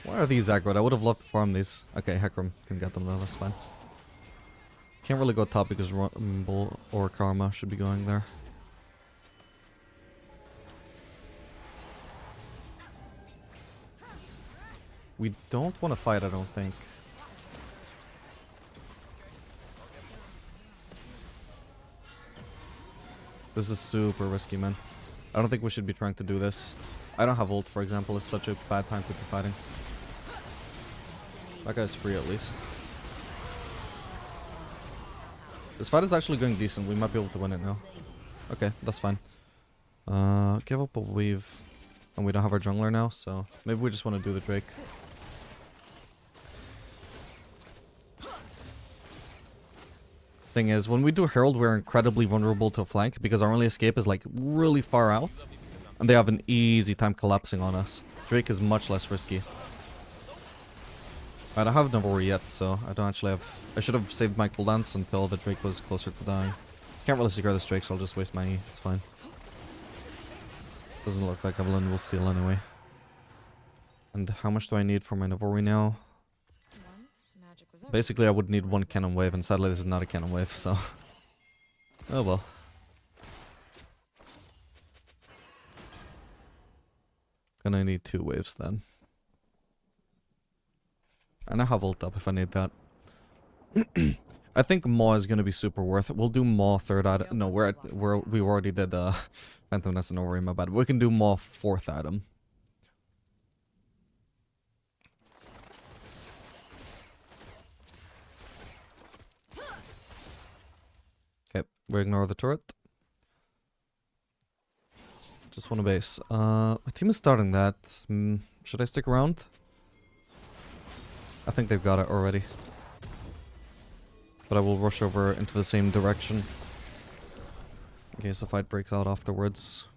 Why are these aggroed? I would have loved to farm these. Okay, Hecarim can get them though, that's fine. Can't really go top because Rumble or Karma should be going there. We don't want to fight, I don't think. This is super risky, man. I don't think we should be trying to do this. I don't have ult, for example. It's such a bad time to be fighting. That guy's free at least. This fight is actually going decent. We might be able to win it now. Okay, that's fine. Give up a wave. And we don't have our jungler now, so maybe we just want to do the Drake. Thing is, when we do Herald, we're incredibly vulnerable to flank because our only escape is like really far out. And they have an easy time collapsing on us. Drake is much less risky. I don't have Navori yet, so I don't actually have... I should have saved my cooldowns until the Drake was closer to dying. Can't really secure this Drake, so I'll just waste my E. It's fine. Doesn't look like Evelyn will steal anyway. And how much do I need for my Navori now? Once magic was Basically, I would need one cannon wave, and sadly this is not a cannon wave, so... Oh well. Gonna need 2 waves then. And I have ult up if I need that. I think Maw is gonna be super worth it. We'll do Maw third item. No, we already did Phantom Nest and Overeem, my bad. We can do Maw 4th item. Okay, we ignore the turret. Just want a base. My team is starting that. Should I stick around? I think they've got it already. But I will rush over into the same direction. In case the fight breaks out afterwards.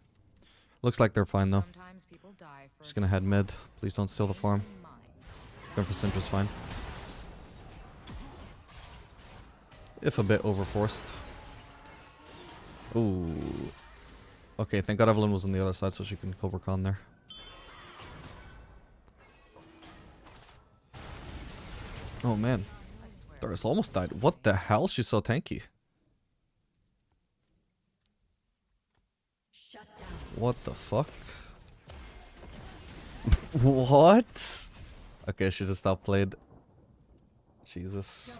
Looks like they're fine though. Sometimes people die for Just gonna head mid. Please don't steal the farm. Going for Sintra's fine. If a bit overforced. Ooh. Okay, thank god Evelyn was on the other side so she can cover Khan there. Oh man. I swear. Doris almost died. What the hell? She's so tanky. Shut down. What the fuck? What? Okay, she just outplayed. Jesus.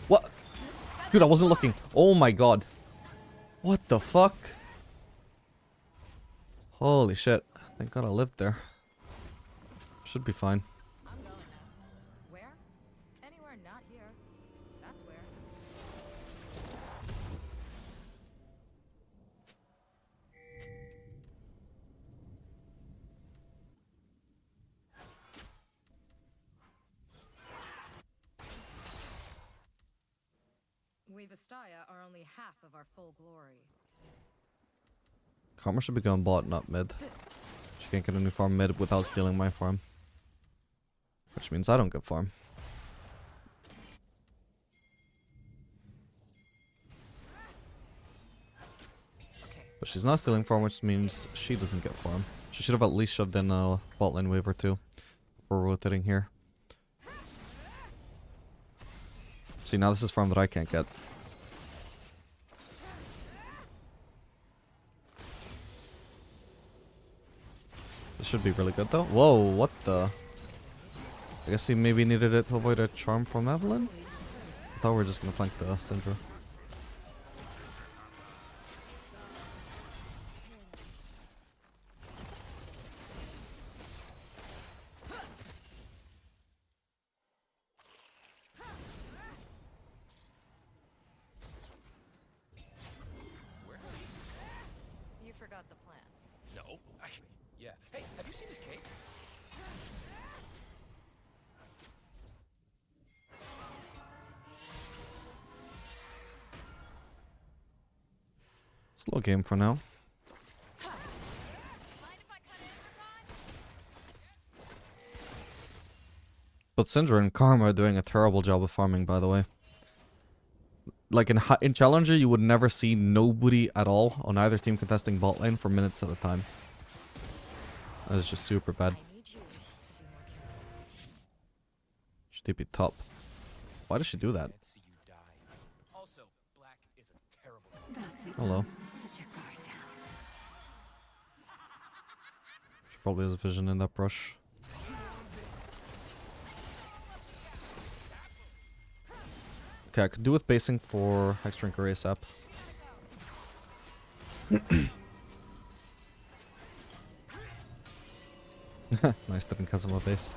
What? Dude, I wasn't looking. Oh my god. What the fuck? Holy shit. Thank god I lived there. Should be fine. I'm going now. Where? Anywhere not here. That's where. We Vistaya are only half of our full glory. Karma should be going bot, not mid. She can't get a new farm mid without stealing my farm. Which means I don't get farm. Okay. But She's not stealing farm, which means she doesn't get farm. She should have at least shoved in a bot lane wave or two before rotating here. See, now this is farm that I can't get. This should be really good though. Whoa, what the? I guess he maybe needed it to avoid a charm from Evelyn? I thought we were just gonna flank the Syndra. You forgot the plan. No. Yeah. Hey, have you seen his cape? Slow game for now. But Syndra and Karma are doing a terrible job of farming, by the way. Like in Challenger, you would never see nobody at all on either team contesting bot lane for minutes at a time. That is just super bad. I need you to be more careful. Should TP top. Why does she do that? Can't see you die. Also, black is a terrible color. That's it. Hello. Let your guard down. She probably has a vision in that brush. Okay, I could do with basing for Hexdrinker ASAP. Nice, didn't cancel my base.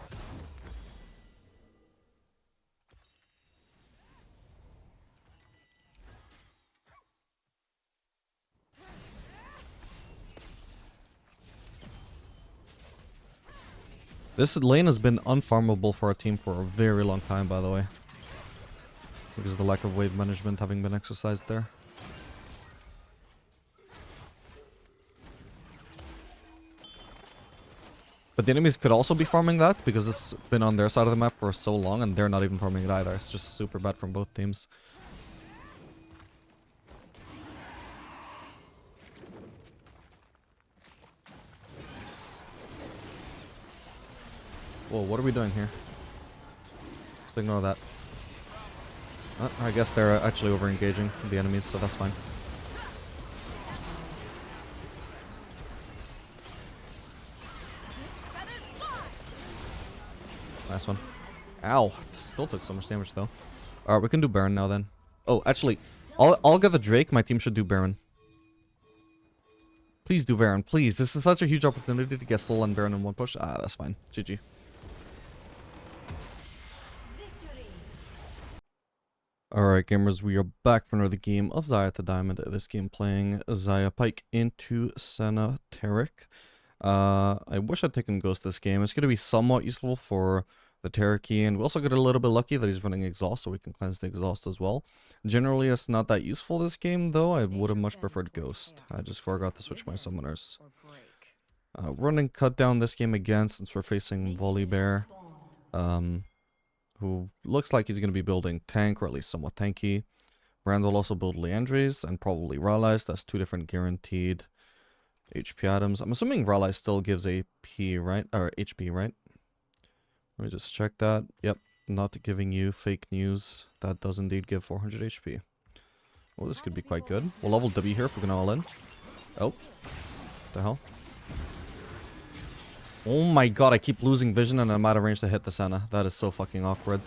This lane has been unfarmable for our team for a very long time, by the way. Because of the lack of wave management having been exercised there. But the enemies could also be farming that, because it's been on their side of the map for so long, and they're not even farming it either. It's just super bad from both teams. Whoa, what are we doing here? Just ignore that. I guess they're actually over-engaging the enemies, so that's fine. Nice one. Ow. Still took so much damage, though. Alright, we can do Baron now, then. Oh, actually, I'll get the Drake. My team should do Baron. Please do Baron, please. This is such a huge opportunity to get Soul and Baron in one push. Ah, that's fine. GG. Alright gamers, we are back for another game of Xayah to Diamond. This game playing Xayah Pike into Senna Taric. I wish I'd taken Ghost this game. It's going to be somewhat useful for the Tariki, and we also got a little bit lucky that he's running Exhaust, so we can cleanse the Exhaust as well. Generally, it's not that useful this game, though. I would have much preferred Ghost. I just forgot to switch my summoners. Running Cut Down this game again, since we're facing Volibear. Who looks like he's going to be building tank, or at least somewhat tanky. Brand will also build Leandres, and probably Rallies. That's two different guaranteed HP items. I'm assuming Rallies still gives AP, right? Or HP, right? Let me just check that. Yep, not giving you fake news. That does indeed give 400 HP. Well, this could be quite good. We'll level W here if we're going to all in. Oh. What the hell? Oh my god, I keep losing vision and I'm out of range to hit the Senna. That is so fucking awkward.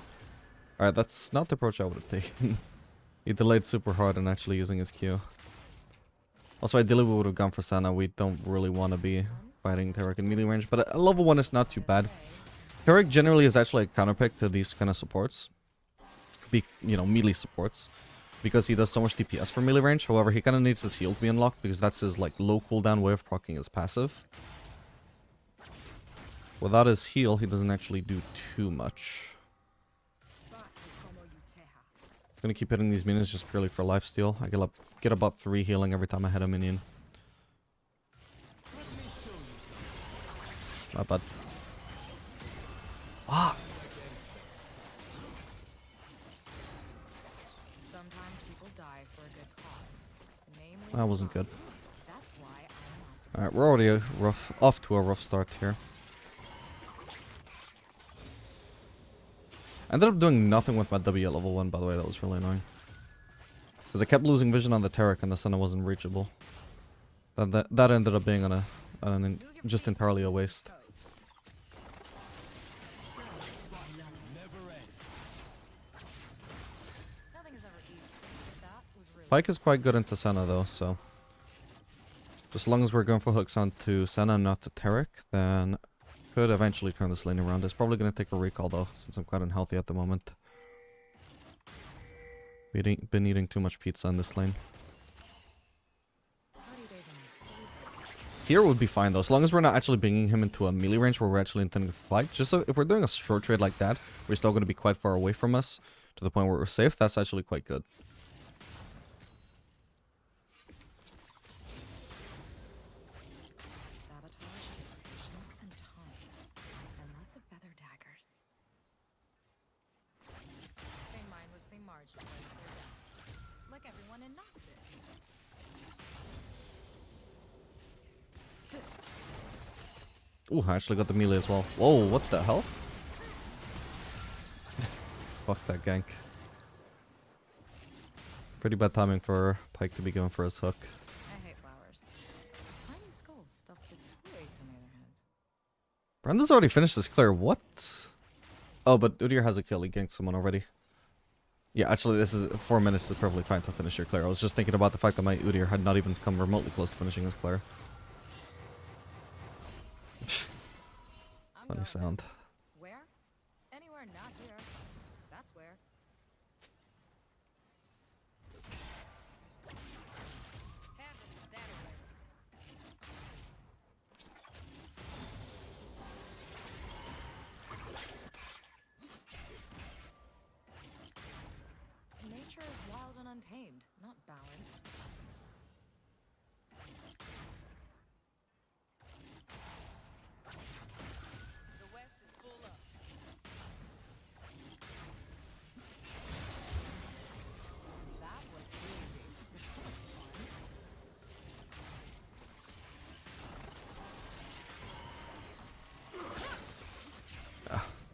Alright, that's not the approach I would have taken. He delayed super hard and actually using his Q. Also, ideally we would have gone for Senna. We don't really want to be fighting Taric in melee range, but a level 1 is not too bad. Taric generally is actually a counterpick to these kind of supports. You know, melee supports. Because he does so much DPS for melee range. However, he kind of needs his heal to be unlocked because that's his like low cooldown way of proccing his passive. Without his heal, he doesn't actually do too much. I'm gonna keep hitting these minions just purely for lifesteal. I get about 3 healing every time I hit a minion. Not bad. Ah! Sometimes people die for a good cause. Namely, That wasn't good. that's Alright, we're already off to a rough start here. I ended up doing nothing with my W at level 1, by the way. That was really annoying. Because I kept losing vision on the Taric and the Senna wasn't reachable. That ended up being just entirely a waste. Nothing is ever easy. That was really Pyke is quite good into Senna though, so... As long as we're going for hooks onto Senna and not to Taric, then could eventually turn this lane around. It's probably going to take a recall though, since I'm quite unhealthy at the moment. Been eating too much pizza in this lane. party days on Here would be fine though, as long as we're not actually bringing him into a melee range where we're actually intending to fight. Just so if we're doing a short trade like that, we're still going to be quite far away from us, to the point where we're safe, that's actually quite good. sabotage takes patience and time. And lots of feather daggers. They mindlessly marched right to their deaths. Like everyone in Noxus. Ooh, I actually got the melee as well. Whoa, what the hell? Fuck that gank. Pretty bad timing for Pyke to be going for his hook. I hate flowers. Tiny skulls stuffed with twigs on the other hand. Brendan's already finished this clear. What? Oh, but Udyr has a kill. He ganked someone already. Yeah, actually, this is 4 minutes is perfectly fine to finish your clear. I was just thinking about the fact that my Udyr had not even come remotely close to finishing his clear. I'm Funny going. sound. Where? Anywhere not here. That's where. Heavens, that away. Nature is wild and untamed, not balanced. The West is full up. That was easy. It's so fun.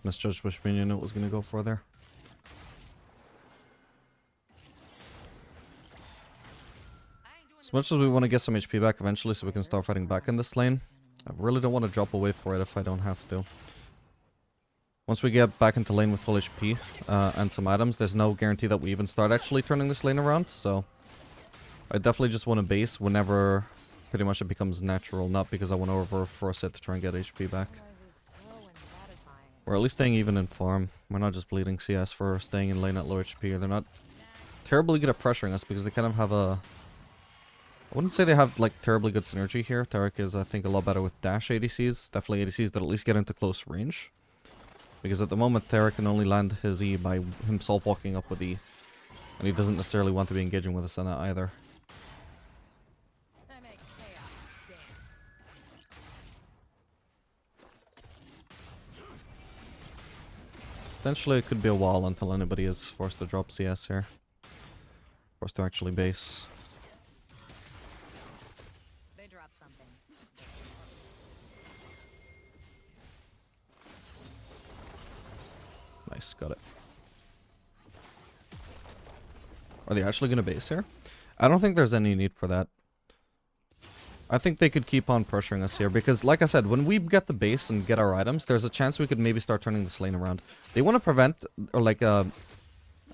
Misjudged which minion it was going to go for there. As much as we want to get some HP back eventually so we can start fighting back in this lane, I really don't want to drop away for it if I don't have to. Once we get back into lane with full HP and some items, there's no guarantee that we even start actually turning this lane around, so I definitely just want to base whenever pretty much it becomes natural, not because I want to overforce it to try and get HP back. Sunrise is slow and satisfying. We're at least staying even in farm. We're not just bleeding CS for staying in lane at low HP. They're not terribly good at pressuring us because they kind of have a... I wouldn't say they have like terribly good synergy here. Taric is, I think, a lot better with dash ADCs. Definitely ADCs that at least get into close range. Because at the moment, Taric can only land his E by himself walking up with E. And he doesn't necessarily want to be engaging with a Senna either. I make chaos dance. Potentially, it could be a while until anybody is forced to drop CS here. Forced to actually base. They dropped something. Nice, got it. Are they actually going to base here? I don't think there's any need for that. I think they could keep on pressuring us here because, like I said, when we get the base and get our items, there's a chance we could maybe start turning this lane around. They want to prevent, or like, try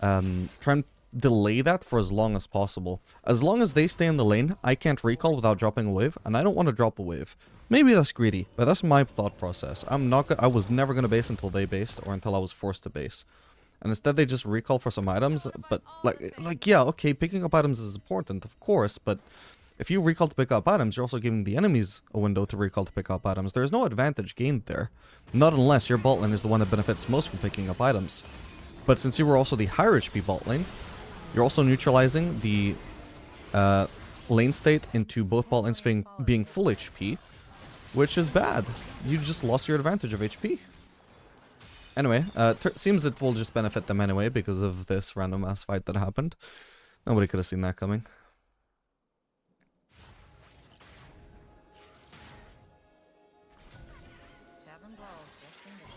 and delay that for as long as possible. As long as they stay in the lane, I can't recall without dropping a wave, and I don't want to drop a wave. Maybe that's greedy, but that's my thought process. I was never going to base until they based, or until I was forced to base. And instead they just recall for some items, but like yeah, okay, picking up items is important, of course, but if you recall to pick up items, you're also giving the enemies a window to recall to pick up items. There's no advantage gained there. Not unless your bot lane is the one that benefits most from picking up items. But since you were also the higher HP bot lane, you're also neutralizing the lane state into both bot lanes being full HP, which is bad. You just lost your advantage of HP. Anyway, seems it will just benefit them anyway because of this random ass fight that happened. Nobody could have seen that coming.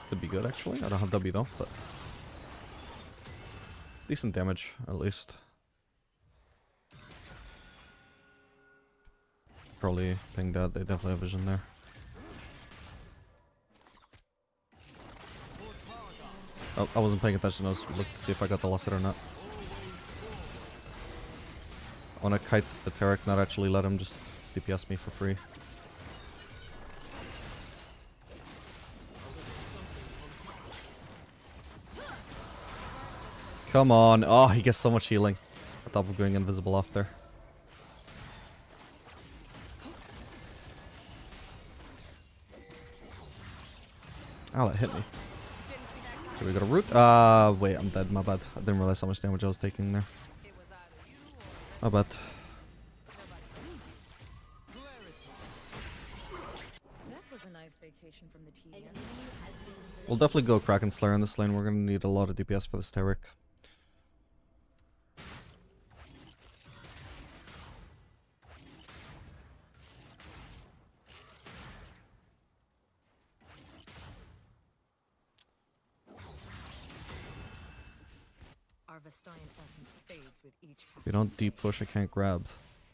Could be good, actually. I don't have W, though, but... decent damage, at least. Probably ping that. They definitely have vision there. Oh, I wasn't paying attention. I was looking to see if I got the last hit or not. I want to kite the Tarek, not actually let him just DPS me for free. Come on. Oh, he gets so much healing. On top of going invisible off there. Oh, that hit me. Okay, we got a root. Wait, I'm dead. My bad. I didn't realize how much damage I was taking there. My bad. That was a nice vacation from the TV. We'll definitely go Kraken Slayer in this lane. We're gonna need a lot of DPS for this Tarek. If you don't deep push, I can't grab.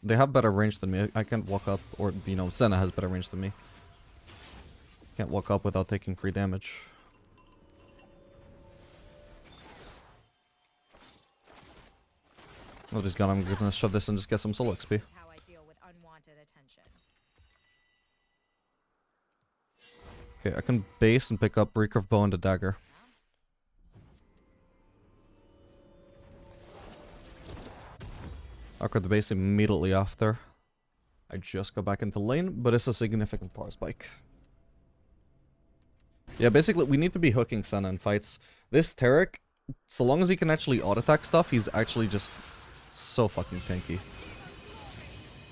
They have better range than me. I can't walk up, or, you know, Senna has better range than me. Can't walk up without taking free damage. Oh, he's gone. I'm gonna shove this and just get some solo XP. How I deal with unwanted attention. Okay, I can base and pick up Recurve Bow and the dagger. I'll cut the base immediately after. I just got back into lane, but it's a significant power spike. Yeah, basically, we need to be hooking Senna in fights. This Tarek, so long as he can actually auto-attack stuff, he's actually just so fucking tanky.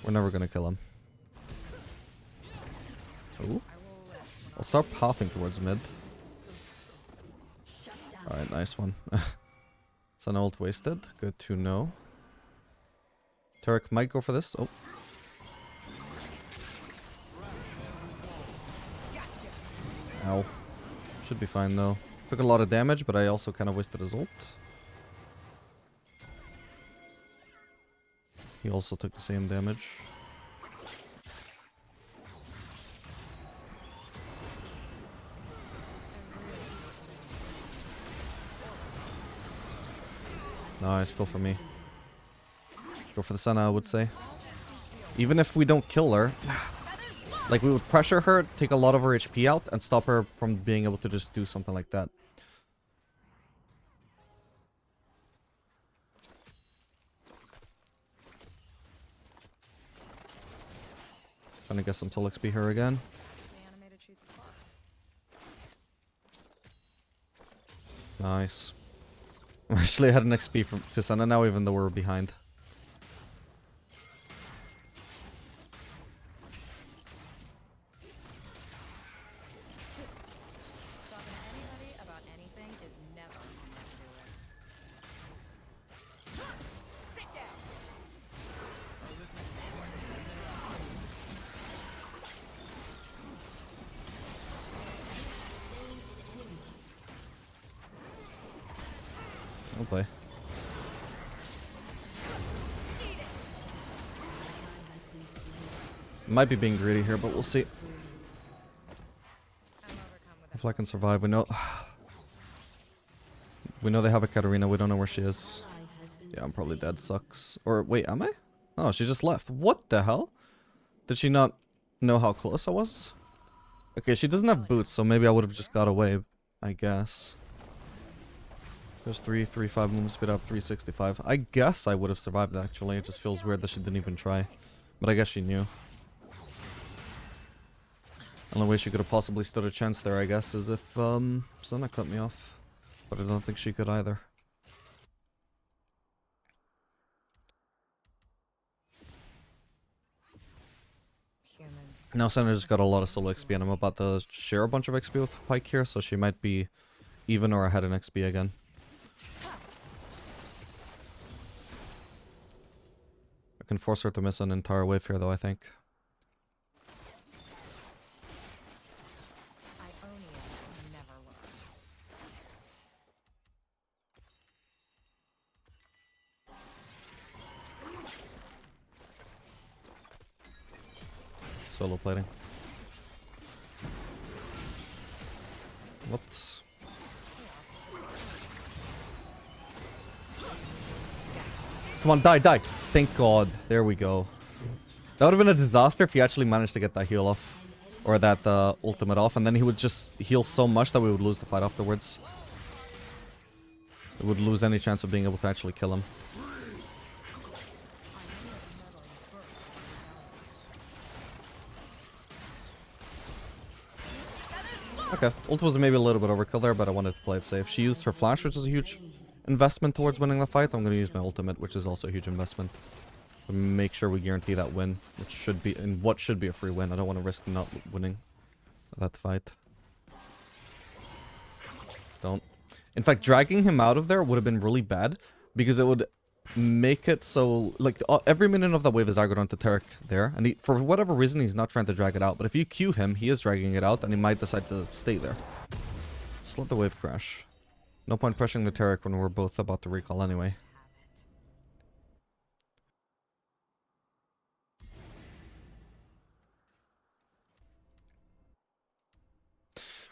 We're never gonna kill him. Ooh. I'll start pathing towards mid. Alright, nice one. Senna ult wasted. Good to know. Tarek might go for this. Oh. Ow. Should be fine though. Took a lot of damage, but I also kind of wasted his ult. He also took the same damage. Nice, go for me. Go for the Senna, I would say. Even if we don't kill her, like, we would pressure her, take a lot of her HP out, and stop her from being able to just do something like that. Trying to get some full XP her again. Nice. I actually had an XP from to Senna now, even though we're behind. I'll play. Might be being greedy here, but we'll see. If I can survive, we know. We know they have a Katarina. We don't know where she is. Yeah, I'm probably dead. Sucks. Or wait, am I? Oh, she just left. What the hell? Did she not know how close I was? Okay, she doesn't have boots, so maybe I would have just got away, I guess. There's 335 movement speed up, 365. I guess I would have survived, actually. It just feels weird that she didn't even try. But I guess she knew. Only way she could have possibly stood a chance there, I guess, is if Senna cut me off. But I don't think she could either. Now Senna just got a lot of solo XP, and I'm about to share a bunch of XP with Pyke here, so she might be even or ahead in XP again. I can force her to miss an entire wave here, though, I think. Solo plating. What? Come on, die, die. Thank God. There we go. That would have been a disaster if he actually managed to get that heal off. Or that ultimate off. And then he would just heal so much that we would lose the fight afterwards. We would lose any chance of being able to actually kill him. Okay, ult was maybe a little bit overkill there, but I wanted to play it safe. She used her flash, which is a huge investment towards winning the fight. I'm going to use my ultimate, which is also a huge investment. To make sure we guarantee that win, which should be, and what should be a free win. I don't want to risk not winning that fight. Don't. In fact, dragging him out of there would have been really bad, because it would make it so, like, every minute of that wave is aggroed onto Tarek there, and he, for whatever reason, he's not trying to drag it out. But if you Q him, he is dragging it out, and he might decide to stay there. Just let the wave crash. No point pressuring the Tarek when we're both about to recall anyway.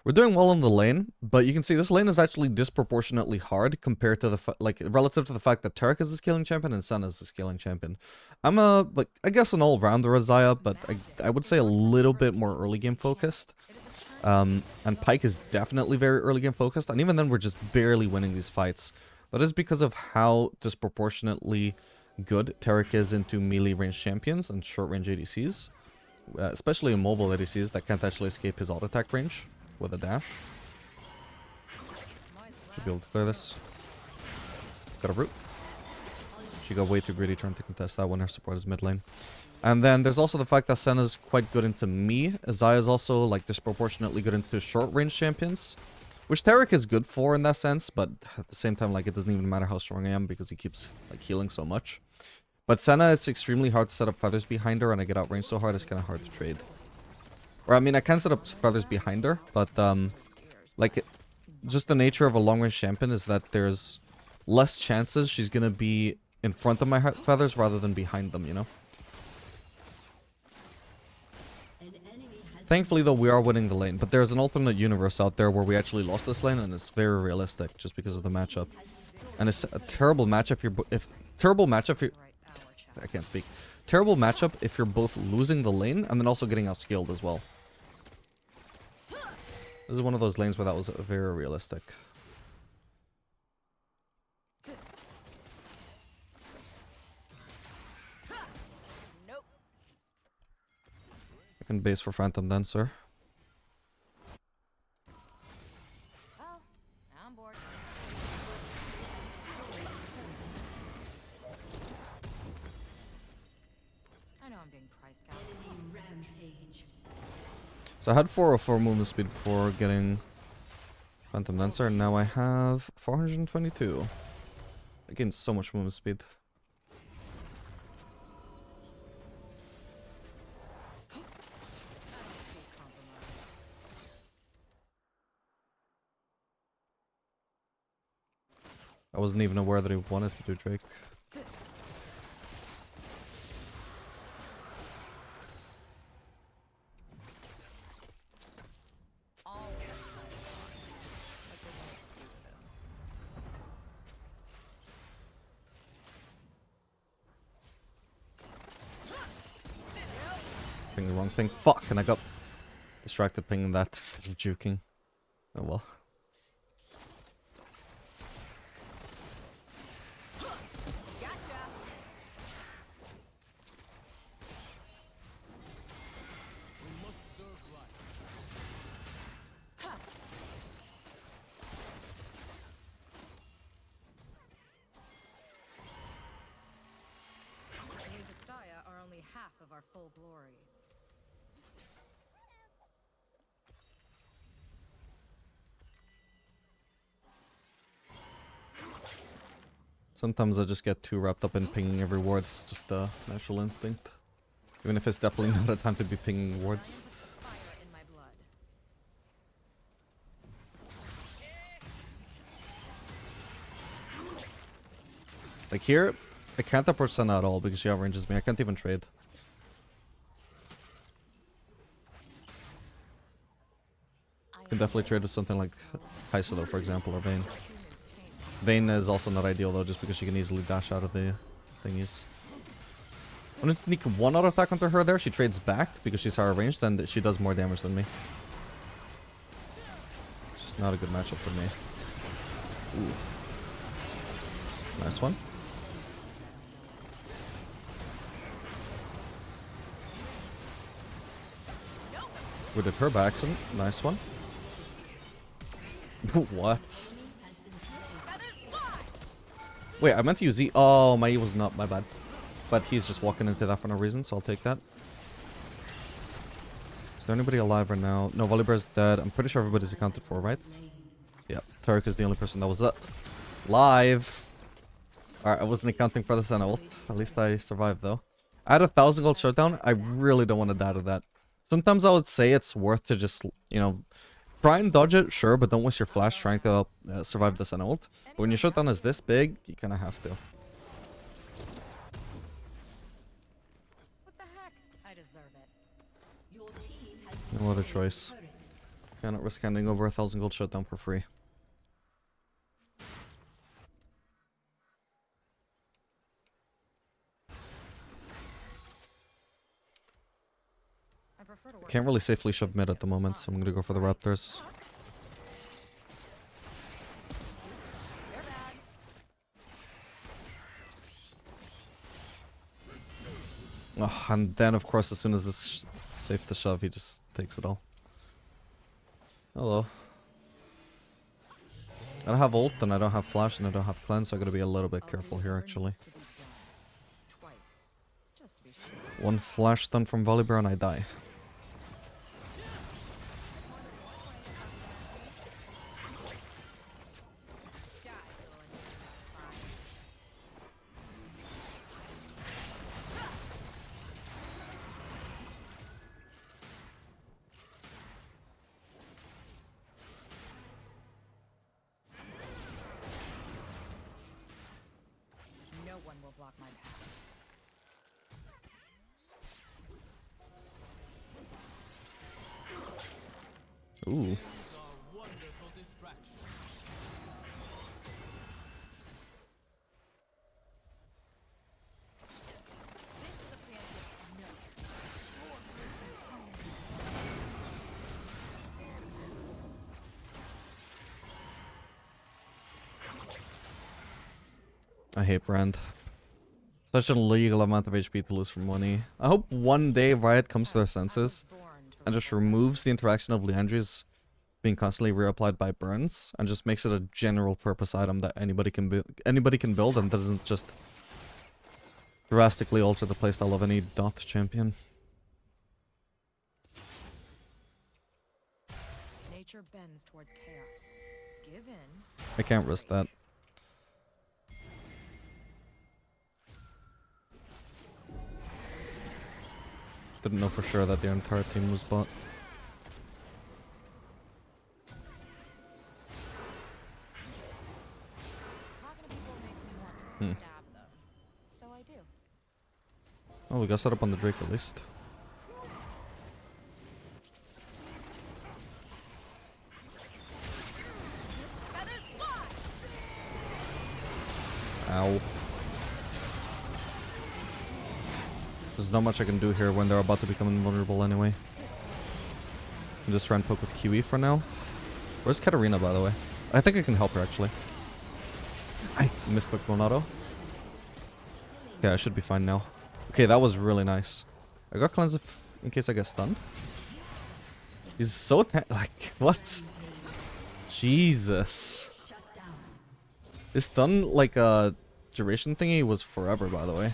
We're doing well in the lane, but you can see this lane is actually disproportionately hard compared to the relative to the fact that Tarek is the scaling champion and Xayah is the scaling champion. I'm I guess an all-rounder as Xayah, but I would say a little bit more early game focused. And Pyke is definitely very early game focused, and even then we're just barely winning these fights. That is because of how disproportionately good Tarek is into melee range champions and short range ADCs, especially in mobile ADCs that can't actually escape his auto attack range with a dash. Should be able to clear this. Got a root. She got way too greedy trying to contest that when her support is mid lane. And then there's also the fact that Senna is quite good into me. Xayah is also like disproportionately good into short range champions, which Tarek is good for in that sense, but at the same time, like, it doesn't even matter how strong I am because he keeps like healing so much. But Senna, it's extremely hard to set up feathers behind her, and I get outranged so hard it's kind of hard to trade. Or, I mean, I can set up feathers behind her, but, like, just the nature of a long-range champion is that there's less chances she's gonna be in front of my feathers rather than behind them, you know? Thankfully, though, we are winning the lane, but there's an alternate universe out there where we actually lost this lane, and it's very realistic just because of the matchup. And it's a terrible matchup I can't speak. Terrible matchup if you're both losing the lane and then also getting outskilled as well. This is one of those lanes where that was very realistic. Nope. I can base for Phantom then, sir. Well, I'm bored. I know I'm being price gouged. Rampage. So I had 404 movement speed before getting Phantom Dancer, and now I have 422. I gained so much movement speed. I wasn't even aware that he wanted to do Drake. Pinging the wrong thing. Fuck! And I got distracted pinging that instead of juking. Oh well. Are only half of our full glory. Sometimes I just get too wrapped up in pinging every ward. It's just a natural instinct. Even if it's definitely not a time to be pinging wards. Fire in my blood. Like here, I can't approach Senna at all because she outranges me. I can't even trade. definitely trade with something like Xayah though, for example, or Vayne. Vayne is also not ideal though, just because she can easily dash out of the thingies. I'm gonna sneak one auto attack onto her there. She trades back because she's higher ranged and she does more damage than me. It's just not a good matchup for me. Ooh. Nice one. We did her by accident. Nice one. What? Wait, I meant to use E. Oh, my E was not. My bad. But he's just walking into that for no reason, so I'll take that. Is there anybody alive right now? No, Volibear's dead. I'm pretty sure everybody's accounted for, right? Yeah, Tarek is the only person that was alive. Alright, I wasn't accounting for the Senna ult. At least I survived, though. I had 1,000 gold shutdown. I really don't want to die to that. Sometimes I would say it's worth to just, you know, try and dodge it, sure, but don't waste your flash trying to survive the Senna ult. But when your shutdown is this big, you kind of have to. What the heck? I deserve it. Your team has No other choice. Cannot risk handing over 1,000 gold shutdown for free. I prefer to work. Can't really safely shove mid at the moment, so I'm gonna go for the Raptors. They're bad. Oh, and then, of course, as soon as it's safe to shove, he just takes it all. Hello. I don't have ult, and I don't have flash, and I don't have cleanse, so I gotta be a little bit careful here, actually. Twice. Just to be sure. One flash stun from Volibear, and I die. No one will block my path. Ooh. I hate Brand. Such an illegal amount of HP to lose from 1E. I hope one day Riot comes to their senses and just removes the interaction of Liandry's being constantly reapplied by burns and just makes it a general purpose item that anybody can build and doesn't just drastically alter the playstyle of any dot champion. Nature bends towards chaos. Give in. I can't risk that. Didn't know for sure that the entire team was bot. Talking to people makes me want to stab them. So I do. Oh, we got set up on the Drake at least. Ow. There's not much I can do here when they're about to become invulnerable anyway. I'm just trying to poke with Kiwi for now. Where's Katarina, by the way? I think I can help her, actually. I misclicked Ronaldo. Yeah, I should be fine now. Okay, that was really nice. I got cleanse in case I get stunned. He's so like, what? Jesus. This stun, like, duration thingy was forever, by the way.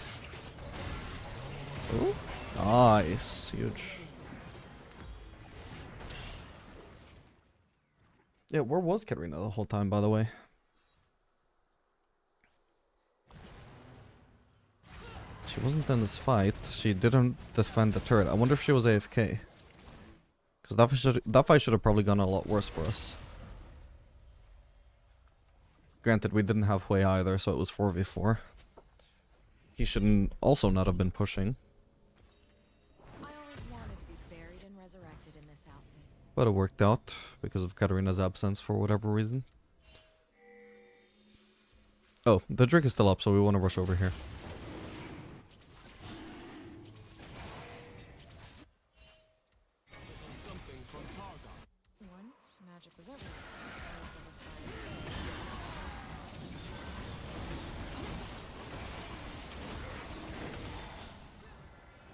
Ooh, nice. Huge. Yeah, where was Katarina the whole time, by the way? She wasn't in this fight. She didn't defend the turret. I wonder if she was AFK. Because that fight should have probably gone a lot worse for us. Granted, we didn't have Hui either, so it was 4v4. He shouldn't also not have been pushing. But it worked out because of Katarina's absence for whatever reason. Oh, the Drake is still up, so we want to rush over here. Once magic was everywhere.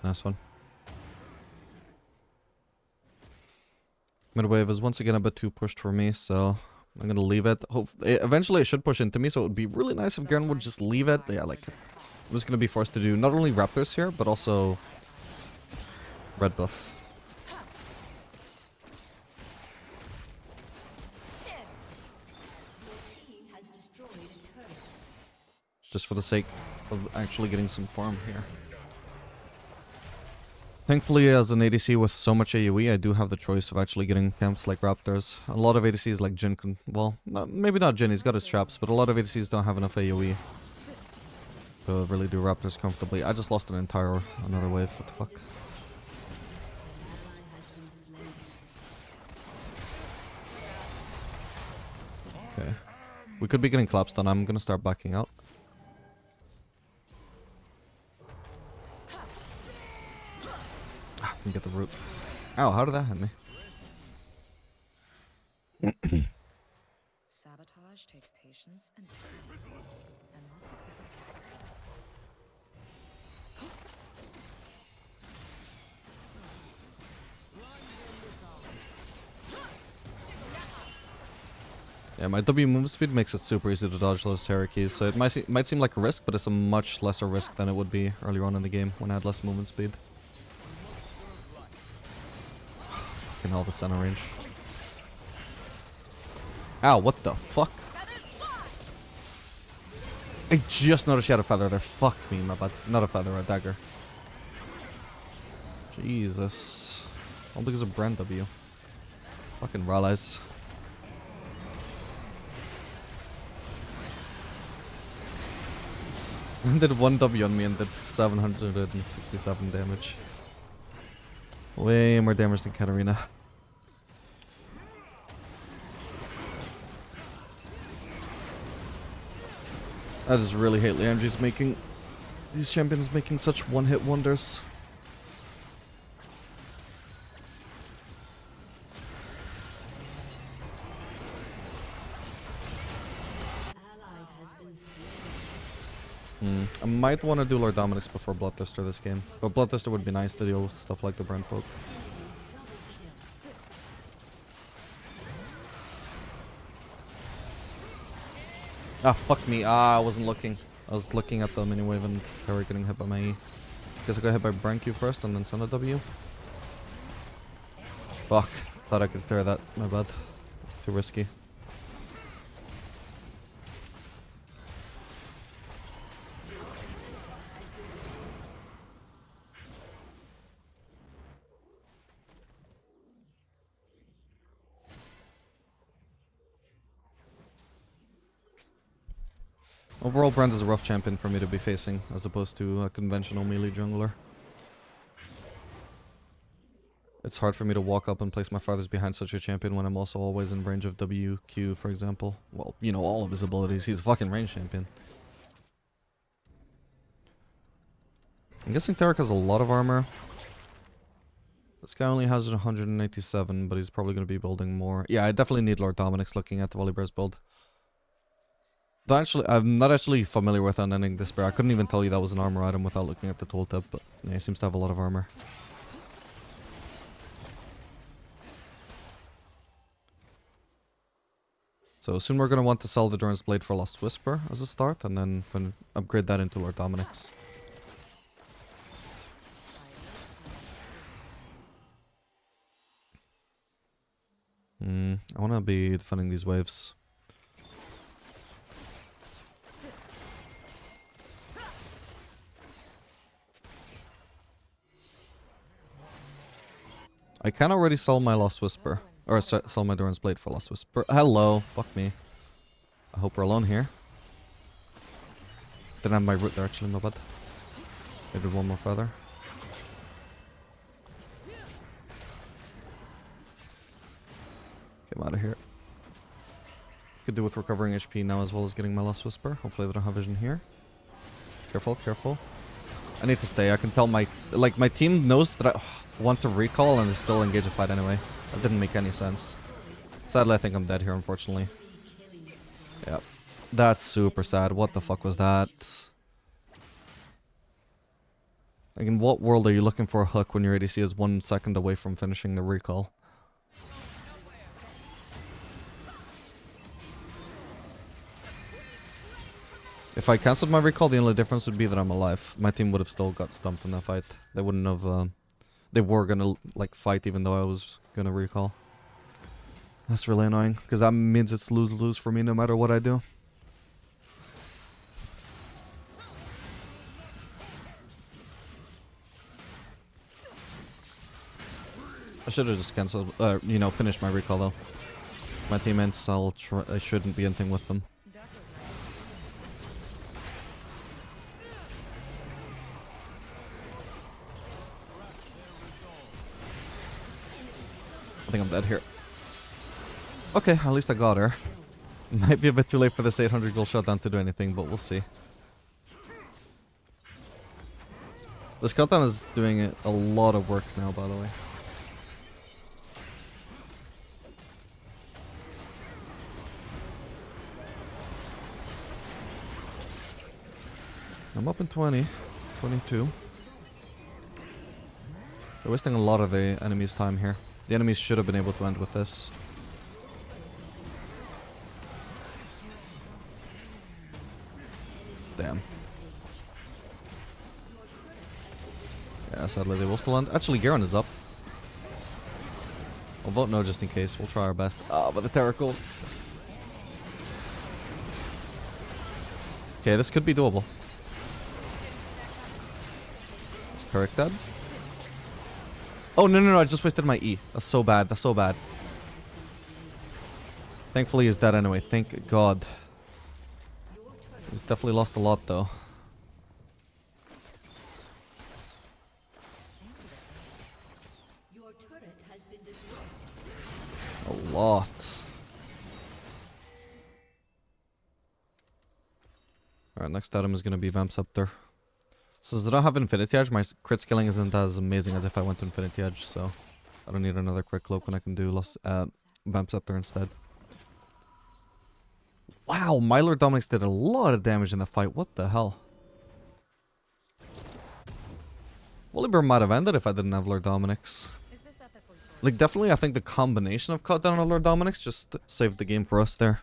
Nice one. Midwave is once again a bit too pushed for me, so I'm gonna leave it. Eventually it should push into me, so it would be really nice if Garen would just leave it. Yeah, like, I'm just gonna be forced to do not only Raptors here, but also red buff. Just for the sake of actually getting some farm here. Thankfully, as an ADC with so much AoE, I do have the choice of actually getting camps like Raptors. A lot of ADCs like Jhin can... Well, maybe not Jhin, he's got his traps, but a lot of ADCs don't have enough AoE to really do Raptors comfortably. I just lost another wave, what the fuck. Okay. We could be getting collapsed on, I'm gonna start backing out. Get the root. Ow, how did that hit me? Sabotage takes patience and time. And lots of feather daggers. Yeah, my W move speed makes it super easy to dodge those terror keys, so it might seem like a risk, but it's a much lesser risk than it would be earlier on in the game when I had less movement speed. Fucking hell, the center range. Ow, what the fuck? I just noticed she had a feather there. Fuck me, my bad. Not a feather, a dagger. Jesus. All because of Brand W. Fucking rallies. Did 1 W on me and did 767 damage. Way more damage than Katarina. I just really hate Leandri's making... These champions making such one-hit wonders. I might want to do Lord Dominic's before Bloodthirster this game. But Bloodthirster would be nice to deal with stuff like the Brand Poke. Ah, fuck me. Ah, I wasn't looking. I was looking at the mini-wave and they were getting hit by my E. Guess I got hit by Brand Q first and then send a W. Fuck. Thought I could clear that. My bad. It's too risky. Overall, Brand is a rough champion for me to be facing, as opposed to a conventional melee jungler. It's hard for me to walk up and place my farthest behind such a champion when I'm also always in range of WQ, for example. Well, you know, all of his abilities. He's a fucking range champion. I'm guessing Tarek has a lot of armor. This guy only has 187, but he's probably going to be building more. Yeah, I definitely need Lord Dominic's looking at the Volibear's build. Though actually, I'm not actually familiar with Unending Despair. I couldn't even tell you that was an armor item without looking at the tooltip, but yeah, he seems to have a lot of armor. So soon we're going to want to sell the Durance Blade for Lost Whisper as a start, and then upgrade that into Lord Dominic's. I want to be defending these waves. I can already sell my Lost Whisper. Or sell my Durance Blade for Lost Whisper. Hello. Fuck me. I hope we're alone here. Didn't have my root there actually, my bad. I did one more feather. Get him out of here. Could do with recovering HP now as well as getting my Lust Whisper. Hopefully they don't have vision here. Careful, careful. I need to stay. I can tell my team knows that I want to recall and they still engage a fight anyway. That didn't make any sense. Sadly, I think I'm dead here, unfortunately. Yep. That's super sad. What the fuck was that? Like, in what world are you looking for a hook when your ADC is 1 second away from finishing the recall? If I cancelled my recall, the only difference would be that I'm alive. My team would have still got stumped in that fight. They wouldn't have, they were gonna, like, fight even though I was gonna recall. That's really annoying, because that means it's lose-lose for me no matter what I do. I should have just cancelled, you know, finished my recall though. My teammates, I shouldn't be anything with them. I think I'm dead here. Okay, at least I got her. Might be a bit too late for this 800 gold shutdown to do anything, but we'll see. This countdown is doing a lot of work now, by the way. I'm up in 20, 22. They're wasting a lot of the enemy's time here. The enemies should have been able to end with this. Damn. Yeah, sadly they will still end. Actually, Garen is up. I'll vote no just in case. We'll try our best. Ah, but the Terracle. Okay, this could be doable. Is Turret dead? Oh, no, I just wasted my E. That's so bad, that's so bad. Thankfully he's dead anyway, thank God. He's definitely lost a lot though. Your turret has been destroyed. A lot. Alright, next item is going to be Vamp Scepter. Since I don't have Infinity Edge, my crit scaling isn't as amazing as if I went to Infinity Edge, so I don't need another crit cloak when I can do Vamp Scepter instead. Wow, my Lord Dominic's did a lot of damage in the fight. What the hell? Volibear might have ended if I didn't have Lord Dominic's. Like, definitely, I think the combination of cut down on Lord Dominic's just saved the game for us there.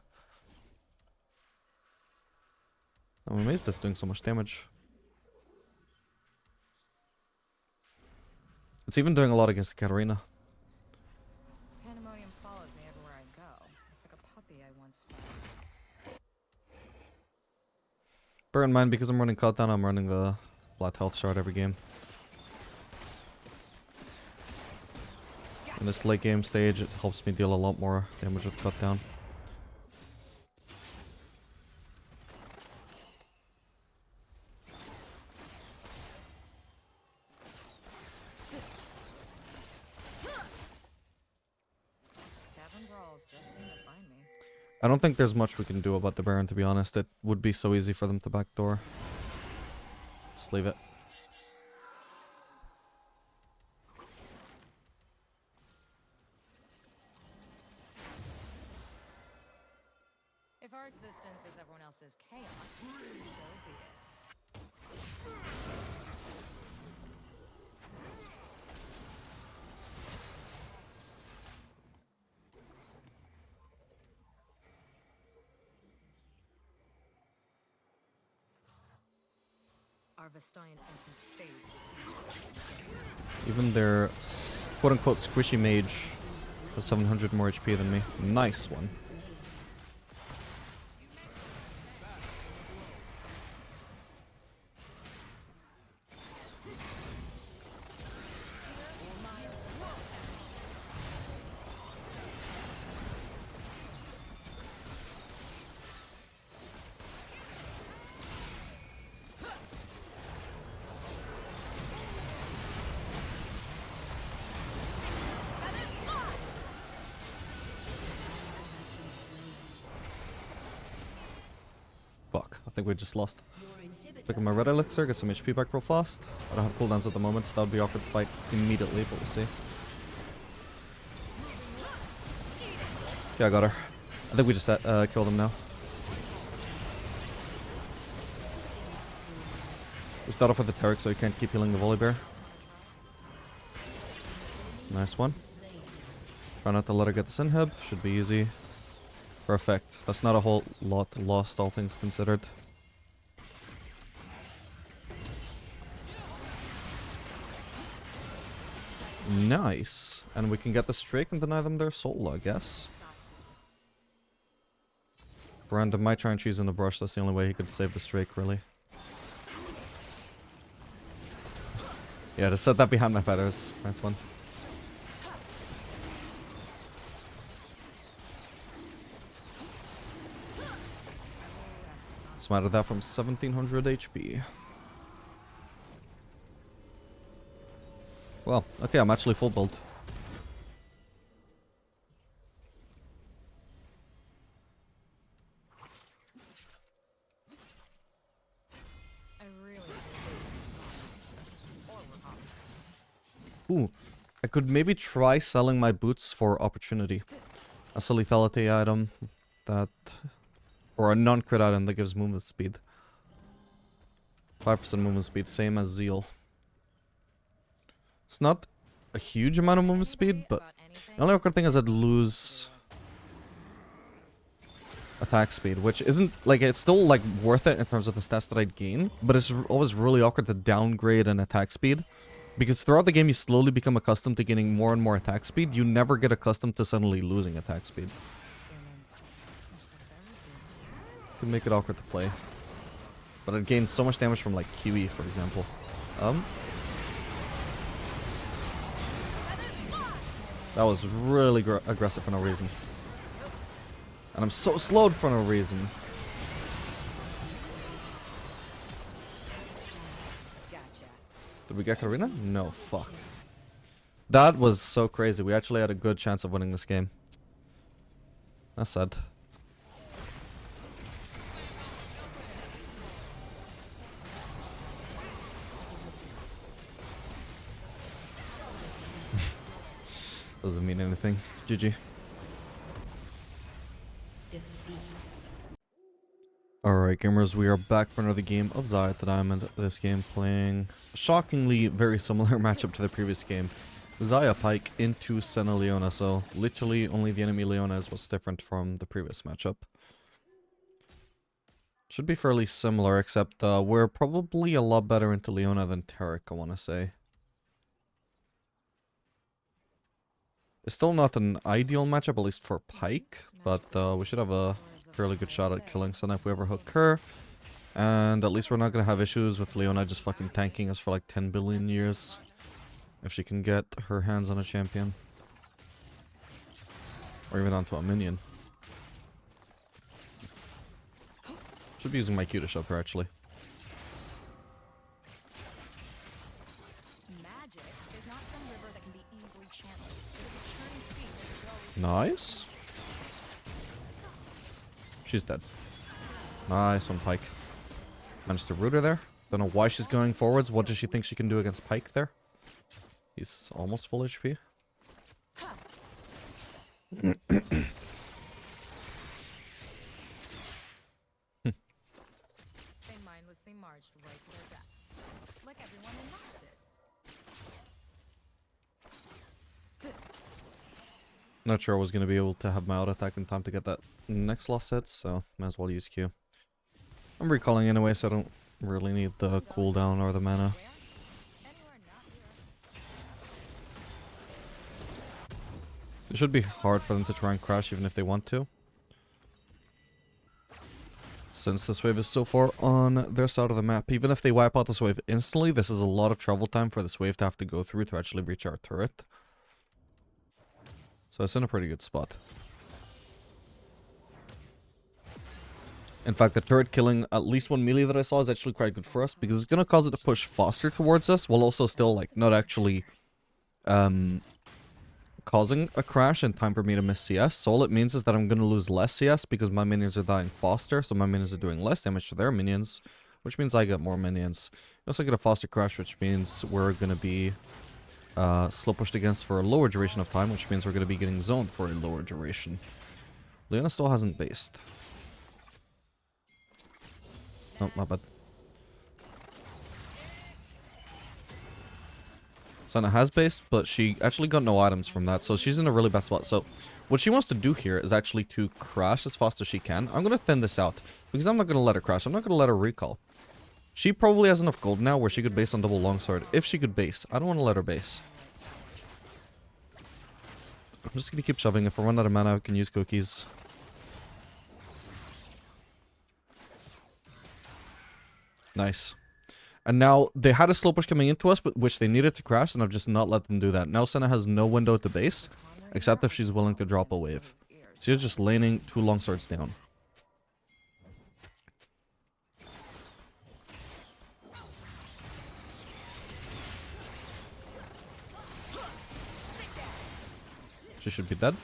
I'm amazed it's doing so much damage. It's even doing a lot against Katarina. Pandemonium follows me everywhere I go. It's like a puppy I once fed. Bear in mind, because I'm running cut down, I'm running the flat health shard every game. In this late game stage, it helps me deal a lot more damage with cut down. I don't think there's much we can do about the Baron, to be honest. It would be so easy for them to backdoor. Just leave it. If our existence is everyone else's chaos, so be it. Our Vestian essence fades. Even their quote-unquote squishy mage has 700 more HP than me. Nice one. think we just lost. Your inhibitor Pick up my red elixir, get some HP back real fast. I don't have cooldowns at the moment, so that would be awkward to fight immediately, but we'll see. Yeah, I got her. I think we just killed him now. We start off with the Taric so he can't keep healing the Volibear. Nice one. Try not to let her get this inhib. Should be easy. Perfect. That's not a whole lot lost, all things considered. Nice. And we can get the streak and deny them their soul, I guess. Brandon might try and cheese in the brush. That's the only way he could save the streak, really. Yeah, to set that behind my feathers. Nice one. Smattered that from 1700 HP. Well, okay, I'm actually full build. I really Ooh, I could maybe try selling my boots for opportunity. That's a lethality item that... or a non-crit item that gives movement speed. 5% movement speed, same as Zeal. It's not a huge amount of movement speed, but the only awkward thing is I'd lose attack speed, which isn't, like, it's still, like, worth it in terms of the stats that I'd gain, but it's always really awkward to downgrade an attack speed, because throughout the game you slowly become accustomed to getting more and more attack speed. You never get accustomed to suddenly losing attack speed. Could make it awkward to play. But it gains so much damage from, like, QE, for example. That was really aggressive for no reason. And I'm so slowed for no reason. Gotcha. Did we get Karina? No, fuck. That was so crazy. We actually had a good chance of winning this game. That's sad. Doesn't mean anything. GG. Alright gamers, we are back for another game of Xayah the Diamond. This game playing a shockingly very similar matchup to the previous game. Xayah Pyke into Senna Leona, so literally only the enemy Leona is what's different from the previous matchup. Should be fairly similar, except we're probably a lot better into Leona than Taric, I want to say. It's still not an ideal matchup, at least for Pyke, but we should have a fairly good shot at killing Senna if we ever hook her. And at least we're not going to have issues with Leona just fucking tanking us for like 10 billion years. If she can get her hands on a champion. Or even onto a minion. Should be using my Q to shove her, actually. Magic is not some river that can be easily channeled. It is a churning sea that can always Nice. She's dead. Nice one, Pyke. Managed to root her there. Don't know why she's going forwards. What does she think she can do against Pyke there? He's almost full HP. They mindlessly marched right to their deaths. Like everyone in Noxus. Not sure I was going to be able to have my auto attack in time to get that next lost hit, so might as well use Q. I'm recalling anyway, so I don't really need the cooldown or the mana. Anywhere not here. It should be hard for them to try and crash even if they want to. Since this wave is so far on their side of the map, even if they wipe out this wave instantly, this is a lot of travel time for this wave to have to go through to actually reach our turret. So it's in a pretty good spot. In fact, the turret killing at least one melee that I saw is actually quite good for us, because it's going to cause it to push faster towards us, while also still, like, not actually causing a crash in time for me to miss CS. So all it means is that I'm going to lose less CS because my minions are dying faster. So my minions are doing less damage to their minions, which means I get more minions. I also get a faster crash, which means we're going to be slow pushed against for a lower duration of time, which means we're going to be getting zoned for a lower duration. Leona still hasn't based. Oh, my bad. Xayah has based, but she actually got no items from that, so she's in a really bad spot. So what she wants to do here is actually to crash as fast as she can. I'm going to thin this out, because I'm not going to let her crash. I'm not going to let her recall. She probably has enough gold now where she could base on double longsword. If she could base. I don't want to let her base. I'm just going to keep shoving. If I run out of mana, I can use cookies. Nice. And now, they had a slow push coming into us, but which they needed to crash, and I've just not let them do that. Now Xayah has no window to base, except if she's willing to drop a wave. So you're just laning 2 longswords down. She should be dead.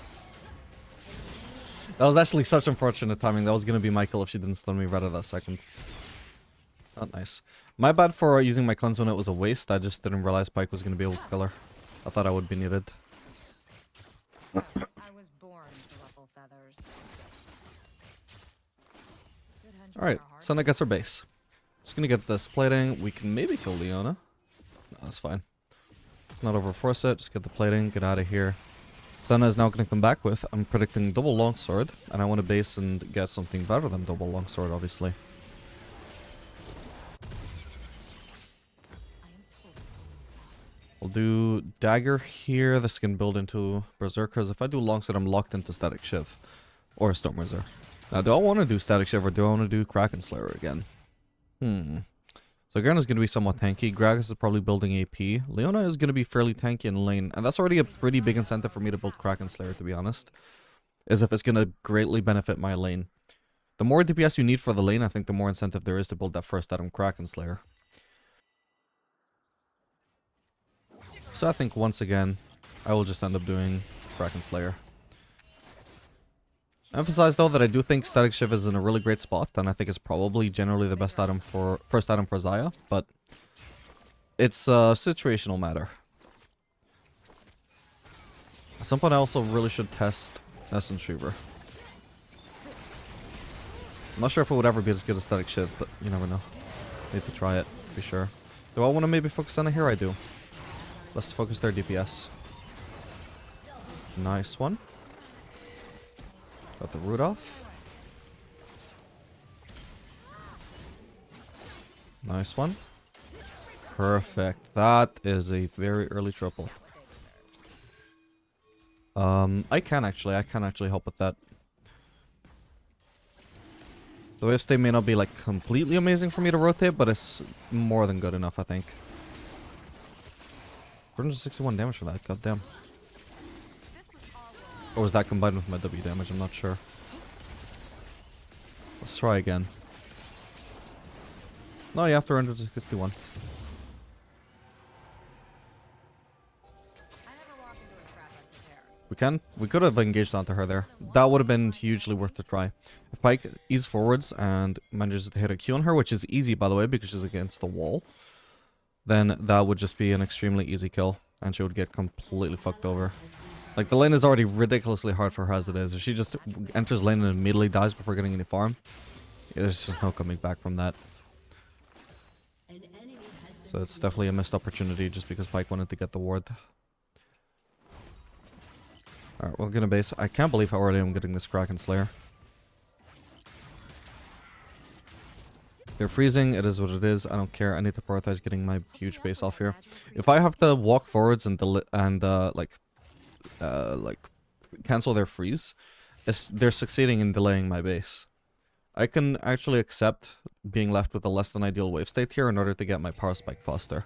That was actually such unfortunate timing. That was going to be my kill if she didn't stun me right at that second. Not nice. My bad for using my cleanse when it was a waste. I just didn't realize Pyke was going to be able to kill her. I thought I would be needed. I was born to ruffle feathers. Alright, Xayah gets her base. Just gonna get this plating. We can maybe kill Leona. No, that's fine. Let's not overforce it. Just get the plating. Get out of here. Xayah is now gonna come back with, I'm predicting double longsword. And I want to base and get something better than double longsword, obviously. I'll do dagger here. This can build into berserkers. If I do longsword, I'm locked into static shiv. Or storm razor. Now, do I want to do static shiv or do I want to do Kraken Slayer again? So Garen is going to be somewhat tanky. Gragas is probably building AP. Leona is going to be fairly tanky in lane. And that's already a pretty big incentive for me to build Kraken Slayer, to be honest. Is if it's going to greatly benefit my lane. The more DPS you need for the lane, I think the more incentive there is to build that first item, Kraken Slayer. So I think once again, I will just end up doing Kraken Slayer. Emphasize though that I do think Static Shiv is in a really great spot, and I think it's probably generally the best item for first item for Xayah, but it's a situational matter. At some point I also really should test Essence Reaver. I'm not sure if it would ever be as good as Static Shiv, but you never know. Need to try it, to be sure. Do I want to maybe focus on it here? I do. Let's focus their DPS. Nice one. Got the root off. Nice one. Perfect. That is a very early triple. I can actually help with that. The wave stay may not be like completely amazing for me to rotate, but it's more than good enough, I think. 461 damage for that, goddamn. Or was that combined with my W damage? I'm not sure. Let's try again. No, yeah, 461. We could have engaged onto her there. That would have been hugely worth the try. If Pyke eases forwards and manages to hit a Q on her, which is easy by the way because she's against the wall, then that would just be an extremely easy kill and she would get completely fucked over. Like, the lane is already ridiculously hard for her as it is. If she just enters lane and immediately dies before getting any farm, there's just no coming back from that. So it's definitely a missed opportunity just because Pyke wanted to get the ward. Alright, we're gonna base. I can't believe how already I'm getting this Kraken Slayer. They're freezing, it is what it is, I don't care, I need to prioritize getting my huge base off here. If I have to walk forwards and cancel their freeze, they're succeeding in delaying my base. I can actually accept being left with a less than ideal wave state here in order to get my power spike faster.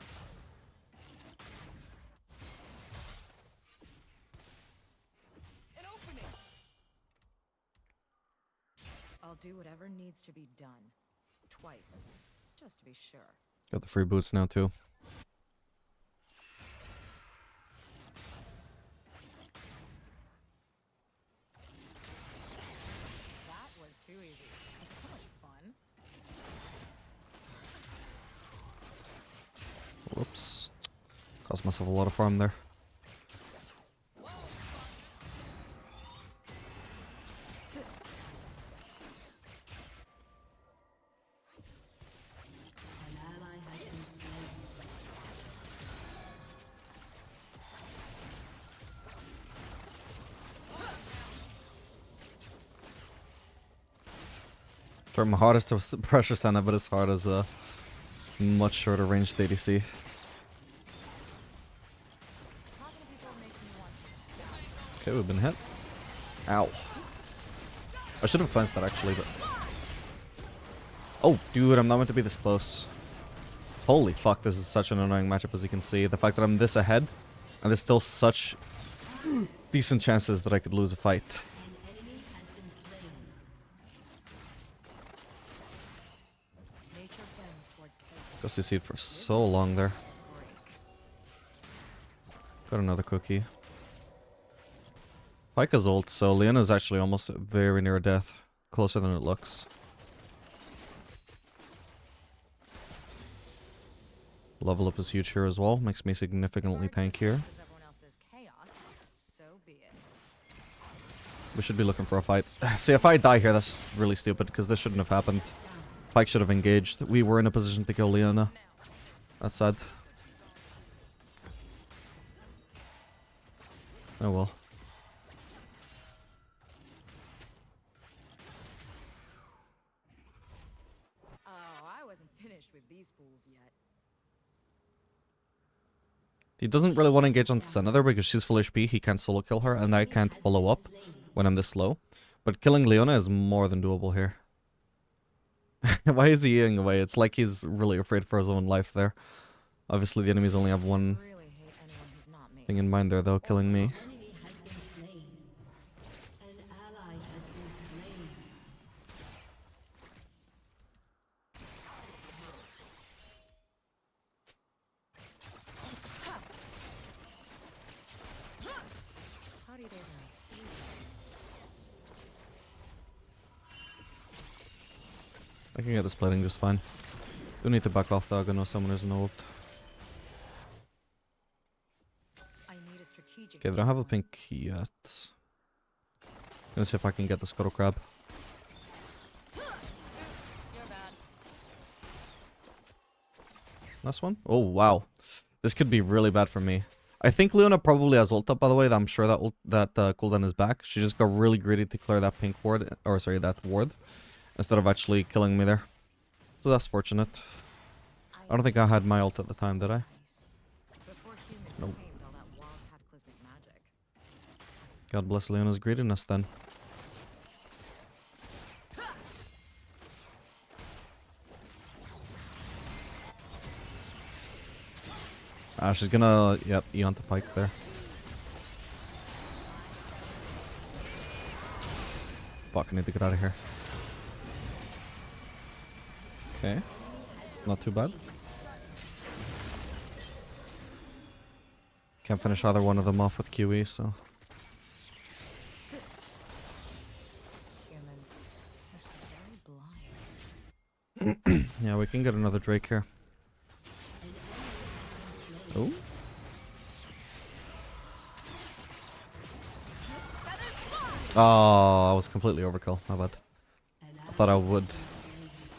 I'll do whatever needs to be done. Twice. Just to be sure. Got the free boots now too. Whoops. Cost myself a lot of farm there. An ally has been slain. Try my hardest to pressure Senna, but as hard as a much shorter range ADC. Talking to people makes me want to stop. Okay, we've been hit. Ow. I should have cleansed that actually, but... Oh, dude, I'm not meant to be this close. Holy fuck, this is such an annoying matchup as you can see. The fact that I'm this ahead, and there's still such decent chances that I could lose a fight. An enemy has been slain. Nature bends towards chaos. Just CC'd for so long there. Got another cookie. Pyka's ult, so Leona's actually almost very near death. Closer than it looks. Level up is huge here as well. Makes me significantly tankier. As everyone else is chaos, so be it. We should be looking for a fight. See, if I die here, that's really stupid, because this shouldn't have happened. Pyke should have engaged. We were in a position to kill Leona. That's sad. Oh well. Oh, I wasn't finished with these fools yet. He doesn't really want to engage on Senna there because she's full HP. He can't solo kill her, and I can't follow up when I'm this low. But killing Leona is more than doable here. Why is he eating away? It's like he's really afraid for his own life there. Obviously, the enemies only have one Really hate anyone who's not me. thing in mind there, though, killing me. An enemy has been slain. An ally has been slain. Howdy there, man. I can get this plating just fine. Do need to back off, though. I know someone isn't ult. I need a strategic. Okay, they don't have a pink yet. Gonna see if I can get the scuttle crab. You're bad. Last one? Oh, wow. This could be really bad for me. I think Leona probably has ult up, by the way. I'm sure that cooldown is back. She just got really greedy to clear that pink ward, or sorry, that ward, instead of actually killing me there. So that's fortunate. I don't think I had my ult at the time, did I? Before humans Nope. tamed all that wild cataclysmic magic. God bless Leona's greediness then. She's gonna, yep, E onto Pyke there. Fuck, I need to get out of here. Okay. Not too bad. Can't finish either one of them off with QE, so... Humans. They're so very blind. Yeah, we can get another Drake here. Oh. Oh, I was completely overkill. My bad. I thought I would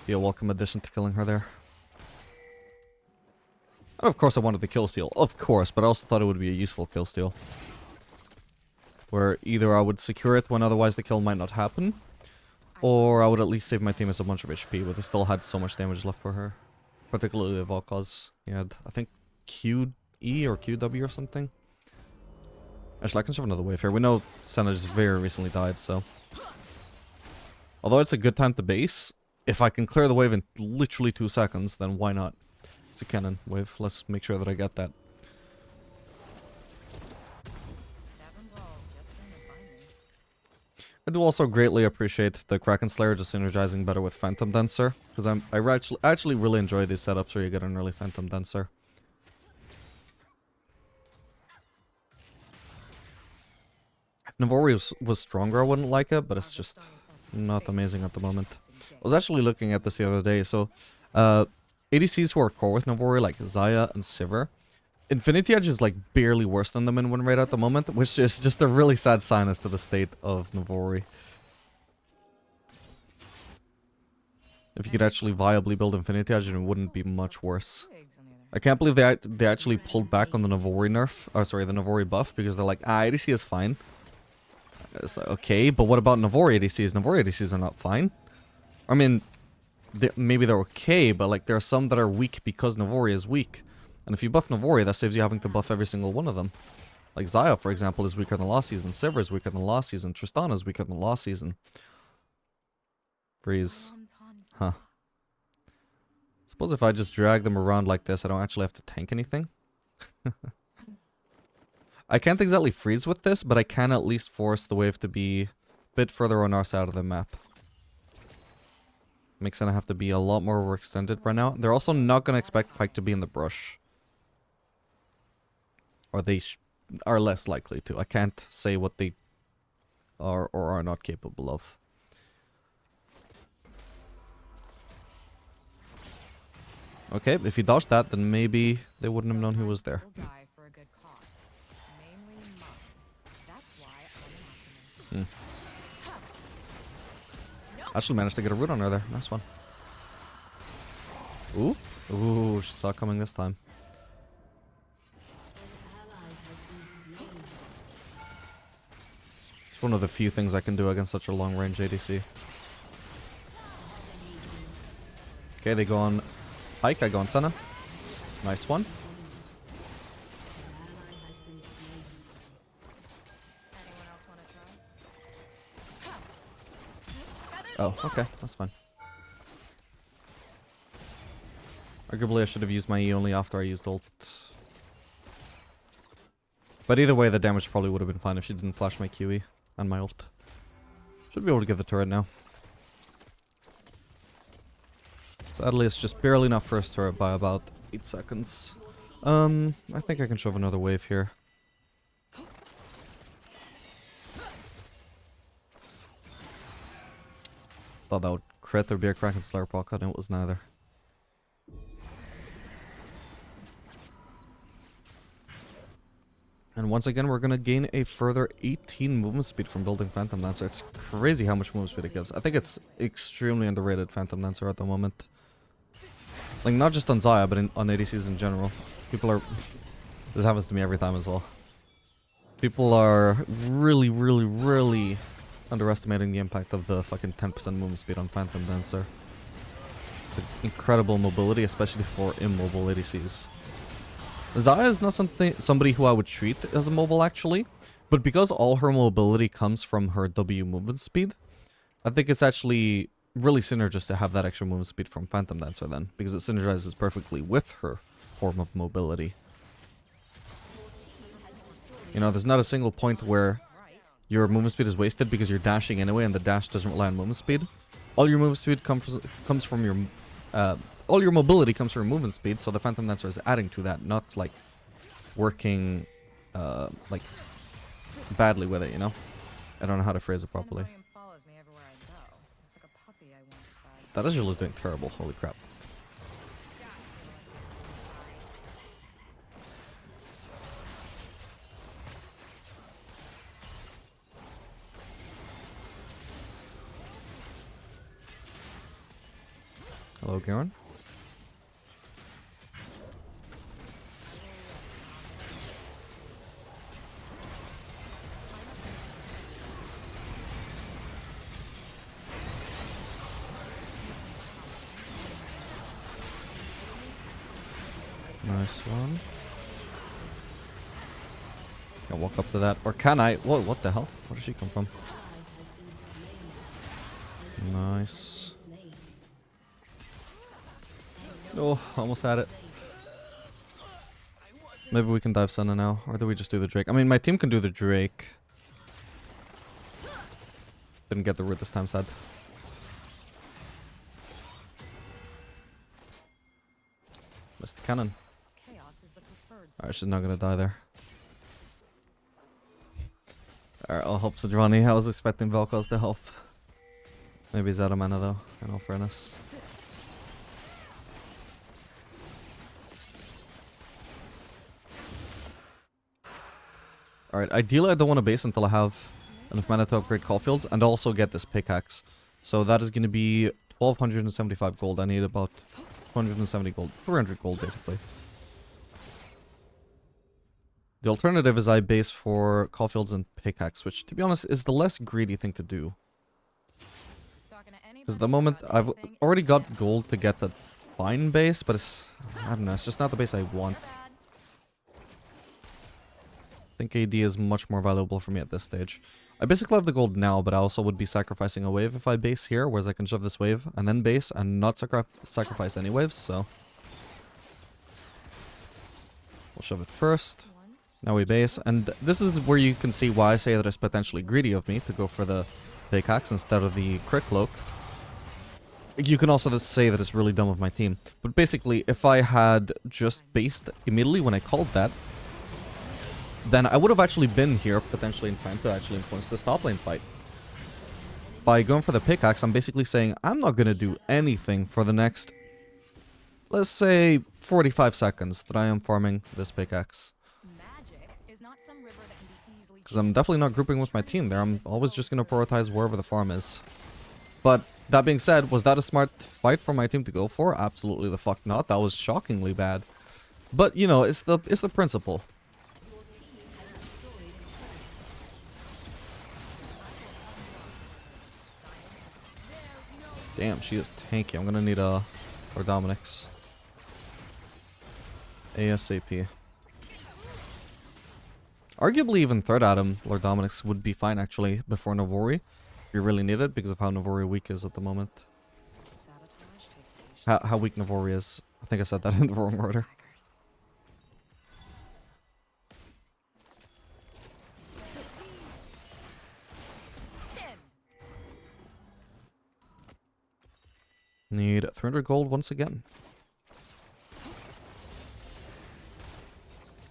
be a welcome addition to killing her there. And of course I wanted the kill steal. Of course, but I also thought it would be a useful kill steal. Where either I would secure it when otherwise the kill might not happen, or I would at least save my teammates a bunch of HP, but they still had so much damage left for her. Particularly the Volkaz. He had, I think, QE or QW or something. Actually, I can shove another wave here. We know Senna just very recently died, so... Although it's a good time to base, if I can clear the wave in literally 2 seconds, then why not? It's a cannon wave. Let's make sure that I get that. Seven balls just seem to find me. I do also greatly appreciate the Kraken Slayer just synergizing better with Phantom Dancer, because I actually really enjoy these setups where you get an early Phantom Dancer. If Navori was stronger, I wouldn't like it, but it's just not amazing at the moment. I was actually looking at this the other day, so ADCs who are core with Navori, like Xayah and Sivir, Infinity Edge is like barely worse than them in win rate at the moment, which is just a really sad sign as to the state of Navori. If you could actually viably build Infinity Edge, it wouldn't be much worse. I can't believe they actually pulled back on the Navori nerf, or sorry, the Navori buff, because they're like, ADC is fine. It's like, okay, but what about Navori ADCs? Navori ADCs are not fine. I mean, maybe they're okay, but like there are some that are weak because Navori is weak. And if you buff Navori, that saves you having to buff every single one of them. Like Xayah, for example, is weaker than last season. Sivir is weaker than last season. Tristana is weaker than last season. Freeze. Huh. Suppose if I just drag them around like this, I don't actually have to tank anything. I can't exactly freeze with this, but I can at least force the wave to be a bit further on our side of the map. Makes sense I have to be a lot more overextended right now. They're also not going to expect Pyke to be in the brush. Or they are less likely to. I can't say what they are or are not capable of. Okay, if he dodged that, then maybe they wouldn't have known he was there. Actually managed to get a root on her there. Nice one. Ooh. Ooh, she saw it coming this time. It's one of the few things I can do against such a long-range ADC. Okay, they go on Pyke, I go on Senna. Nice one. Oh, okay, that's fine. Arguably I should have used my E only after I used ult. But either way, the damage probably would have been fine if she didn't flash my QE and my ult. Should be able to get the turret now. Sadly, it's just barely enough first turret by about 8 seconds. I think I can shove another wave here. Thought that would crit, there'd be a Kraken Slayer pocket, and it was neither. And once again, we're gonna gain a further 18 movement speed from building Phantom Dancer. It's crazy how much movement speed it gives. I think it's extremely underrated, Phantom Dancer, at the moment. Like, not just on Xayah, but on ADCs in general. People are... This happens to me every time as well. People are really, really, really underestimating the impact of the fucking 10% movement speed on Phantom Dancer. It's an incredible mobility, especially for immobile ADCs. Xayah is not somebody who I would treat as immobile, actually. But because all her mobility comes from her W movement speed, I think it's actually really synergistic to have that extra movement speed from Phantom Dancer then. Because it synergizes perfectly with her form of mobility. You know, there's not a single point where your movement speed is wasted because you're dashing anyway and the dash doesn't rely on movement speed. All your movement speed comes from your... all your mobility comes from movement speed, so the Phantom Dancer is adding to that, not like working like badly with it, you know? I don't know how to phrase it properly. That Azul is doing terrible, holy crap. Hello, Garen. Nice one. Can walk up to that, or can I? Whoa, what the hell? Where did she come from? Nice. Oh, almost had it. Maybe we can dive Senna now, or do we just do the Drake? I mean, my team can do the Drake. Didn't get the root this time, sad. Missed the cannon. Alright, she's not gonna die there. Alright, all help Sidrani. I was expecting Vel'Koz to help. Maybe he's out of mana though, in all fairness. Alright, ideally I don't want to base until I have enough mana to upgrade Caulfields and also get this pickaxe. So that is going to be 1275 gold. I need about 270 gold. 300 gold, basically. The alternative is I base for Caulfields and pickaxe, which, to be honest, is the less greedy thing to do. Because at the moment, I've already got gold to get the fine base, but it's, I don't know, it's just not the base I want. I think AD is much more valuable for me at this stage. I basically have the gold now, but I also would be sacrificing a wave if I base here, whereas I can shove this wave and then base and not sacrifice any waves, so... We'll shove it first. Now we base, and this is where you can see why I say that it's potentially greedy of me to go for the pickaxe instead of the crit cloak. You can also just say that it's really dumb of my team. But basically, if I had just based immediately when I called that, then I would have actually been here, potentially in time to actually influence this top lane fight. By going for the pickaxe, I'm basically saying I'm not going to do anything for the next, let's say, 45 seconds that I am farming this pickaxe. Because I'm definitely not grouping with my team there. I'm always just going to prioritize wherever the farm is. But that being said, was that a smart fight for my team to go for? Absolutely the fuck not. That was shockingly bad. But, you know, it's the principle. Damn, she is tanky. I'm gonna need a Lord Dominic's ASAP. Arguably even third item Lord Dominic's would be fine actually before Navori. If you really need it because of how Navori weak is at the moment. How weak Navori is. I think I said that in the wrong order. Need 300 gold once again.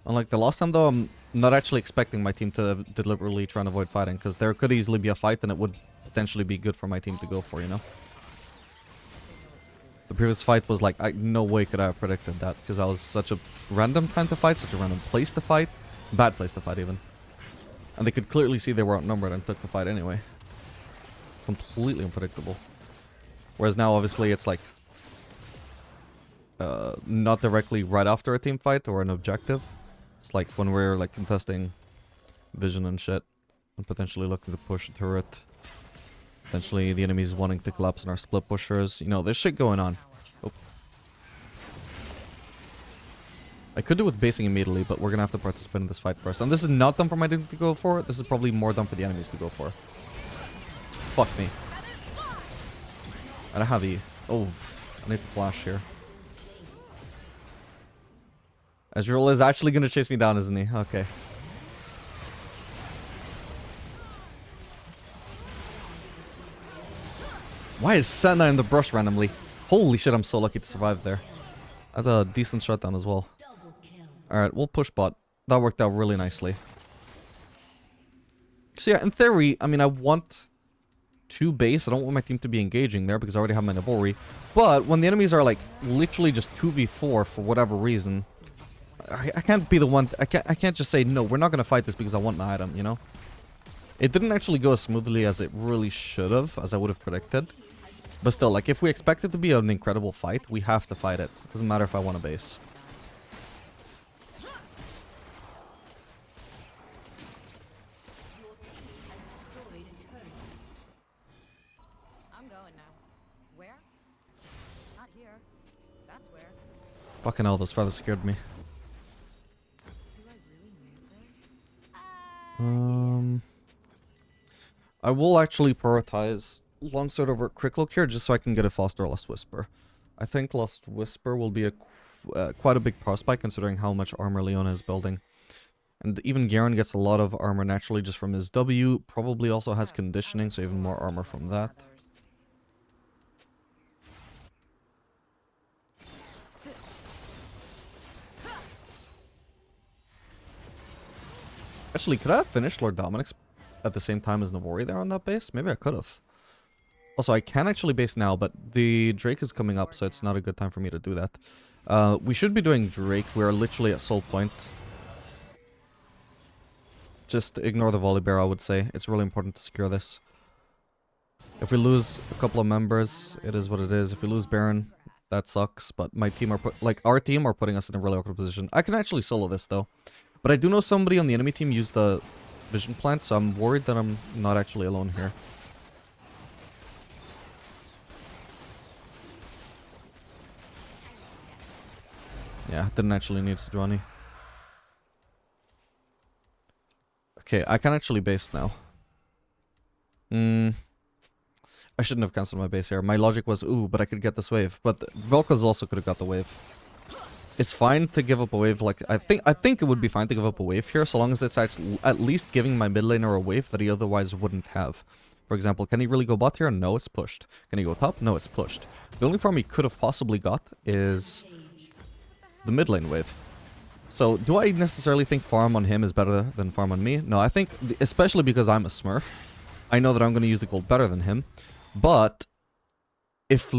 Unlike the last time though, I'm not actually expecting my team to deliberately try and avoid fighting, because there could easily be a fight and it would potentially be good for my team to go for, you know? The previous fight was like, no way could I have predicted that, because that was such a random time to fight, such a random place to fight. Bad place to fight even. And they could clearly see they were outnumbered and took the fight anyway. Completely unpredictable. Whereas now, obviously, it's like not directly right after a team fight or an objective. It's like when we're like contesting vision and shit, and potentially looking to push a turret. Potentially the enemies wanting to collapse on our split pushers. You know, there's shit going on. Oh. I could do with basing immediately, but we're gonna have to participate in this fight first. And this is not done for my team to go for. This is probably more done for the enemies to go for. Fuck me. I don't have E. Oh, I need to flash here. Ezreal is actually going to chase me down, isn't he? Okay. Why is Senna in the brush randomly? Holy shit, I'm so lucky to survive there. I had a decent shutdown as well. Alright, we'll push bot. That worked out really nicely. So yeah, in theory, I mean, I want to base. I don't want my team to be engaging there because I already have my Navori. But when the enemies are like literally just 2v4 for whatever reason, I can't be the one. I can't just say no. We're not gonna fight this because I want an item. You know. It didn't actually go as smoothly as it really should have, as I would have predicted. But still, like if we expect it to be an incredible fight, we have to fight it. It doesn't matter if I want to base. Fucking hell, those feathers scared me. I will actually prioritize Longsword over Crickloak here just so I can get a faster Lost Whisper. I think Lost Whisper will be a quite a big prospect considering how much armor Leona is building. And even Garen gets a lot of armor naturally just from his W. Probably also has conditioning, so even more armor from that. Actually, could I have finished Lord Dominic's at the same time as Navori there on that base? Maybe I could have. Also, I can actually base now, but the Drake is coming up, so it's not a good time for me to do that. We should be doing Drake. We're literally at soul point. just ignore the volley bear, I would say. It's really important to secure this. If we lose a couple of members, it is what it is. If we lose Baron, that sucks. But my team are our team are putting us in a really awkward position. I can actually solo this though, but I do know somebody on the enemy team used the vision plant, so I'm worried that I'm not actually alone here. Yeah, didn't actually need Sejuani. Okay, I can actually base now. I shouldn't have cancelled my base here. My logic was, ooh, but I could get this wave. But Vel'Koz also could have got the wave. It's fine to give up a wave. Like I think it would be fine to give up a wave here, so long as it's actually at least giving my mid laner a wave that he otherwise wouldn't have. For example, can he really go bot here? No, it's pushed. Can he go top? No, it's pushed. The only farm he could have possibly got is the mid lane wave. So, do I necessarily think farm on him is better than farm on me? No, I think, especially because I'm a smurf, I know that I'm going to use the gold better than him. But if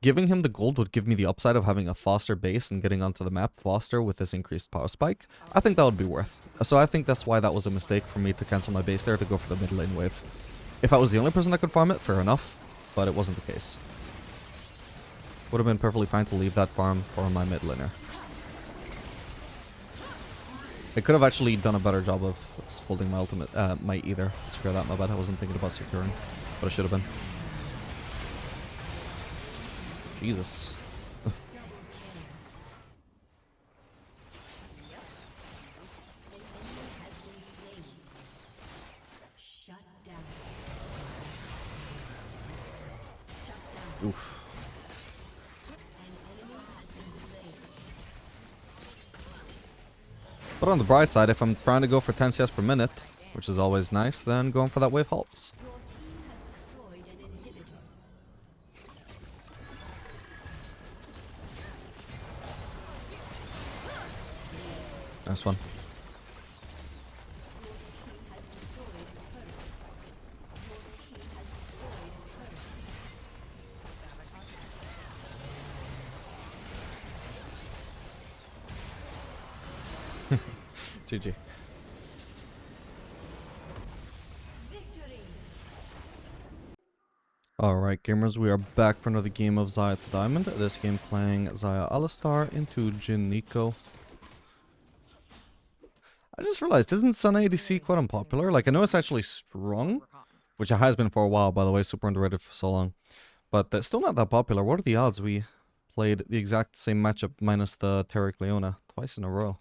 giving him the gold would give me the upside of having a faster base and getting onto the map faster with this increased power spike, I think that would be worth. So I think that's why that was a mistake for me to cancel my base there to go for the mid lane wave. If I was the only person that could farm it, fair enough, but it wasn't the case. Would have been perfectly fine to leave that farm for my mid laner. I could have actually done a better job of holding my ultimate, my ether to secure that. My bad, I wasn't thinking about securing, but I should have been. Jesus. Oof. But on the bright side, if I'm trying to go for 10 CS per minute, which is always nice, then going for that wave helps. Your team has destroyed an inhibitor. Nice one. GG. Alright gamers, we are back for another game of Xayah to Diamond. This game playing Xayah Alistar into Jhin Neeko. I just realized, isn't Sun ADC quite unpopular? Like, I know it's actually strong, which it has been for a while, by the way, super underrated for so long. But it's still not that popular. What are the odds we played the exact same matchup minus the Taric Leona twice in a row?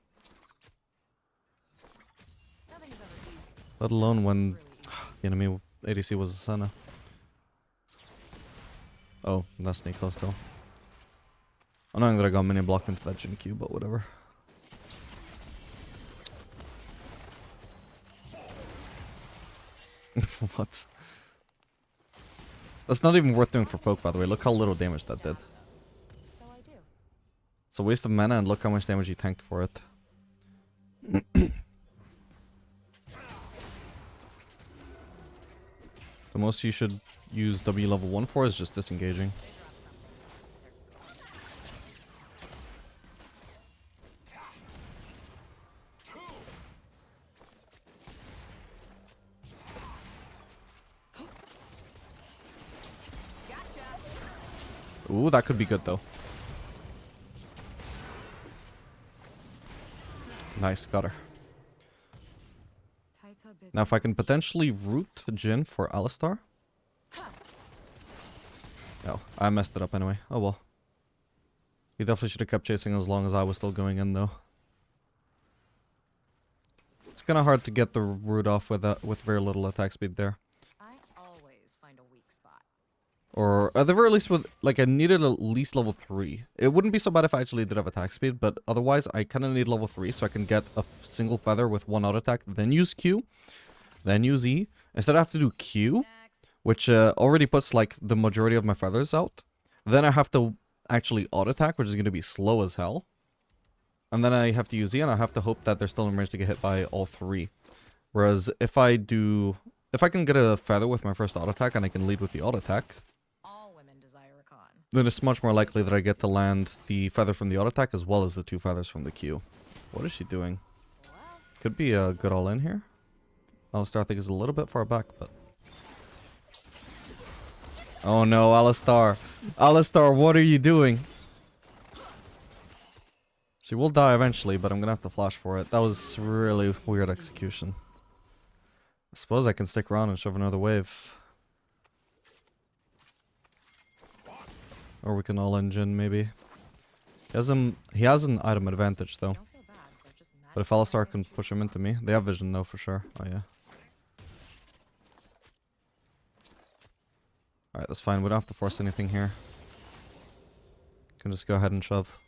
Let alone when the enemy ADC was a Senna. Oh, that's Neeko still. Annoying that I got minion blocked into that Jhin Q, but whatever. What? That's not even worth doing for poke, by the way. Look how little damage that did. So I do. It's a waste of mana, and look how much damage you tanked for it. The most you should use W level 1 for is just disengaging. Ooh, that could be good though. Nice, got her. Now if I can potentially root Jhin for Alistar. Oh, I messed it up anyway. Oh well. He definitely should have kept chasing as long as I was still going in though. It's kind of hard to get the root off with very little attack speed there. I always find a weak spot. Or at the very least with, like, I needed at least level 3. It wouldn't be so bad if I actually did have attack speed, but otherwise I kind of need level 3 so I can get a single feather with 1 auto attack, then use Q, then use E. Instead I have to do Q, which already puts, like, the majority of my feathers out. Then I have to actually auto attack, which is going to be slow as hell. And then I have to use E, and I have to hope that they're still in range to get hit by all 3. Whereas if I can get a feather with my first auto attack and I can lead with the auto attack, then it's much more likely that I get to land the feather from the auto attack as well as the 2 feathers from the Q. What is she doing? Could be a good all-in here. Alistar I think is a little bit far back, but... Oh no, Alistar. Alistar, what are you doing? She will die eventually, but I'm gonna have to flash for it. That was really weird execution. I suppose I can stick around and shove another wave. Or we can all engine, maybe. He has an item advantage, though. Don't feel bad. They're just mad. But if Alistar can push him into me... They have vision, though, for sure. Oh, yeah. Alright, that's fine. We don't have to force anything here. Can just go ahead and shove.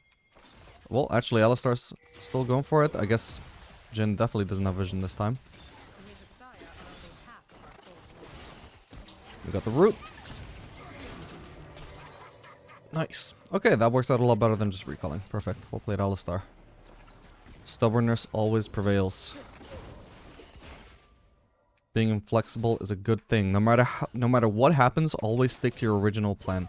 Well, actually, Alistar's still going for it. I guess Jhin definitely doesn't have vision this time. We need the Xayah are only half of our full force. We got the root. Nice. Okay, that works out a lot better than just recalling. Perfect. Well played, Alistar. Stubbornness always prevails. Being inflexible is a good thing. No matter what happens, always stick to your original plan.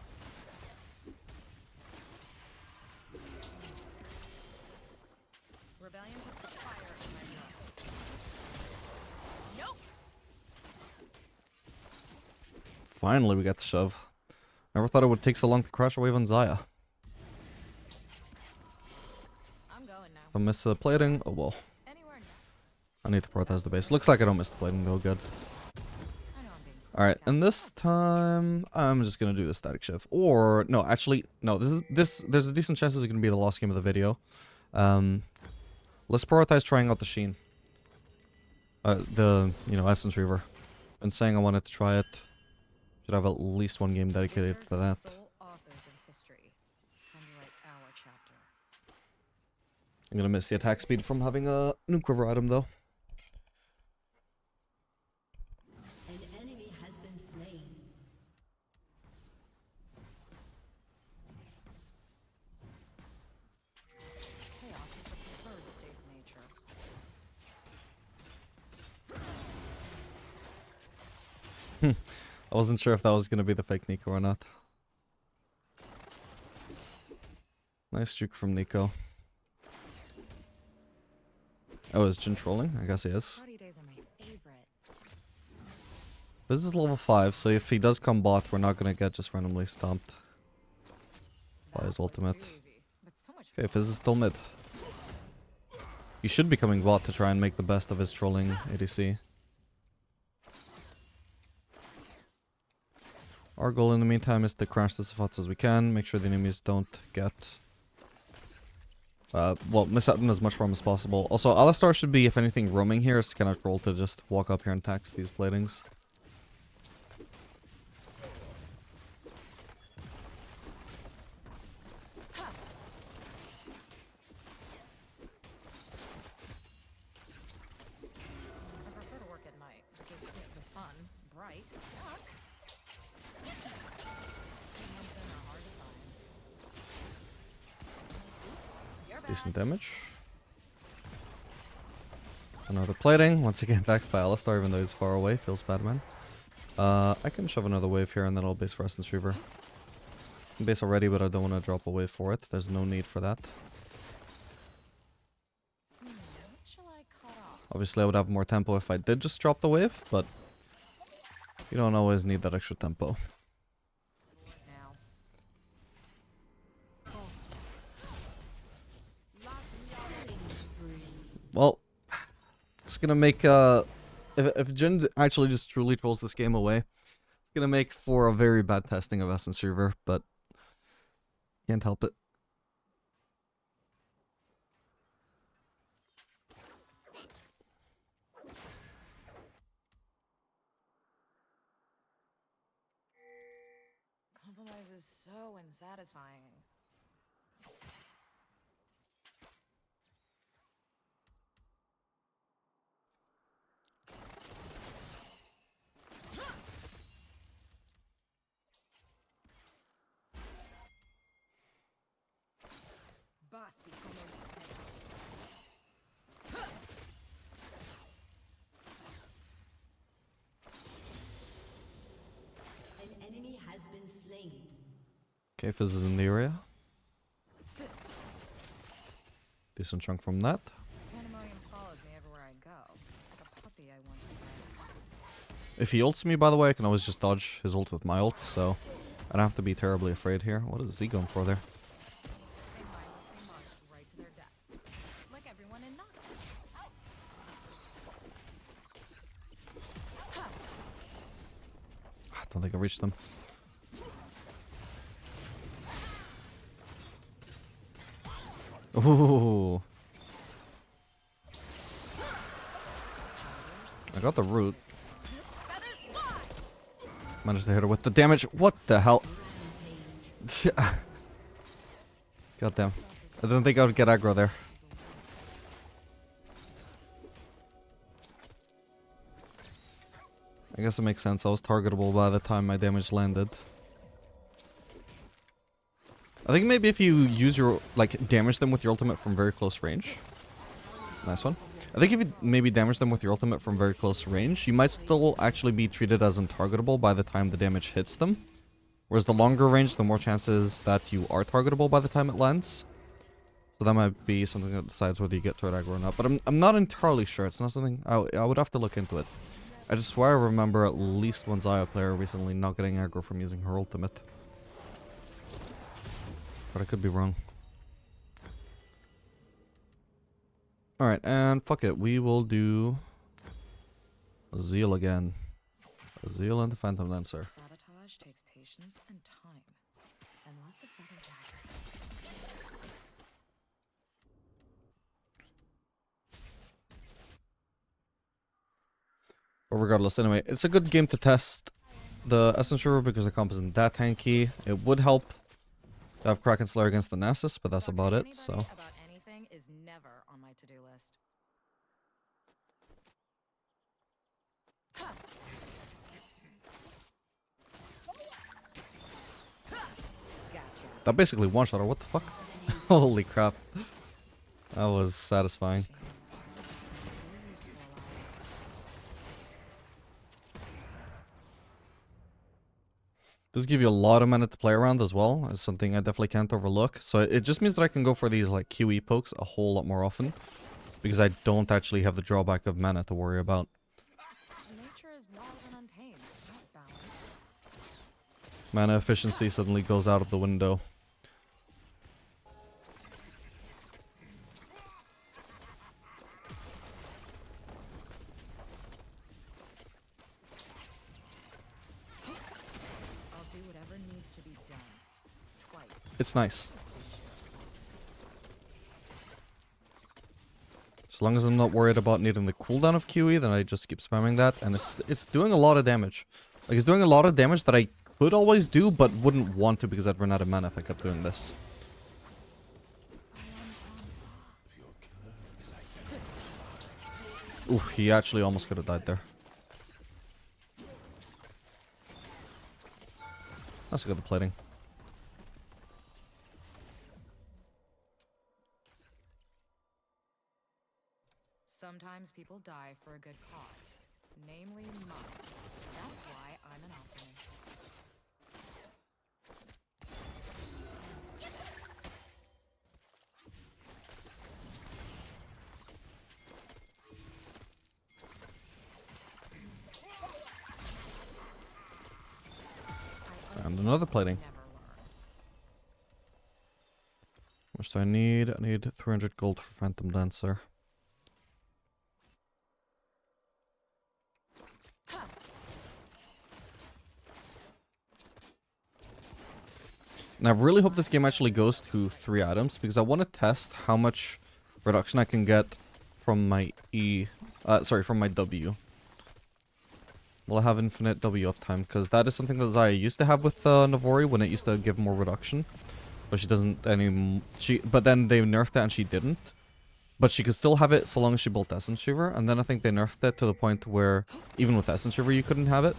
Rebellion puts the fire in my blood. Nope. Finally, we got the shove. Never thought it would take so long to crash a wave on Xayah. I'm going now. If I miss the plating, oh well. Anywhere now. I need to prioritize the base. Looks like I don't miss the plating though, good. I know I'm being. Alright, and this time, I'm just gonna do the static shift. Or, no, actually, no, there's a decent chance this is gonna be the last game of the video. Let's prioritize trying out the Sheen. Essence Reaver. Been saying I wanted to try it. Should have at least one game dedicated to that. Sole authors of history. Time to write our chapter. I'm gonna miss the attack speed from having a new quiver item though. An enemy has been slain. Chaos is the preferred state of nature. I wasn't sure if that was gonna be the fake Nico or not. Nice juke from Nico. Oh, is Jhin trolling? I guess he is. Party days are my favorite. This is level 5, so if he does come bot, we're not gonna get just randomly stomped by his That was ultimate. too easy, but so much Okay, fun. Fizz is still mid. He should be coming bot to try and make the best of his trolling ADC. Our goal in the meantime is to crash this as fast as we can, make sure the enemies don't get... miss out on as much farm as possible. Also, Alistar should be, if anything, roaming here. It's kind of roll to just walk up here and tax these platings. I prefer to work at night. It gives the sun bright. Dark. Good ones then are hard to find. Oops, you're bad. Decent damage. Another plating. Once again, taxed by Alistar, even though he's far away. Feels bad, man. I can shove another wave here and then I'll base for Essence Reaver. I can base already, but I don't want to drop a wave for it. There's no need for that. What shall I cut off? Obviously, I would have more tempo if I did just drop the wave, but you don't always need that extra tempo. Now. Well, it's gonna make if Jhin actually just truly trolls this game away, it's gonna make for a very bad testing of Essence Reaver, but can't help it. Compromise is so unsatisfying. Bossy como usted. An enemy has been slain. Okay, Fizz is in the area. Decent chunk from that. Pandemonium follows me everywhere I go. It's a puppy I once bred. If he ults me, by the way, I can always just dodge his ult with my ult, so I don't have to be terribly afraid here. What is he going for there? They mindlessly marched right to their deaths. Like everyone in Noxus. I don't think I reached them. Ooh. I got the root. Managed to hit her with the damage. What the hell? God damn. I didn't think I would get aggro there. I guess it makes sense. I was targetable by the time my damage landed. I think maybe if you use your, like, damage them with your ultimate from very close range. Nice one. I think if you maybe damage them with your ultimate from very close range, you might still actually be treated as untargetable by the time the damage hits them. Whereas the longer range, the more chances that you are targetable by the time it lands. So that might be something that decides whether you get turret aggro or not. But I'm not entirely sure. It's not something... I would have to look into it. I just swear I remember at least one Xayah player recently not getting aggro from using her ultimate. But I could be wrong. Alright, and fuck it. We will do... Zeal again. Zeal and the Phantom Lancer. Sabotage takes patience and time. And lots of feather jacks. But regardless, anyway, it's a good game to test the Essence River because the comp isn't that tanky. It would help to have Kraken Slayer against the Nasus, but that's about it, so... About anything is never on my to-do list. Gotcha. That basically one-shot her, what the fuck? Holy crap. That was satisfying. Does give you a lot of mana to play around as well. It's something I definitely can't overlook. So it just means that I can go for these like QE pokes a whole lot more often. Because I don't actually have the drawback of mana to worry about. Nature is wild and untamed, not balanced. Mana efficiency suddenly goes out of the window. I'll do whatever needs to be done. Twice. It's nice. As long as I'm not worried about needing the cooldown of QE, then I just keep spamming that. And it's doing a lot of damage. Like, it's doing a lot of damage that I could always do, but wouldn't want to because I'd run out of mana if I kept doing this. Oof, he actually almost could have died there. That's a good plating. Sometimes people die for a good cause, namely mine. That's why I'm an optimist. And another plating. Never learn. How much do I need? I need 300 gold for Phantom Dancer. And I really hope this game actually goes to 3 items, because I want to test how much reduction I can get from my from my W. Will I have infinite W uptime? Because that is something that Xayah used to have with Navori when it used to give more reduction. But she doesn't but then they nerfed it and she didn't. But she could still have it so long as she built Essence Reaver, and then I think they nerfed it to the point where even with Essence Reaver you couldn't have it.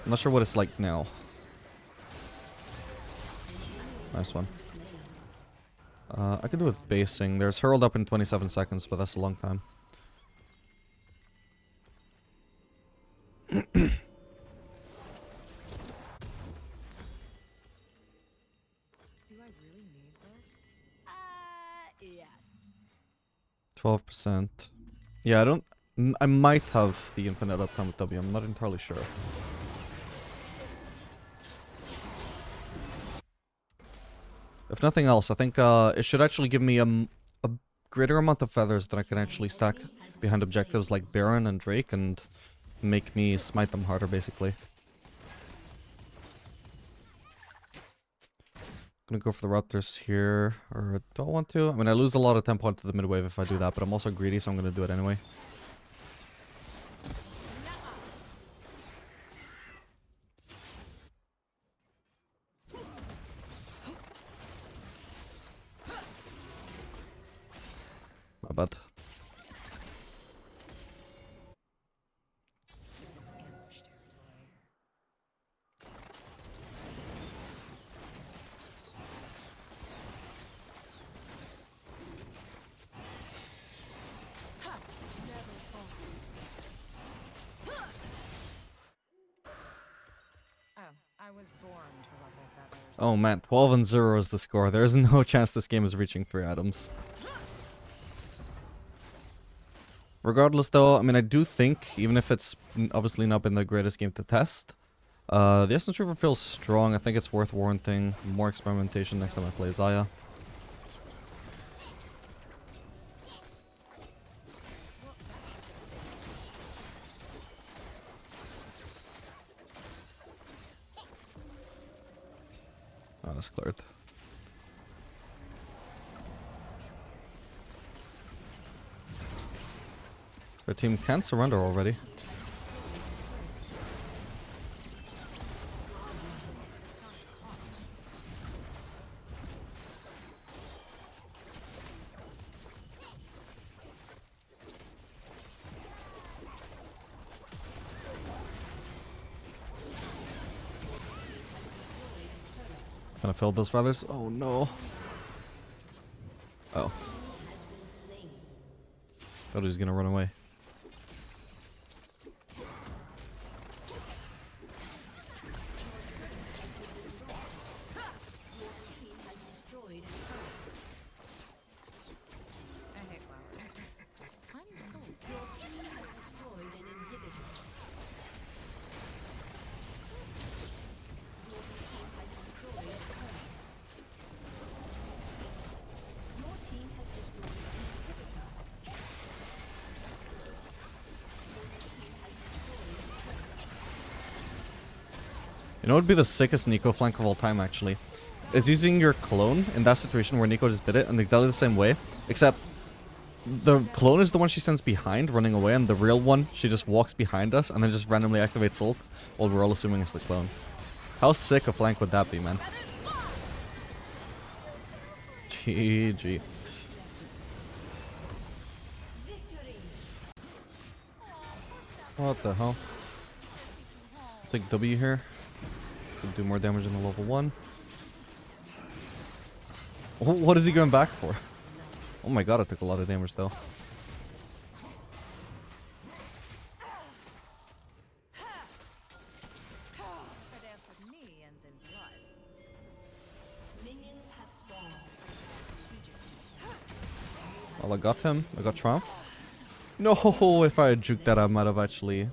I'm not sure what it's like now. Nice one. I could do with basing. There's Herald up in 27 seconds, but that's a long time. Do I really need this? Yes. 12%. Yeah, I don't... I might have the infinite uptime with W, I'm not entirely sure. If nothing else, I think it should actually give me a greater amount of feathers that I can actually stack behind objectives like Baron and Drake and make me smite them harder, basically. Gonna go for the Raptors here, or don't want to. I mean, I lose a lot of tempo into the mid wave if I do that, but I'm also greedy, so I'm gonna do it anyway. My bad. This is ambush territory. Oh, I was born to ruffle feathers. Oh man, 12-0 is the score. There's no chance this game is reaching 3 items. Regardless though, I mean, I do think, even if it's obviously not been the greatest game to test, the Essence Reaver feels strong. I think it's worth warranting more experimentation next time I play Xayah. Oh, that's cleared. Their team can surrender already. Gonna fill those feathers. Oh no. Oh. Thought he was gonna run away. I hate flowers. Tiny skulls. Your team has destroyed an inhibitor. Your team has destroyed a turret. Your team has destroyed an inhibitor. You know what would be the sickest Nico flank of all time, actually? Is using your clone in that situation where Nico just did it in exactly the same way, except the clone is the one she sends behind, running away, and the real one, she just walks behind us and then just randomly activates ult, while we're all assuming it's the clone. How sick a flank would that be, man? GG. What the hell? Take W here. Could do more damage than the level 1. What is he going back for? Oh my god, it took a lot of damage though. A dance with me ends in blood. Minions have spawned. Well, I got him. I got Trump. No, if I had juked that, I might have actually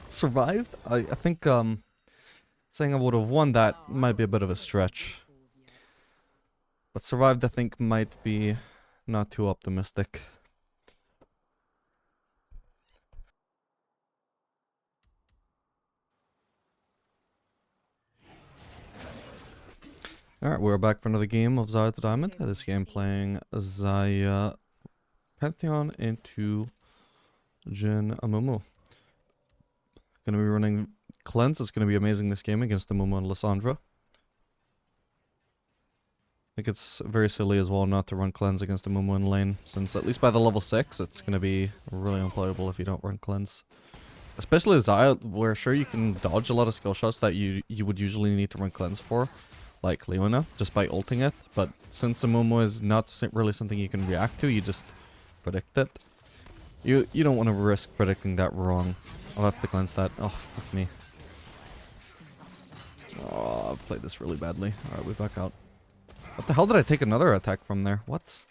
survived. I think saying I would have won that might be a bit of a stretch. But survived, I think, might be not too optimistic. Alright, we're back for another game of Xayah the Diamond. This game playing Xayah Pantheon into Jhin Amumu. Gonna be running Cleanse. It's gonna be amazing this game against Amumu and Lissandra. I think it's very silly as well not to run Cleanse against Amumu in lane, since at least by the level 6 it's gonna be really unplayable if you don't run Cleanse. Especially Xayah, where sure you can dodge a lot of skill shots that you would usually need to run Cleanse for, like Leona, just by ulting it, but since Amumu is not really something you can react to, you just predict it. You don't want to risk predicting that wrong. I'll have to cleanse that. Oh, fuck me. Oh, I've played this really badly. Alright, we back out. What the hell did I take another attack from there? What? Is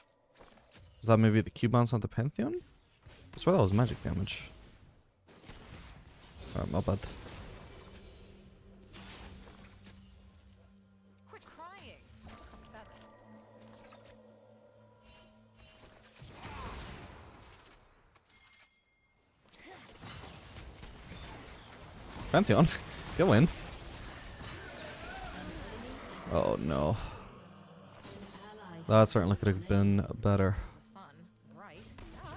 that maybe the Q bounce on the Pantheon? I swear that was magic damage. Alright, my bad. Quit crying. It's just a feather. Pantheon, go in. Oh no. That certainly could have been better. Sun, right? Yeah.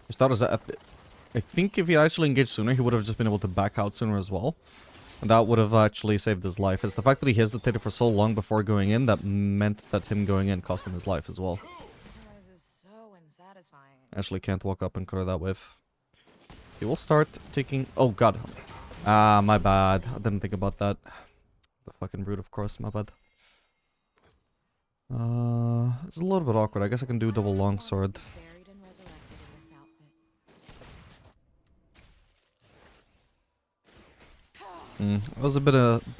His thought is that I think if he actually engaged sooner, he would have just been able to back out sooner as well. And that would have actually saved his life. It's the fact that he hesitated for so long before going in that meant that him going in cost him his life as well. This is so unsatisfying. Actually can't walk up and clear that wave. He will start taking... Oh god. Ah, my bad. I didn't think about that. The fucking root, of course. My bad. It's a little bit awkward. I guess I can do double longsword. Buried and resurrected in this outfit. It was a bit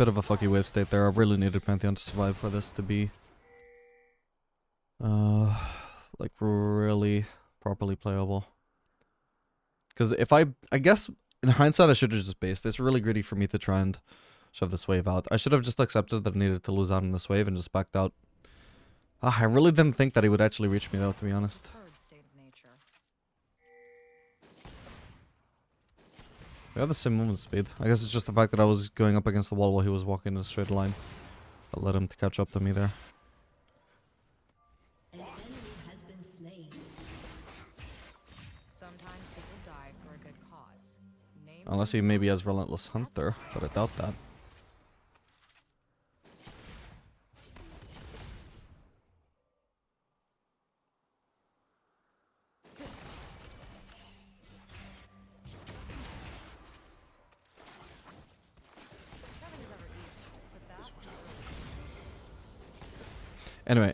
of a fucky wave state there. I really needed Pantheon to survive for this to be... like, really properly playable. Because if I guess, in hindsight, I should have just based. It's really greedy for me to try and shove this wave out. I should have just accepted that I needed to lose out on this wave and just backed out. I really didn't think that he would actually reach me though, to be honest. Third state of nature. We have the same movement speed. I guess it's just the fact that I was going up against the wall while he was walking in a straight line that led him to catch up to me there. An enemy has been slain. Sometimes people die for a good cause. Name Unless he maybe has Relentless Hunter, but I doubt that. nothing is ever easy, but that is Anyway.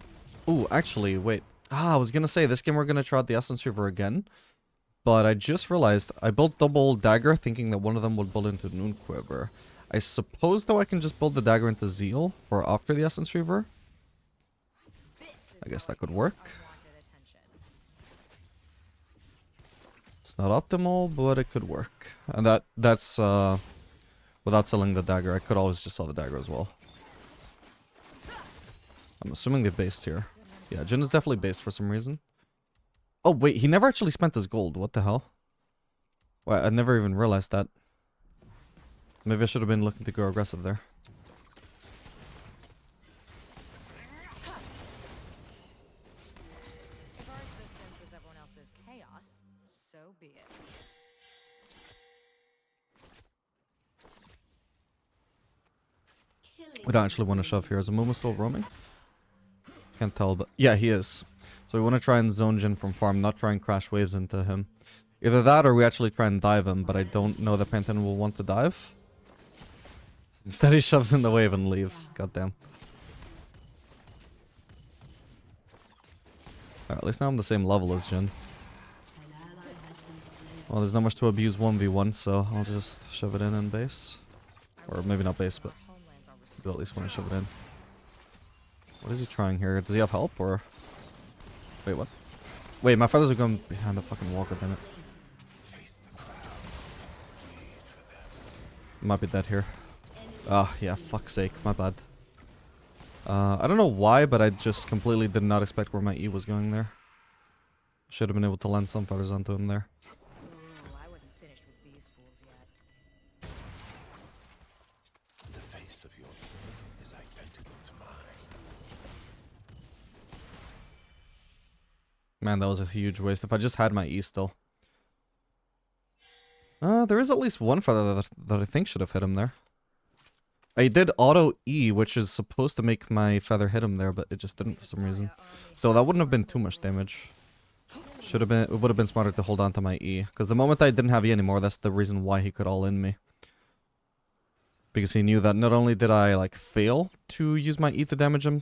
Ooh, actually, wait. I was gonna say, this game we're gonna try out the Essence Reaver again. But I just realized I built double dagger thinking that one of them would build into Noon Quiver. I suppose, though, I can just build the dagger into Zeal for after the Essence Reaver. I guess that could work. unwanted attention. It's not optimal, but it could work. And that's without selling the dagger. I could always just sell the dagger as well. I'm assuming they're based here. Yeah, Jin is definitely based for some reason. Oh, wait, he never actually spent his gold. What the hell? Wait, I never even realized that. Maybe I should have been looking to go aggressive there. If our existence is everyone else's chaos, so be it. We don't actually want to shove here. Is the Momo still roaming? Can't tell, but... Yeah, he is. So we want to try and zone Jin from farm, not try and crash waves into him. Either that or we actually try and dive him, but I don't know that Pantheon will want to dive. Instead he shoves in the wave and leaves. Goddamn. Alright, at least now I'm the same level as Jin. Well, there's not much to abuse 1v1, so I'll just shove it in base. Or maybe not base, but Homelands are do at least want to shove it in. What is he trying here? Does he have help, or... Wait, what? Wait, my feathers are going behind the fucking wall, goddammit. Might be dead here. Ah, yeah, fuck's sake, my bad. I don't know why, but I just completely did not expect where my E was going there. Should have been able to land some feathers onto him there. Ooh, I wasn't finished with these fools yet. The face of your is identical to mine. Man, that was a huge waste. If I just had my E still. There is at least one feather that I think should have hit him there. I did auto E, which is supposed to make my feather hit him there, but it just didn't for some reason. So that wouldn't have been too much damage. Should have been. It would have been smarter to hold on to my E, because the moment I didn't have E anymore, that's the reason why he could all in me. Because he knew that not only did I like fail to use my E to damage him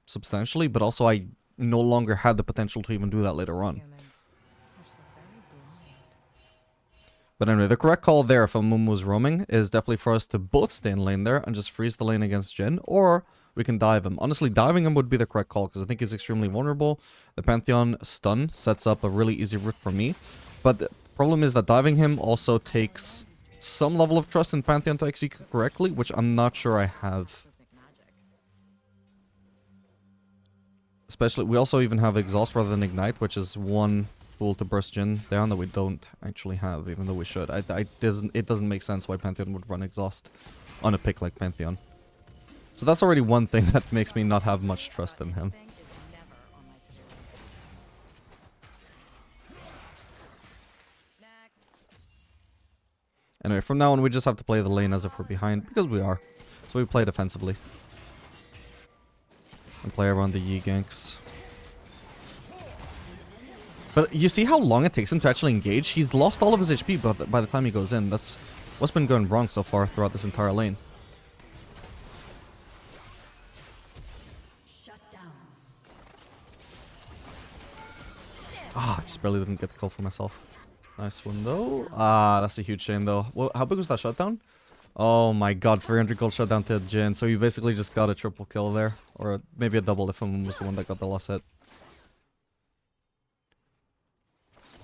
substantially, but also I no longer had the potential to even do that later on. Humans are so very blind. But anyway, the correct call there if a Mumu was roaming is definitely for us to both stay in lane there and just freeze the lane against Jin, or we can dive him. Honestly, diving him would be the correct call, because I think he's extremely vulnerable. The Pantheon stun sets up a really easy route for me. But the problem is that diving him also takes some level of trust in Pantheon to execute correctly, which I'm not sure I have. Especially, we also even have Exhaust rather than Ignite, which is one tool to burst Jhin down that we don't actually have, even though we should. It doesn't make sense why Pantheon would run Exhaust on a pick like Pantheon. So that's already one thing that makes me not have much trust in him. Anyway, from now on we just have to play the lane as if we're behind, because we are. So we play defensively. And play around the Yi ganks. But you see how long it takes him to actually engage? He's lost all of his HP by the time he goes in. That's what's been going wrong so far throughout this entire lane. Ah, I just barely didn't get the call for myself. Nice one though. Ah, that's a huge shame though. Well, how big was that shutdown? Oh my god, 300 gold shutdown to Jhin. So you basically just got a triple kill there. Or maybe a double if someone was the one that got the last hit.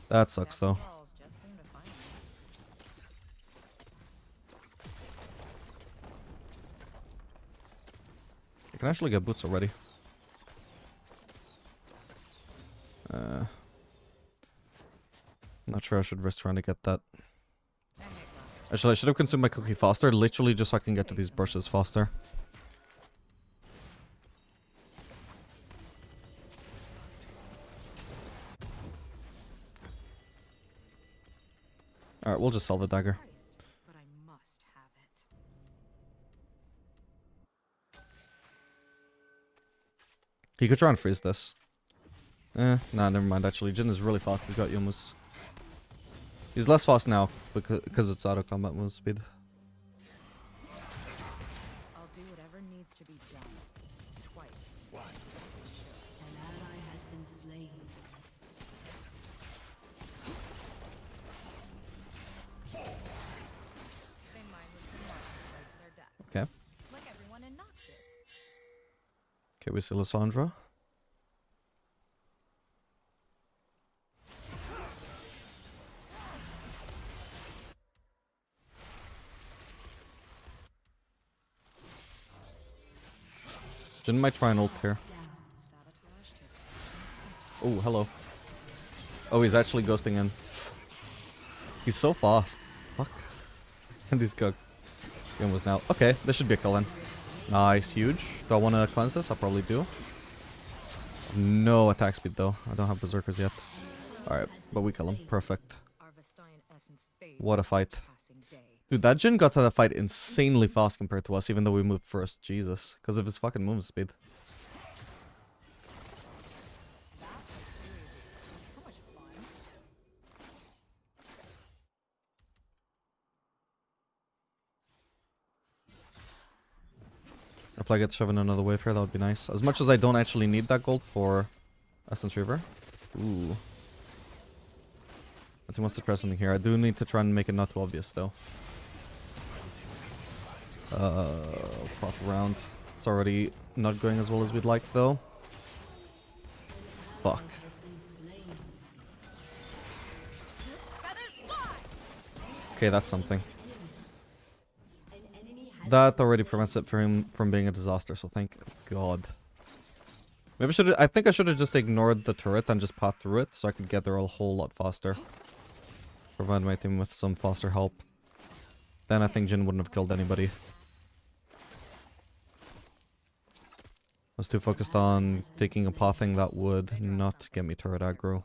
That sucks though. I can actually get boots already. Not sure I should risk trying to get that. Actually, I should have consumed my cookie faster, literally just so I can get to these brushes faster. Alright, we'll just sell the dagger. He could try and freeze this. Nah, never mind actually. Jhin is really fast, he's got Youmu's. He's less fast now, because it's out of combat move speed. I'll do whatever needs to be done. Twice. An ally has been slain. They mindlessly march right to their deaths. Okay. Like everyone in Noxus. Okay, we see Lissandra. Jhin might try and ult here. Oh, hello. Oh, he's actually ghosting in. He's so fast. Fuck. And he's got Youmu's now. Okay, this should be a kill then. Nice, huge. Do I want to cleanse this? I probably do. No attack speed though. I don't have berserkers yet. Alright, but we kill him. Perfect. What a fight. Dude, that Jhin got to that fight insanely fast compared to us, even though we moved first. Jesus. Because of his fucking movement speed. If I get shoving another wave here, that would be nice. As much as I don't actually need that gold for Essence Reaver. Ooh. I think wants to try something here. I do need to try and make it not too obvious though. Pop around. It's already not going as well as we'd like though. Fuck. Okay, that's something. That already prevents it for him from being a disaster, so thank God. Maybe I think I should have just ignored the turret and just path through it so I could get there a whole lot faster. Provide my team with some faster help. Then I think Jhin wouldn't have killed anybody. I was too focused on taking a pathing that would not get me turret aggro.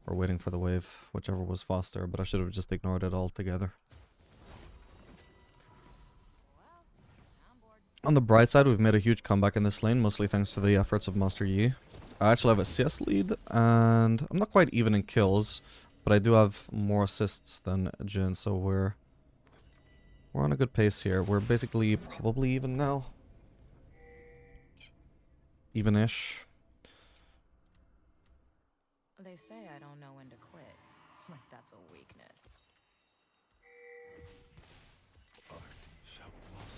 Or waiting for the wave, whichever was faster, but I should have just ignored it altogether. On the bright side, we've made a huge comeback in this lane, mostly thanks to the efforts of Master Yi. I actually have a CS lead, and I'm not quite even in kills, but I do have more assists than Jhin, so we're on a good pace here. We're basically probably even now. Even-ish. They say I don't know when to quit. Like that's a weakness.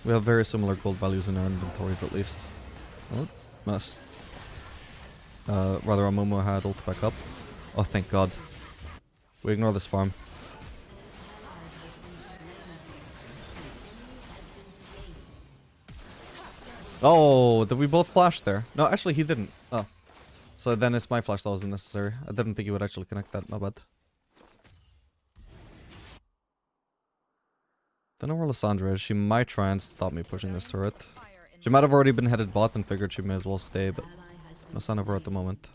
We have very similar gold values in our inventories, at least. Oh, missed. Rather, Amumu had ult back up. Oh, thank God. We ignore this farm. Oh, did we both flash there? No, actually he didn't. Oh. So then it's my flash that was unnecessary. I didn't think he would actually connect that, my bad. Don't know where Lissandra is. She might try and stop me pushing this turret. She might have already been headed bot and figured she may as well stay, but no sign of her at the moment.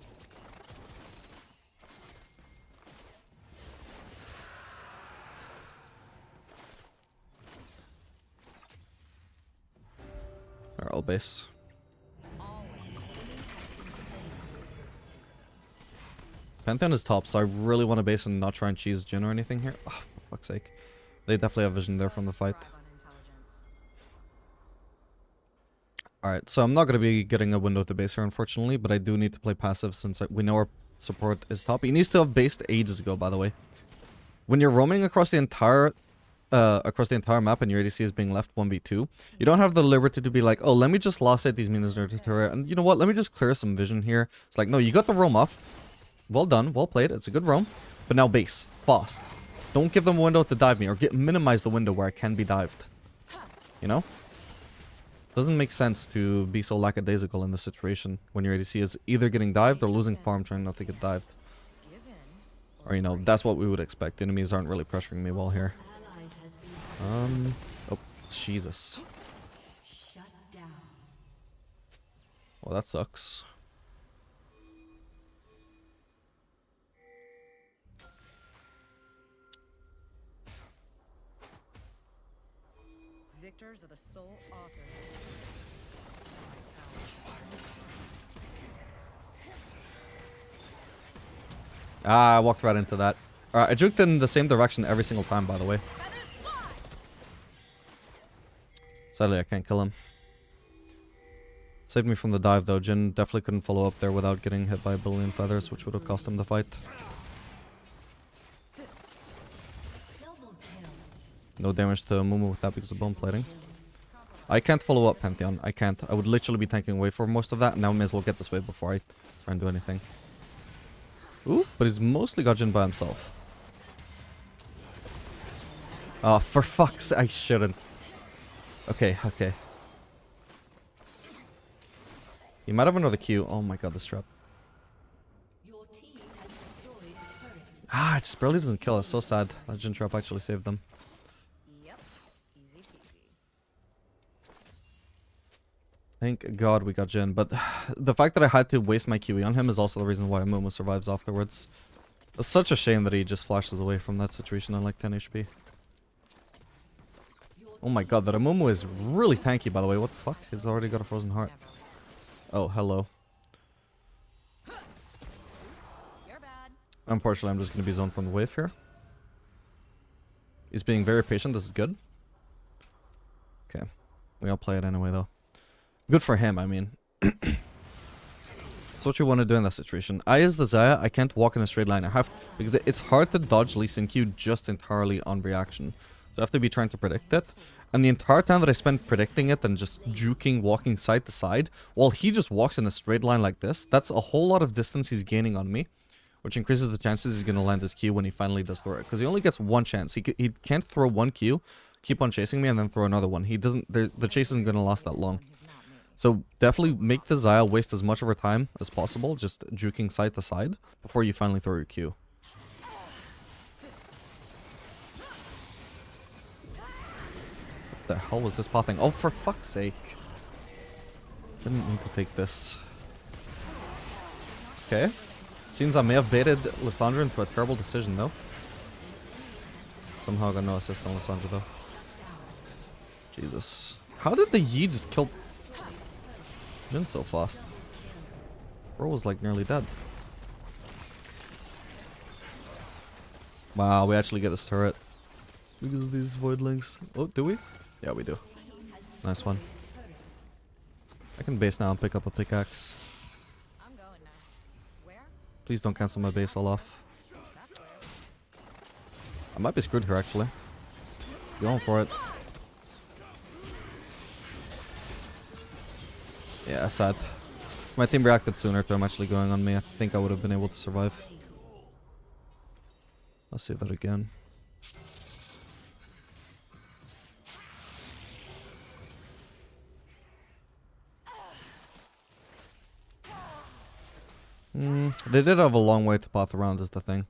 Alright, I'll base. Pantheon is top, so I really want to base and not try and cheese Jhin or anything here. Oh, for fuck's sake. They definitely have vision there from the fight. Alright, so I'm not going to be getting a window to base here, unfortunately, but I do need to play passive since we know our support is top. He needs to have based ages ago, by the way. When you're roaming across the entire map and your ADC is being left 1v2, you don't have the liberty to be like, oh, let me just last hit these minions near the turret, and you know what, let me just clear some vision here. It's like, no, you got the roam off. Well done, well played, it's a good roam. But now base, fast. Don't give them a window to dive me, or minimize the window where I can be dived. You know? Doesn't make sense to be so lackadaisical in this situation when your ADC is either getting dived or losing farm trying not to get dived. Or, you know, that's what we would expect. Enemies aren't really pressuring me well here. Oh, Jesus. Well, that sucks. Victors are the sole authors. Ah, I walked right into that. Alright, I juked in the same direction every single time, by the way. Sadly, I can't kill him. Saved me from the dive, though. Jhin definitely couldn't follow up there without getting hit by a billion feathers, which would have cost him the fight. No damage to Mumu with that because of bone plating. I can't follow up Pantheon. I can't. I would literally be tanking away for most of that. Now I may as well get this wave before I try and do anything. Ooh, but he's mostly got Jhin by himself. Oh, for fuck's sake, I shouldn't. Okay, okay. He might have another Q. Oh my god, this trap. Ah, it just barely doesn't kill us. So sad. That Jhin trap actually saved them. Yep. Easy peasy. Thank god we got Jhin, but the fact that I had to waste my QE on him is also the reason why Momo survives afterwards. It's such a shame that he just flashes away from that situation on like 10 HP. Oh my god, that Amumu is really tanky, by the way. What the fuck? He's already got a frozen heart. Oh, hello. You're bad. Unfortunately, I'm just going to be zoned from the wave here. He's being very patient. This is good. Okay. We all play it anyway, though. Good for him, I mean. That's what you want to do in that situation. I, as the Xayah, I can't walk in a straight line. I have... Because it's hard to dodge Lee Sin Q just entirely on reaction. So I have to be trying to predict it. And the entire time that I spent predicting it and just juking, walking side to side, while he just walks in a straight line like this, that's a whole lot of distance he's gaining on me, which increases the chances he's going to land his Q when he finally does throw it. Because he only gets one chance. He can't throw one Q, keep on chasing me, and then throw another one. He doesn't. The chase isn't going to last that long. So definitely make the Xayah waste as much of her time as possible, just juking side to side, before you finally throw your Q. The hell was this popping? Oh, for fuck's sake. Didn't need to take this. Okay. Seems I may have baited Lissandra into a terrible decision, though. Somehow got no assist on Lissandra, though. Jesus. How did the Yi just kill Jhin so fast? Bro was like nearly dead. Wow, we actually get this turret. Because of these voidlings. Oh, do we? Yeah, we do. Nice one. I can base now and pick up a pickaxe. I'm going now. Where? Please don't cancel my base all off. I might be screwed here, actually. Going for it. Yeah, sad. If my team reacted sooner to him actually going on me, I think I would have been able to survive. I'll see that again. They did have a long way to path around is the thing.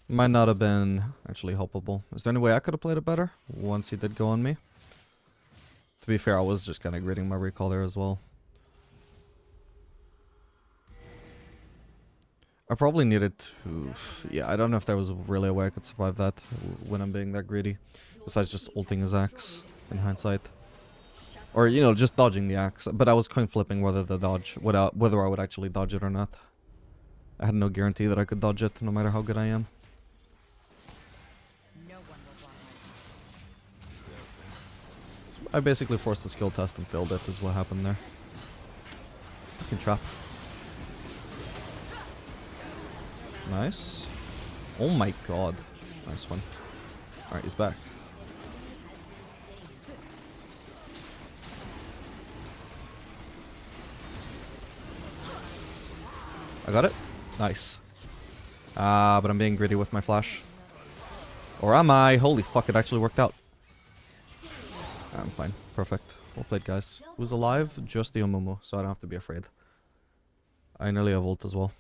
Might not have been actually helpable. Is there any way I could have played it better once he did go on me? To be fair, I was just kind of gritting my recall there as well. I probably needed to... Yeah, I don't know if there was really a way I could survive that when I'm being that greedy. Besides just ulting his axe, in hindsight. Or, you know, just dodging the axe. But I was coin flipping whether whether I would actually dodge it or not. I had no guarantee that I could dodge it, no matter how good I am. No one will block I basically forced a skill test and failed it, is what happened there. It's a fucking trap. Nice. Oh my god. Nice one. Alright, he's back. I got it. Nice. But I'm being greedy with my flash. Or am I? Holy fuck, it actually worked out. I'm fine. Perfect. Well played, guys. Who's alive? Just the Umumu, so I don't have to be afraid. I nearly have ult as well.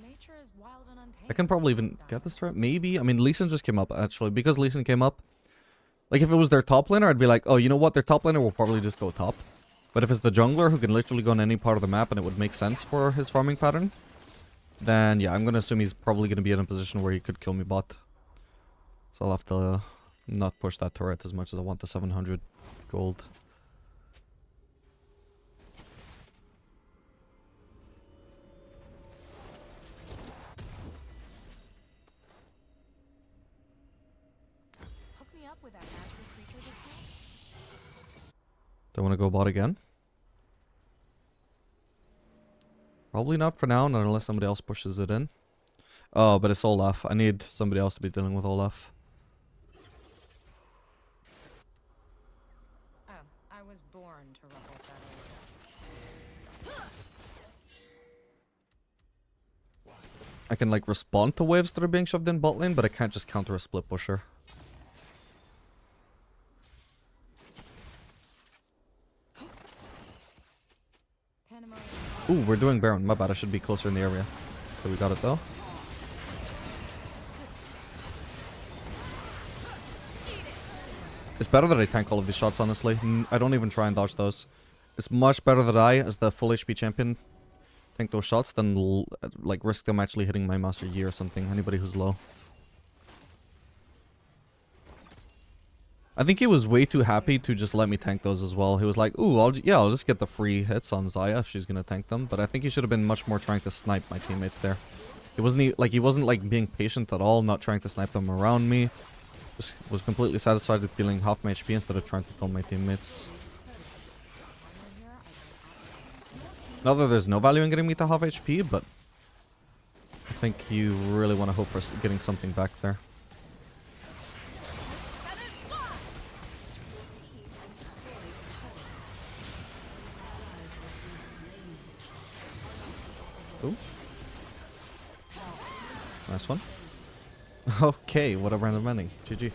Nature is wild and untamed. I can probably even get this turret. Maybe. I mean, Lee Sin just came up, actually. Because Lee Sin came up, like, if it was their top laner, I'd be like, oh, you know what? Their top laner will probably just go top. But if it's the jungler who can literally go on any part of the map and it would make sense for his farming pattern, then, yeah, I'm going to assume he's probably going to be in a position where he could kill me bot. So I'll have to not push that turret as much as I want the 700 gold. Hook me up with that magical creature discount. Do I want to go bot again? Probably not for now, not unless somebody else pushes it in. Oh, but it's Olaf. I need somebody else to be dealing with Olaf. Oh, I was born to ruffle feathers. I can, like, respond to waves that are being shoved in bot lane, but I can't just counter a split pusher. Ooh, we're doing Baron. My bad, I should be closer in the area. Okay, we got it though. It's better that I tank all of these shots, honestly. I don't even try and dodge those. It's much better that I, as the full HP champion, tank those shots than, like, risk them actually hitting my Master Yi or something. Anybody who's low. I think he was way too happy to just let me tank those as well. He was like, ooh, I'll just get the free hits on Xayah if she's gonna tank them. But I think he should have been much more trying to snipe my teammates there. He wasn't like being patient at all, not trying to snipe them around me. Just was completely satisfied with feeling half my HP instead of trying to kill my teammates. Not that there's no value in getting me to half HP, but I think you really want to hope for getting something back there. Ooh. Nice one. Okay, what a random ending. GG.